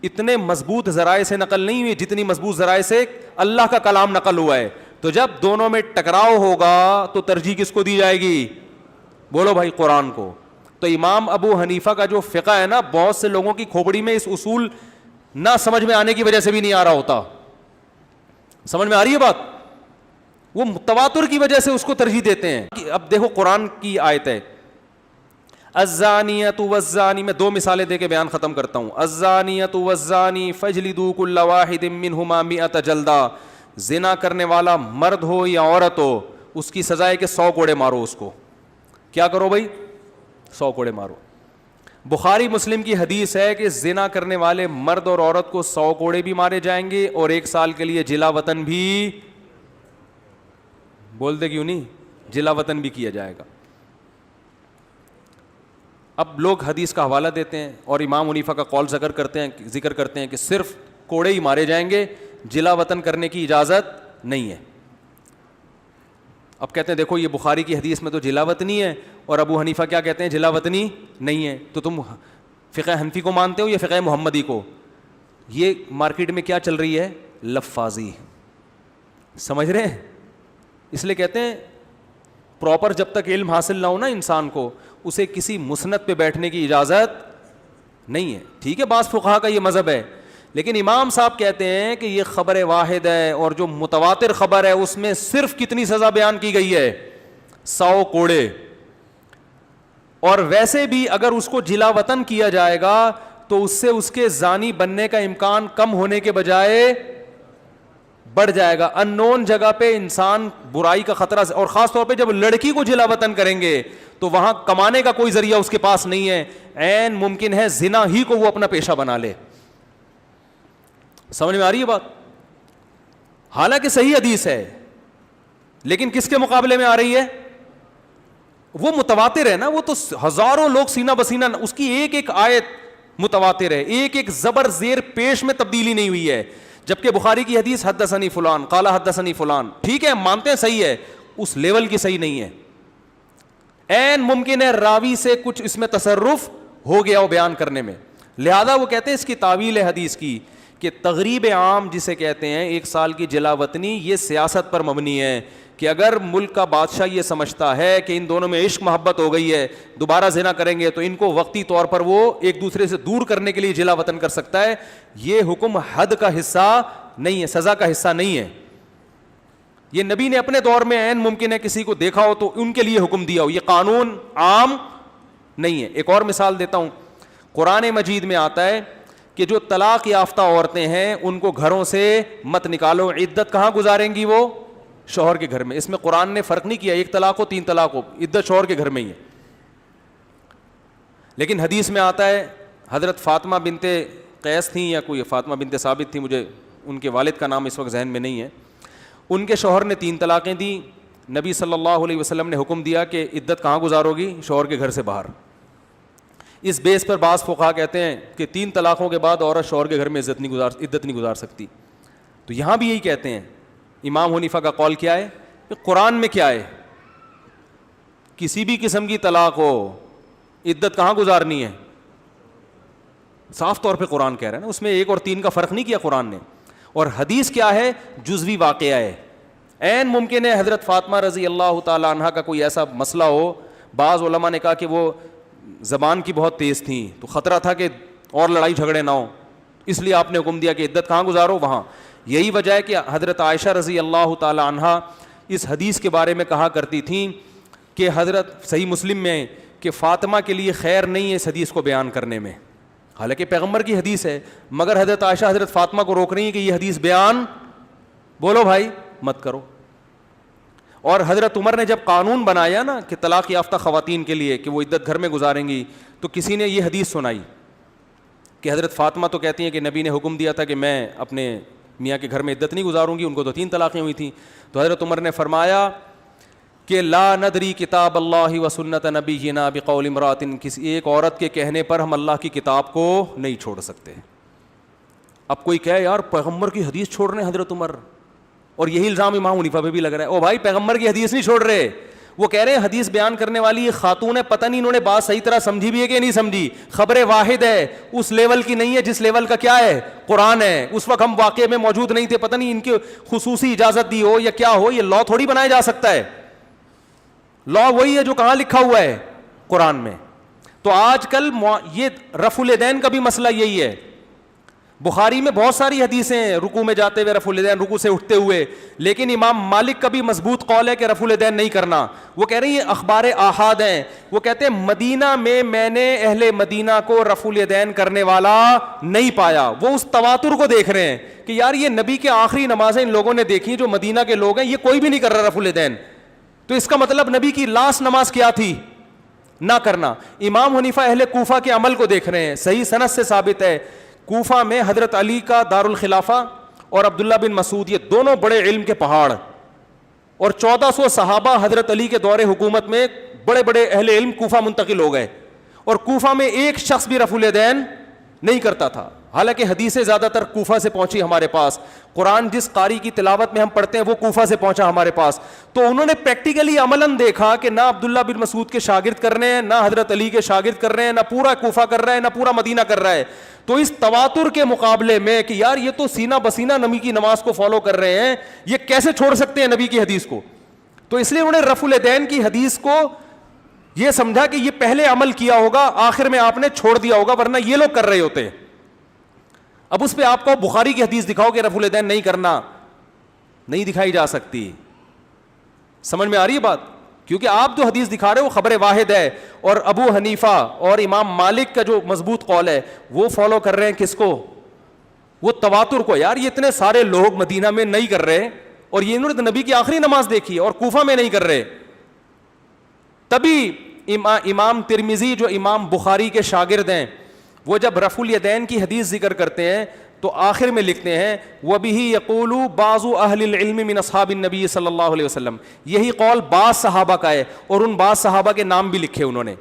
اتنے مضبوط ذرائع سے نقل نہیں ہوئی جتنی مضبوط ذرائع سے اللہ کا کلام نقل ہوا ہے. تو جب دونوں میں ٹکراؤ ہوگا تو ترجیح کس کو دی جائے گی, بولو بھائی قرآن کو. تو امام ابو حنیفہ کا جو فقہ ہے نا, بہت سے لوگوں کی کھوپڑی میں اس اصول نہ سمجھ میں آنے کی وجہ سے بھی نہیں آ رہا ہوتا. سمجھ میں آ رہی ہے بات؟ وہ تواتر کی وجہ سے اس کو ترجیح دیتے ہیں. اب دیکھو قرآن کی آیت ہے, الزانیۃ والزانی, میں 2 مثالیں دے کے بیان ختم کرتا ہوں. الزانیۃ والزانی فاجلدوا کل واحد منہما 100 جلدہ, زنا کرنے والا مرد ہو یا عورت ہو, اس کی سزا ہے کہ 100 کوڑے مارو. اس کو کیا کرو بھائی, 100 کوڑے مارو. بخاری مسلم کی حدیث ہے کہ زنا کرنے والے مرد اور عورت کو 100 کوڑے بھی مارے جائیں گے اور 1 سال کے لیے جلا وطن بھی, بول دے کیوں نہیں, جلا وطن بھی کیا جائے گا. اب لوگ حدیث کا حوالہ دیتے ہیں اور امام حنیفہ کا قول ذکر کرتے ہیں کہ صرف کوڑے ہی مارے جائیں گے, جلا وطن کرنے کی اجازت نہیں ہے. اب کہتے ہیں دیکھو یہ بخاری کی حدیث میں تو جلا وطنی ہے اور ابو حنیفہ کیا کہتے ہیں, جلا وطنی نہیں ہے. تو تم فقہ حنفی کو مانتے ہو یا فقہ محمدی کو؟ یہ مارکیٹ میں کیا چل رہی ہے, لفاظی, سمجھ رہے ہیں؟ اس لیے کہتے ہیں پراپر جب تک علم حاصل نہ ہو نا انسان کو, اسے کسی مسند پہ بیٹھنے کی اجازت نہیں ہے. ٹھیک ہے, بعض فقہا کا یہ مذہب ہے, لیکن امام صاحب کہتے ہیں کہ یہ خبر واحد ہے اور جو متواتر خبر ہے اس میں صرف کتنی سزا بیان کی گئی ہے, 100 کوڑے. اور ویسے بھی اگر اس کو جلا وطن کیا جائے گا تو اس سے اس کے زانی بننے کا امکان کم ہونے کے بجائے بڑھ جائے گا. ان نون جگہ پہ انسان برائی کا خطرہ, اور خاص طور پہ جب لڑکی کو جلا وطن کریں گے تو وہاں کمانے کا کوئی ذریعہ اس کے پاس نہیں ہے, عین ممکن ہے زنا ہی کو وہ اپنا پیشہ بنا لے. سمجھ میں آ رہی ہے بات؟ حالانکہ صحیح حدیث ہے, لیکن کس کے مقابلے میں آ رہی ہے, وہ متواتر ہے نا, وہ تو ہزاروں لوگ سینہ بسینہ, اس کی ایک ایک آیت متواتر ہے, ایک ایک زبر زیر پیش میں تبدیلی نہیں ہوئی ہے. جبکہ بخاری کی حدیث حدثنی فلان قال حدثنی فلان, ٹھیک ہے مانتے ہیں صحیح ہے, اس لیول کی صحیح نہیں ہے. عین ممکن ہے راوی سے کچھ اس میں تصرف ہو گیا ہو بیان کرنے میں. لہذا وہ کہتے ہیں اس کی تعویل ہے حدیث کی کہ تغریب عام جسے کہتے ہیں 1 سال کی جلا وطنی, یہ سیاست پر مبنی ہے کہ اگر ملک کا بادشاہ یہ سمجھتا ہے کہ ان دونوں میں عشق محبت ہو گئی ہے, دوبارہ زنا کریں گے تو ان کو وقتی طور پر وہ ایک دوسرے سے دور کرنے کے لیے جلا وطن کر سکتا ہے. یہ حکم حد کا حصہ نہیں ہے, سزا کا حصہ نہیں ہے. یہ نبی نے اپنے دور میں عین ممکن ہے کسی کو دیکھا ہو تو ان کے لیے حکم دیا ہو, یہ قانون عام نہیں ہے. ایک اور مثال دیتا ہوں, قرآن مجید میں آتا ہے کہ جو طلاق یافتہ عورتیں ہیں ان کو گھروں سے مت نکالو, عدت کہاں گزاریں گی, وہ شوہر کے گھر میں. اس میں قرآن نے فرق نہیں کیا 1 طلاق ہو 3 طلاق ہو, عدت شوہر کے گھر میں ہی ہے. لیکن حدیث میں آتا ہے حضرت فاطمہ بنت قیس تھیں یا کوئی فاطمہ بنت ثابت تھی, مجھے ان کے والد کا نام اس وقت ذہن میں نہیں ہے, ان کے شوہر نے 3 طلاقیں دیں. نبی صلی اللہ علیہ وسلم نے حکم دیا کہ عدت کہاں گزارو گی؟ شوہر کے گھر سے باہر. اس بیس پر بعض فقہا کہتے ہیں کہ 3 طلاقوں کے بعد عورت شوہر کے گھر میں عدت نہیں گزار سکتی. تو یہاں بھی یہی کہتے ہیں. امام حنیفہ کا قول کیا ہے کہ قرآن میں کیا ہے؟ کسی بھی قسم کی طلاق ہو عدت کہاں گزارنی ہے؟ صاف طور پہ قرآن کہہ رہا ہے نا, اس میں 1 اور 3 کا فرق نہیں کیا قرآن نے. اور حدیث کیا ہے؟ جزوی واقعہ ہے. عین ممکن ہے حضرت فاطمہ رضی اللہ تعالی عنہا کا کوئی ایسا مسئلہ ہو, بعض علماء نے کہا کہ وہ زبان کی بہت تیز تھیں تو خطرہ تھا کہ اور لڑائی جھگڑے نہ ہوں, اس لیے آپ نے حکم دیا کہ عدت کہاں گزارو؟ وہاں. یہی وجہ ہے کہ حضرت عائشہ رضی اللہ تعالی عنہا اس حدیث کے بارے میں کہا کرتی تھیں کہ حضرت صحیح مسلم میں کہ فاطمہ کے لیے خیر نہیں ہے اس حدیث کو بیان کرنے میں, حالانکہ پیغمبر کی حدیث ہے, مگر حضرت عائشہ حضرت فاطمہ کو روک رہی ہیں کہ یہ حدیث بیان بولو بھائی مت کرو. اور حضرت عمر نے جب قانون بنایا نا کہ طلاق یافتہ خواتین کے لیے کہ وہ عدت گھر میں گزاریں گی, تو کسی نے یہ حدیث سنائی کہ حضرت فاطمہ تو کہتی ہیں کہ نبی نے حکم دیا تھا کہ میں اپنے میاں کے گھر میں عدت نہیں گزاروں گی, ان کو تو 3 طلاقیں ہوئی تھیں. تو حضرت عمر نے فرمایا کہ لا ندری کتاب اللہ و سنت نبینا بقول امرات, کسی ایک عورت کے کہنے پر ہم اللہ کی کتاب کو نہیں چھوڑ سکتے. اب کوئی کہے یار پیغمبر کی حدیث چھوڑ رہے ہیں حضرت عمر, اور یہی الزام امام حنیفہ پہ بھی لگ رہا ہے. او بھائی پیغمبر کی حدیث نہیں چھوڑ رہے, وہ کہہ رہے ہیں حدیث بیان کرنے والی یہ خاتون ہے, پتہ نہیں انہوں نے بات صحیح طرح سمجھی بھی ہے کہ نہیں سمجھی, خبر واحد ہے, اس لیول کی نہیں ہے جس لیول کا کیا ہے قرآن ہے. اس وقت ہم واقعے میں موجود نہیں تھے, پتہ نہیں ان کی خصوصی اجازت دی ہو یا کیا ہو, یہ لا تھوڑی بنایا جا سکتا ہے. لا وہی ہے جو کہاں لکھا ہوا ہے قرآن میں. تو آج کل یہ رفع الیدین کا بھی مسئلہ یہی ہے. بخاری میں بہت ساری حدیثیں ہیں رکوع میں جاتے ہوئے رفع الیدین, رکوع سے اٹھتے ہوئے, لیکن امام مالک کا بھی مضبوط قول ہے کہ رفع الیدین نہیں کرنا. وہ کہہ رہے ہیں یہ اخبار احاد ہیں. وہ کہتے ہیں مدینہ میں نے اہل مدینہ کو رفع الیدین کرنے والا نہیں پایا. وہ اس تواتر کو دیکھ رہے ہیں کہ یار یہ نبی کے آخری نمازیں ان لوگوں نے دیکھی جو مدینہ کے لوگ ہیں, یہ کوئی بھی نہیں کر رہا رفع الیدین, تو اس کا مطلب نبی کی لاسٹ نماز کیا تھی؟ نہ کرنا. امام حنیفہ اہل کوفہ کے عمل کو دیکھ رہے ہیں, صحیح سند سے ثابت ہے کوفہ میں حضرت علی کا دارالخلافہ اور عبداللہ بن مسعود یہ دونوں بڑے علم کے پہاڑ, اور 1400 صحابہ حضرت علی کے دور حکومت میں بڑے بڑے اہل علم کوفہ منتقل ہو گئے, اور کوفہ میں ایک شخص بھی رفع الیدین نہیں کرتا تھا. حالانکہ حدیثیں زیادہ تر کوفہ سے پہنچی ہمارے پاس, قرآن جس قاری کی تلاوت میں ہم پڑھتے ہیں وہ کوفہ سے پہنچا ہمارے پاس. تو انہوں نے پریکٹیکلی عملاً دیکھا کہ نہ عبداللہ بن مسعود کے شاگرد کر رہے ہیں, نہ حضرت علی کے شاگرد کر رہے ہیں, نہ پورا کوفہ کر رہا ہے, نہ پورا مدینہ کر رہا ہے. تو اس تواتر کے مقابلے میں کہ یار یہ تو سینہ بسینہ نبی کی نماز کو فالو کر رہے ہیں, یہ کیسے چھوڑ سکتے ہیں نبی کی حدیث کو؟ تو اس لیے انہوں نے رفع الیدین کی حدیث کو یہ سمجھا کہ یہ پہلے عمل کیا ہوگا, آخر میں آپ نے چھوڑ دیا ہوگا, ورنہ یہ لوگ کر رہے ہوتے. اب اس پہ آپ کو بخاری کی حدیث دکھاؤ کہ رفع الیدین نہیں کرنا, نہیں دکھائی جا سکتی. سمجھ میں آ رہی ہے بات؟ کیونکہ آپ جو حدیث دکھا رہے ہو وہ خبر واحد ہے, اور ابو حنیفہ اور امام مالک کا جو مضبوط قول ہے وہ فالو کر رہے ہیں کس کو؟ وہ تواتر کو. یار یہ اتنے سارے لوگ مدینہ میں نہیں کر رہے, اور یہ انہوں نے نبی کی آخری نماز دیکھی ہے اور کوفہ میں نہیں کر رہے. تبھی امام ترمذی جو امام بخاری کے شاگرد ہیں, وہ جب رفع الیدین کی حدیث ذکر کرتے ہیں تو آخر میں لکھتے ہیں وَبِهِ يَقُولُ بَعْضُ أَهْلِ الْعِلْمِ مِنْ أَصْحَابِ النَّبِيِّ صلی اللہ علیہ وسلم. یہی قول بعض صحابہ کا ہے, اور ان بعض صحابہ کے نام بھی لکھے انہوں نے.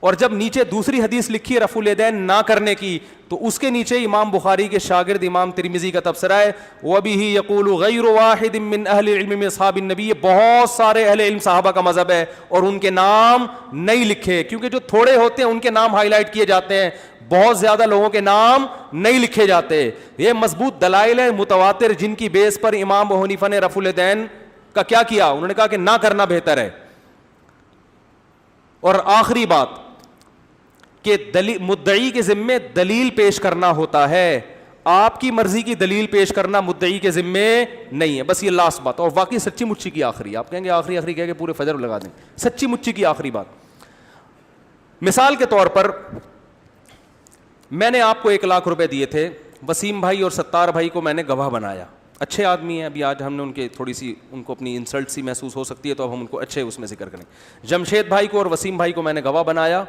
اور جب نیچے دوسری حدیث لکھی ہے رفع الیدین نہ کرنے کی, تو اس کے نیچے امام بخاری کے شاگرد امام ترمذی کا تبصرہ ہے وَبِهِ يَقُولُ غَيْرُ وَاحِدٍ مِّنْ أَهْلِ الْعِلْمِ مِنْ أَصْحَابِ النَّبِيِّ. بہت سارے اہل علم صحابہ کا مذہب ہے اور ان کے نام نہیں لکھے, کیونکہ جو تھوڑے ہوتے ہیں ان کے نام ہائی لائٹ کیے جاتے ہیں, بہت زیادہ لوگوں کے نام نہیں لکھے جاتے. یہ مضبوط دلائل ہیں متواتر جن کی بیس پر امام ابو حنیفہ نے رفع الیدین کا کیا کیا, انہوں نے کہا کہ نہ کرنا بہتر ہے. اور آخری بات کہ مدعی کے ذمے دلیل پیش کرنا ہوتا ہے, آپ کی مرضی کی دلیل پیش کرنا مدعی کے ذمے نہیں ہے. بس یہ لاسٹ بات, اور واقعی سچی مچی کی آخری, آپ کہیں گے آخری کہہ کے پورے فجر لگا دیں, سچی مچی کی آخری بات. مثال کے طور پر میں نے آپ کو 1 لاکھ روپے دیے تھے, وسیم بھائی اور ستار بھائی کو میں نے گواہ بنایا, اچھے آدمی ہیں, ابھی آج ہم نے ان کے تھوڑی سی ان کو اپنی انسلٹ سی محسوس ہو سکتی ہے, تو اب ہم ان کو اچھے اس میں ذکر کریں. جمشید بھائی کو اور وسیم بھائی کو میں نے گواہ بنایا,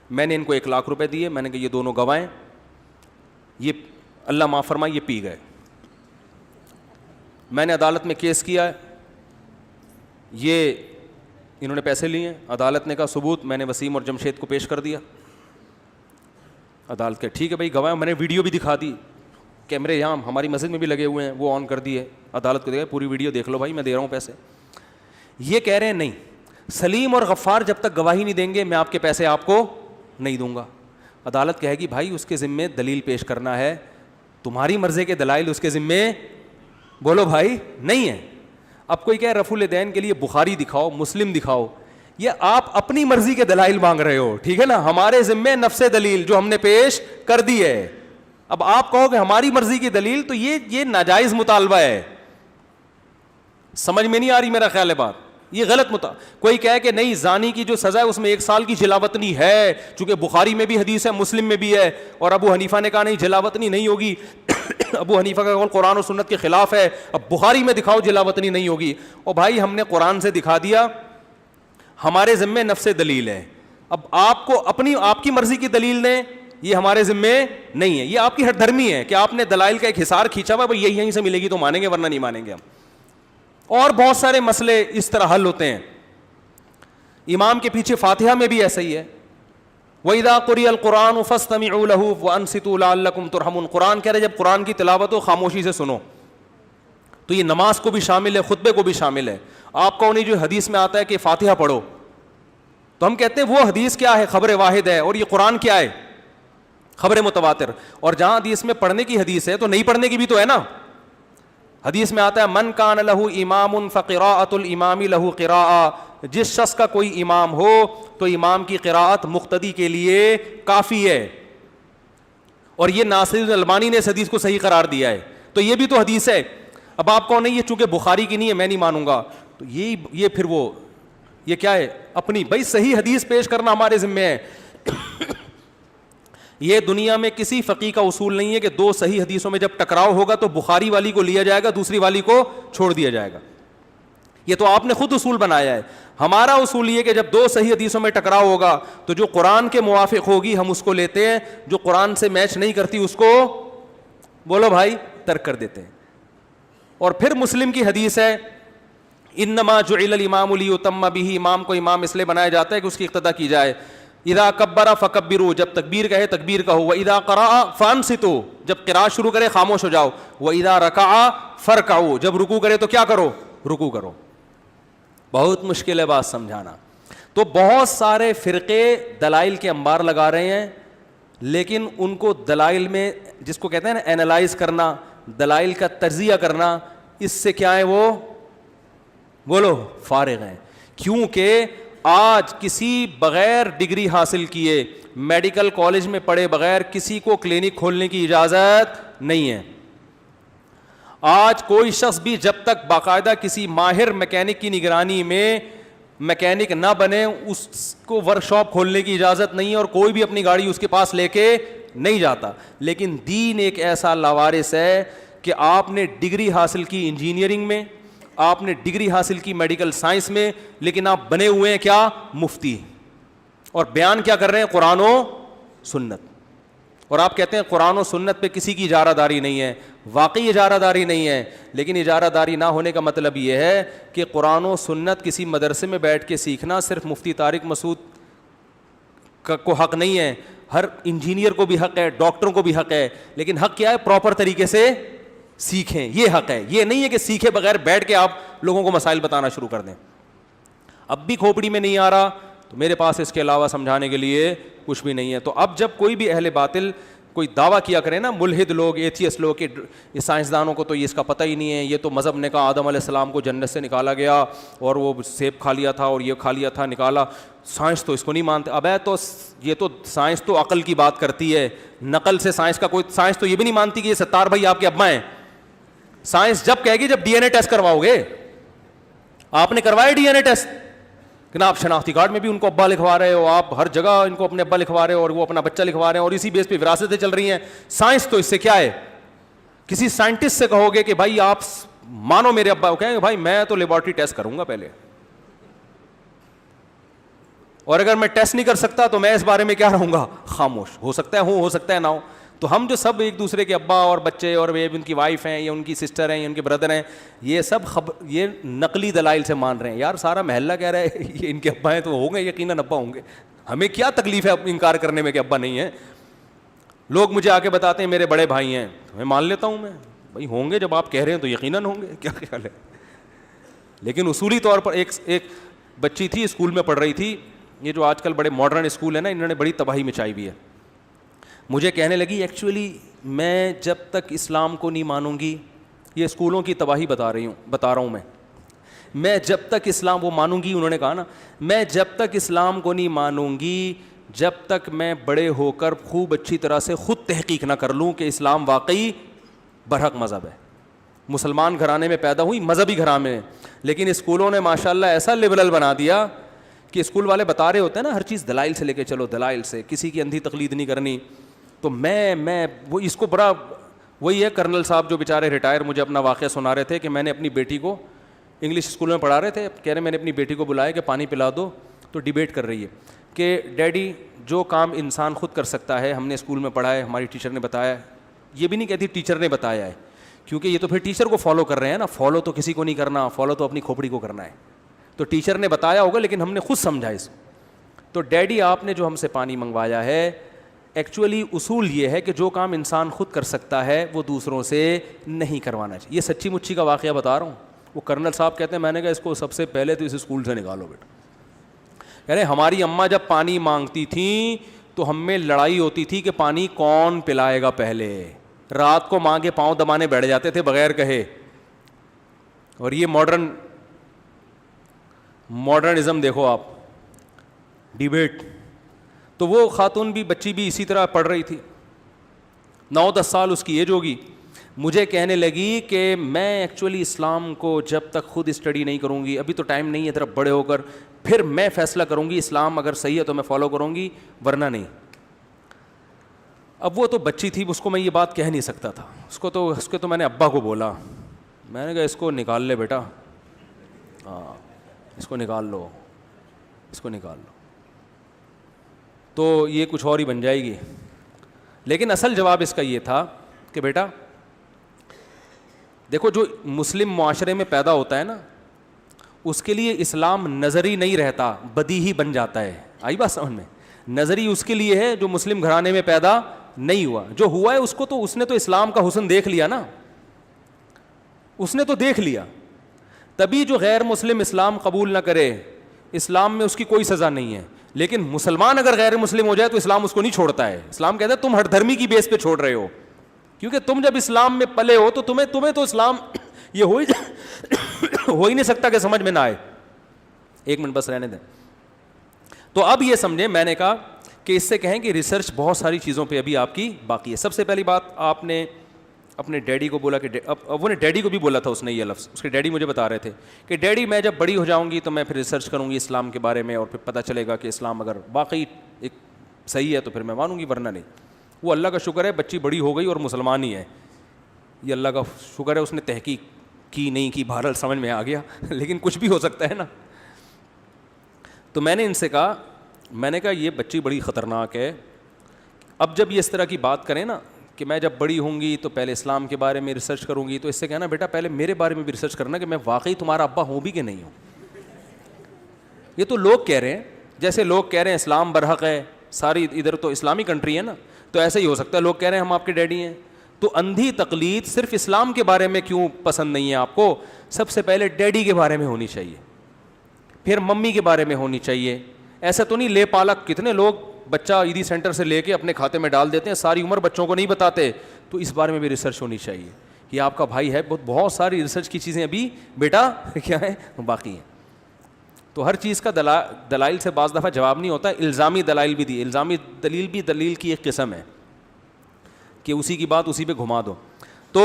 میں نے ان کو 1 لاکھ روپے دیے, میں نے کہا یہ دونوں گواہیں, یہ اللہ معاف فرمائے یہ پی گئے. میں نے عدالت میں کیس کیا ہے, یہ انہوں نے پیسے لیے ہیں, عدالت نے کہا ثبوت, میں نے وسیم اور جمشید کو پیش کر دیا. عدالت کے ٹھیک ہے بھائی گواہ, میں نے ویڈیو بھی دکھا دی, کیمرے یہاں ہماری مسجد میں بھی لگے ہوئے ہیں, وہ آن کر دیے, عدالت کو دیکھا پوری ویڈیو دیکھ لو بھائی, میں دے رہا ہوں پیسے. یہ کہہ رہے ہیں نہیں, سلیم اور غفار جب تک گواہی نہیں دیں گے میں آپ کے پیسے آپ کو نہیں دوں گا. عدالت کہے گی بھائی اس کے ذمے دلیل پیش کرنا ہے, تمہاری مرضی کے دلائل اس کے ذمے, بولو بھائی نہیں ہے. اب کوئی کہے رفع الیدین کے لیے بخاری دکھاؤ, مسلم دکھاؤ, یہ آپ اپنی مرضی کے دلائل مانگ رہے ہو, ٹھیک ہے نا, ہمارے ذمے نفس دلیل جو ہم نے پیش کر دی ہے. اب آپ کہو کہ ہماری مرضی کی دلیل, تو یہ ناجائز مطالبہ ہے. سمجھ میں نہیں آ رہی میرا خیال ہے بات, یہ غلط کوئی کہے کہ نہیں زانی کی جو سزا ہے اس میں 1 سال کی جلاوطنی ہے, چونکہ بخاری میں بھی حدیث ہے, مسلم میں بھی ہے, اور ابو حنیفہ نے کہا نہیں جلاوطنی نہیں ہوگی. ابو حنیفہ کا قول قرآن و سنت کے خلاف ہے, اب بخاری میں دکھاؤ جلاوطنی نہیں ہوگی. اور بھائی ہم نے قرآن سے دکھا دیا, ہمارے ذمے نفس دلیل ہے. اب آپ کو آپ کی مرضی کی دلیل دیں, یہ ہمارے ذمے نہیں ہے, یہ آپ کی ہر دھرمی ہے کہ آپ نے دلائل کا ایک حصار کھینچا ہوا, بھائی یہیں سے ملے گی تو مانیں گے ورنہ نہیں مانیں گے ہم. اور بہت سارے مسئلے اس طرح حل ہوتے ہیں. امام کے پیچھے فاتحہ میں بھی ایسا ہی ہے, وَإِذَا قُرِئَ الْقُرْآنُ فَاسْتَمِعُوا لَهُ وَأَنصِتُوا لَعَلَّكُمْ تُرْحَمُونَ. قرآن کہہ رہے جب قرآن کی تلاوت ہو خاموشی سے سنو. تو یہ نماز کو بھی شامل ہے, خطبے کو بھی شامل ہے. آپ کو نہیں جو حدیث میں آتا ہے کہ فاتحہ پڑھو, تو ہم کہتے ہیں وہ حدیث کیا ہے, خبر واحد ہے, اور یہ قرآن کیا ہے, خبر متواتر. اور جہاں حدیث میں پڑھنے کی حدیث ہے تو نہیں پڑھنے کی بھی تو ہے نا. حدیث میں آتا ہے من کان لہ امام فقراءۃ الامام لہ قراءۃ, جس شخص کا کوئی امام ہو تو امام کی قراءت مقتدی کے لیے کافی ہے. اور یہ ناصر الالبانی نے اس حدیث کو صحیح قرار دیا ہے, تو یہ بھی تو حدیث ہے. اب آپ کہو نہیں یہ چونکہ بخاری کی نہیں ہے میں نہیں مانوں گا, تو یہ پھر وہ یہ کیا ہے اپنی, بھائی صحیح حدیث پیش کرنا ہمارے ذمے ہے. یہ دنیا میں کسی فقیہ کا اصول نہیں ہے کہ 2 صحیح حدیثوں میں جب ٹکراؤ ہوگا تو بخاری والی کو لیا جائے گا, دوسری والی کو چھوڑ دیا جائے گا. یہ تو آپ نے خود اصول بنایا ہے. ہمارا اصول یہ کہ جب 2 صحیح حدیثوں میں ٹکراؤ ہوگا تو جو قرآن کے موافق ہوگی ہم اس کو لیتے ہیں, جو قرآن سے میچ نہیں کرتی اس کو بولو بھائی ترک کر دیتے ہیں. اور پھر مسلم کی حدیث ہے انما جعل الامام لیؤتم بہ, امام کو امام اس لیے بنایا جاتا ہے کہ اس کی اقتداء کی جائے. اذا کبر فکبروا, جب تکبیر کہے تکبیر کہو. واذا قرأ فانصتوا, جب قراءت شروع کرے خاموش ہو جاؤ. واذا رکع فرکعوا, جب رکوع کرے تو کیا کرو, رکوع کرو. بہت مشکل ہے بات سمجھانا. تو بہت سارے فرقے دلائل کے انبار لگا رہے ہیں, لیکن ان کو دلائل میں جس کو کہتے ہیں نا اینالائز کرنا, دلائل کا تجزیہ کرنا, اس سے کیا ہے وہ بولو فارغ ہیں. کیونکہ آج کسی بغیر ڈگری حاصل کیے میڈیکل کالج میں پڑھے بغیر کسی کو کلینک کھولنے کی اجازت نہیں ہے. آج کوئی شخص بھی جب تک باقاعدہ کسی ماہر میکینک کی نگرانی میں میکینک نہ بنے اس کو ورک شاپ کھولنے کی اجازت نہیں ہے, اور کوئی بھی اپنی گاڑی اس کے پاس لے کے نہیں جاتا. لیکن دین ایک ایسا لاوارث ہے کہ آپ نے ڈگری حاصل کی انجینئرنگ میں, آپ نے ڈگری حاصل کی میڈیکل سائنس میں, لیکن آپ بنے ہوئے ہیں کیا مفتی, اور بیان کیا کر رہے ہیں قرآن و سنت. اور آپ کہتے ہیں قرآن و سنت پہ کسی کی اجارہ داری نہیں ہے. واقعی اجارہ داری نہیں ہے, لیکن اجارہ داری نہ ہونے کا مطلب یہ ہے کہ قرآن و سنت کسی مدرسے میں بیٹھ کے سیکھنا صرف مفتی طارق مسعود کو حق نہیں ہے, ہر انجینئر کو بھی حق ہے, ڈاکٹروں کو بھی حق ہے. لیکن حق کیا ہے, پراپر طریقے سے سیکھیں, یہ حق ہے. یہ نہیں ہے کہ سیکھے بغیر بیٹھ کے آپ لوگوں کو مسائل بتانا شروع کر دیں. اب بھی کھوپڑی میں نہیں آ رہا تو میرے پاس اس کے علاوہ سمجھانے کے لیے کچھ بھی نہیں ہے. تو اب جب کوئی بھی اہل باطل کوئی دعویٰ کیا کرے نا, ملحد لوگ, ایتھیسٹ لوگ, کہ سائنسدانوں کو تو یہ اس کا پتہ ہی نہیں ہے, یہ تو مذہب نے کہا آدم علیہ السلام کو جنت سے نکالا گیا اور وہ سیب کھا لیا تھا اور یہ کھا لیا تھا نکالا, سائنس تو اس کو نہیں مانتے. اب ہے تو یہ تو سائنس تو عقل کی بات کرتی ہے, نقل سے سائنس کا کوئی, سائنس تو یہ بھی نہیں مانتی کہ یہ ستار بھائی آپ کے ابا ہیں. سائنس جب کہے گی جب ڈی این اے ٹیسٹ کرواؤ گے. آپ نے کروایا ڈی این اے ٹیسٹ کہ نا, آپ شناختی کارڈ میں بھی ان کو ابا لکھوا رہے ہو, آپ ہر جگہ ان کو اپنے ابا لکھوا رہے ہو اور وہ اپنا بچہ لکھوا رہے ہیں, اور اسی بیس پہ وراثتیں چل رہی ہیں. سائنس تو اس سے کیا ہے, کسی سائنٹسٹ سے کہو گے کہ بھائی آپ مانو میرے ابا, وہ کہیں گے بھائی میں تو لیبارٹری ٹیسٹ کروں گا پہلے, اور اگر میں ٹیسٹ نہیں کر سکتا تو میں اس بارے میں کیا رہوں گا, خاموش. ہو سکتا ہے ہوں, ہو سکتا ہے نہ ہو. تو ہم جو سب ایک دوسرے کے ابا اور بچے اور ان کی وائف ہیں یا ان کی سسٹر ہیں یا ان کے بردر ہیں, یہ سب یہ نقلی دلائل سے مان رہے ہیں. یار سارا محلہ کہہ رہا ہے یہ ان کے ابا ہیں تو ہوں گے, یقیناً ابا ہوں گے. ہمیں کیا تکلیف ہے انکار کرنے میں کہ ابا نہیں ہے. لوگ مجھے آ کے بتاتے ہیں میرے بڑے بھائی ہیں, میں مان لیتا ہوں, میں بھائی ہوں گے, جب آپ کہہ رہے ہیں تو یقیناً ہوں گے, کیا خیال ہے. لیکن اصولی طور پر ایک بچی تھی اسکول میں پڑھ رہی تھی, یہ جو آج کل بڑے ماڈرن اسکول ہیں نا, انہوں نے بڑی تباہی مچائی ہوئی ہے. مجھے کہنے لگی ایکچولی میں جب تک اسلام کو نہیں مانوں گی, یہ اسکولوں کی تباہی بتا رہا ہوں میں جب تک اسلام وہ مانوں گی, انہوں نے کہا نا, میں جب تک اسلام کو نہیں مانوں گی جب تک میں بڑے ہو کر خوب اچھی طرح سے خود تحقیق نہ کر لوں کہ اسلام واقعی برحق مذہب ہے. مسلمان گھرانے میں پیدا ہوئی, مذہبی گھرانے میں, لیکن اسکولوں نے ماشاءاللہ ایسا لبرل بنا دیا کہ اسکول والے بتا رہے ہوتے ہیں نا ہر چیز دلائل سے لے کے چلو, دلائل سے, کسی کی اندھی تقلید نہیں کرنی. تو میں وہ اس کو بڑا, وہی ہے کرنل صاحب جو بیچارے ریٹائر, مجھے اپنا واقعہ سنا رہے تھے کہ میں نے اپنی بیٹی کو انگلش اسکول میں پڑھا رہے تھے, کہہ رہے میں نے اپنی بیٹی کو بلایا کہ پانی پلا دو, تو ڈیبیٹ کر رہی ہے کہ ڈیڈی جو کام انسان خود کر سکتا ہے ہم نے اسکول میں پڑھا ہے, ہماری ٹیچر نے بتایا. یہ بھی نہیں کہتی ٹیچر نے بتایا ہے, کیونکہ یہ تو پھر ٹیچر کو فالو کر رہے ہیں نا. فالو تو کسی کو نہیں کرنا, فالو تو اپنی کھوپڑی کو کرنا ہے. تو ٹیچر نے بتایا ہوگا لیکن ہم نے خود سمجھا اس کو. تو ڈیڈی آپ نے جو ہم سے پانی منگوایا ہے, ایکچولی اصول یہ ہے کہ جو کام انسان خود کر سکتا ہے وہ دوسروں سے نہیں کروانا چاہیے. یہ سچی مچی کا واقعہ بتا رہا ہوں. وہ کرنل صاحب کہتے ہیں میں نے کہا اس کو سب سے پہلے تو اس اسکول سے نکالو بیٹا. یعنی ہماری اماں جب پانی مانگتی تھیں تو ہم میں لڑائی ہوتی تھی کہ پانی کون پلائے گا پہلے. رات کو ماں کے پاؤں دبانے بیٹھ جاتے تھے بغیر کہے. اور یہ ماڈرنزم دیکھو آپ, ڈیبیٹ. تو وہ خاتون بھی, بچی بھی اسی طرح پڑھ رہی تھی, 9-10 سال اس کی ایج ہوگی. مجھے کہنے لگی کہ میں ایکچولی اسلام کو جب تک خود اسٹڈی نہیں کروں گی, ابھی تو ٹائم نہیں ہے, طرف بڑے ہو کر پھر میں فیصلہ کروں گی اسلام اگر صحیح ہے تو میں فالو کروں گی ورنہ نہیں. اب وہ تو بچی تھی, اس کو میں یہ بات کہہ نہیں سکتا تھا. اس کے تو میں نے ابا کو بولا, میں نے کہا اس کو نکال لے بیٹا, ہاں اس کو نکال لو, اس کو نکال لو, تو یہ کچھ اور ہی بن جائے گی. لیکن اصل جواب اس کا یہ تھا کہ بیٹا دیکھو جو مسلم معاشرے میں پیدا ہوتا ہے نا, اس کے لیے اسلام نظری نہیں رہتا, بدیہی بن جاتا ہے. آئی بات سمجھ میں؟ نظری اس کے لیے ہے جو مسلم گھرانے میں پیدا نہیں ہوا. جو ہوا ہے اس کو تو اس نے تو اسلام کا حسن دیکھ لیا نا, اس نے تو دیکھ لیا. تبھی جو غیر مسلم اسلام قبول نہ کرے, اسلام میں اس کی کوئی سزا نہیں ہے. لیکن مسلمان اگر غیر مسلم ہو جائے تو اسلام اس کو نہیں چھوڑتا ہے. اسلام کہتا ہے تم ہر دھرمی کی بیس پہ چھوڑ رہے ہو, کیونکہ تم جب اسلام میں پلے ہو تو تمہیں تو اسلام یہ ہو ہی نہیں سکتا کہ سمجھ میں نہ آئے. ایک منٹ بس رہنے دیں. تو اب یہ سمجھیں, میں نے کہا کہ اس سے کہیں کہ ریسرچ بہت ساری چیزوں پہ ابھی آپ کی باقی ہے. سب سے پہلی بات, آپ نے اپنے ڈیڈی کو بولا کہ وہ نے ڈیڈی کو بھی بولا تھا اس نے یہ لفظ, اس کے ڈیڈی مجھے بتا رہے تھے کہ ڈیڈی میں جب بڑی ہو جاؤں گی تو میں پھر ریسرچ کروں گی اسلام کے بارے میں, اور پھر پتہ چلے گا کہ اسلام اگر واقعی ایک صحیح ہے تو پھر میں مانوں گی ورنہ نہیں. وہ اللہ کا شکر ہے بچی بڑی ہو گئی اور مسلمان ہی ہے, یہ اللہ کا شکر ہے. اس نے تحقیق کی نہیں کی, بہرحال سمجھ میں آ گیا, لیکن کچھ بھی ہو سکتا ہے نا. تو میں نے ان سے کہا, میں نے کہا یہ بچی بڑی خطرناک ہے. اب جب یہ اس طرح کی بات کریں نا کہ میں جب بڑی ہوں گی تو پہلے اسلام کے بارے میں ریسرچ کروں گی, تو اس سے کہنا بیٹا پہلے میرے بارے میں بھی ریسرچ کرنا کہ میں واقعی تمہارا ابا ہوں بھی کہ نہیں ہوں. یہ تو لوگ کہہ رہے ہیں, جیسے لوگ کہہ رہے ہیں اسلام برحق ہے, ساری ادھر تو اسلامی کنٹری ہے نا, تو ایسا ہی ہو سکتا ہے لوگ کہہ رہے ہیں ہم آپ کے ڈیڈی ہیں. تو اندھی تقلید صرف اسلام کے بارے میں کیوں پسند نہیں ہے آپ کو؟ سب سے پہلے ڈیڈی کے بارے میں ہونی چاہیے, پھر ممی کے بارے میں ہونی چاہیے. ایسا تو نہیں لے پالک, کتنے لوگ بچہ عیدی سینٹر سے لے کے اپنے کھاتے میں ڈال دیتے ہیں, ساری عمر بچوں کو نہیں بتاتے. تو اس بارے میں بھی ریسرچ ہونی چاہیے کہ آپ کا بھائی ہے, بہت ساری ریسرچ کی چیزیں ابھی بیٹا کیا ہے باقی ہیں. تو ہر چیز کا دلائل سے بعض دفعہ جواب نہیں ہوتا. الزامی دلائل بھی دی, الزامی دلیل بھی دلیل کی ایک قسم ہے کہ اسی کی بات اسی پہ گھما دو. تو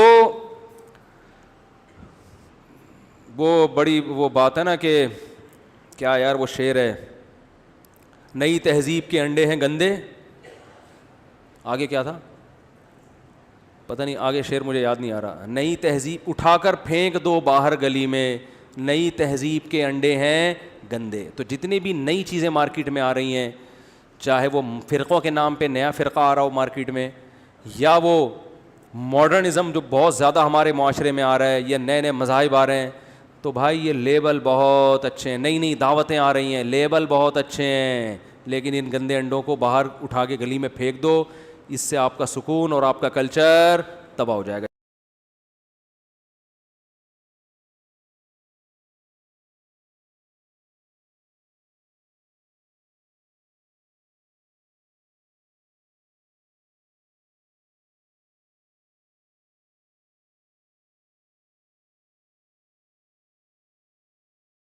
وہ بڑی وہ بات ہے نا کہ کیا یار وہ شعر ہے, نئی تہذیب کے انڈے ہیں گندے, آگے کیا تھا پتہ نہیں, آگے شعر مجھے یاد نہیں آ رہا. نئی تہذیب اٹھا کر پھینک دو باہر گلی میں, نئی تہذیب کے انڈے ہیں گندے. تو جتنی بھی نئی چیزیں مارکیٹ میں آ رہی ہیں, چاہے وہ فرقوں کے نام پہ نیا فرقہ آ رہا ہو مارکیٹ میں, یا وہ ماڈرنزم جو بہت زیادہ ہمارے معاشرے میں آ رہا ہے, یا نئے نئے مذاہب آ رہے ہیں, تو بھائی یہ لیبل بہت اچھے ہیں, نئی نئی دعوتیں آ رہی ہیں, لیبل بہت اچھے ہیں, لیکن ان گندے انڈوں کو باہر اٹھا کے گلی میں پھینک دو, اس سے آپ کا سکون اور آپ کا کلچر تباہ ہو جائے گا.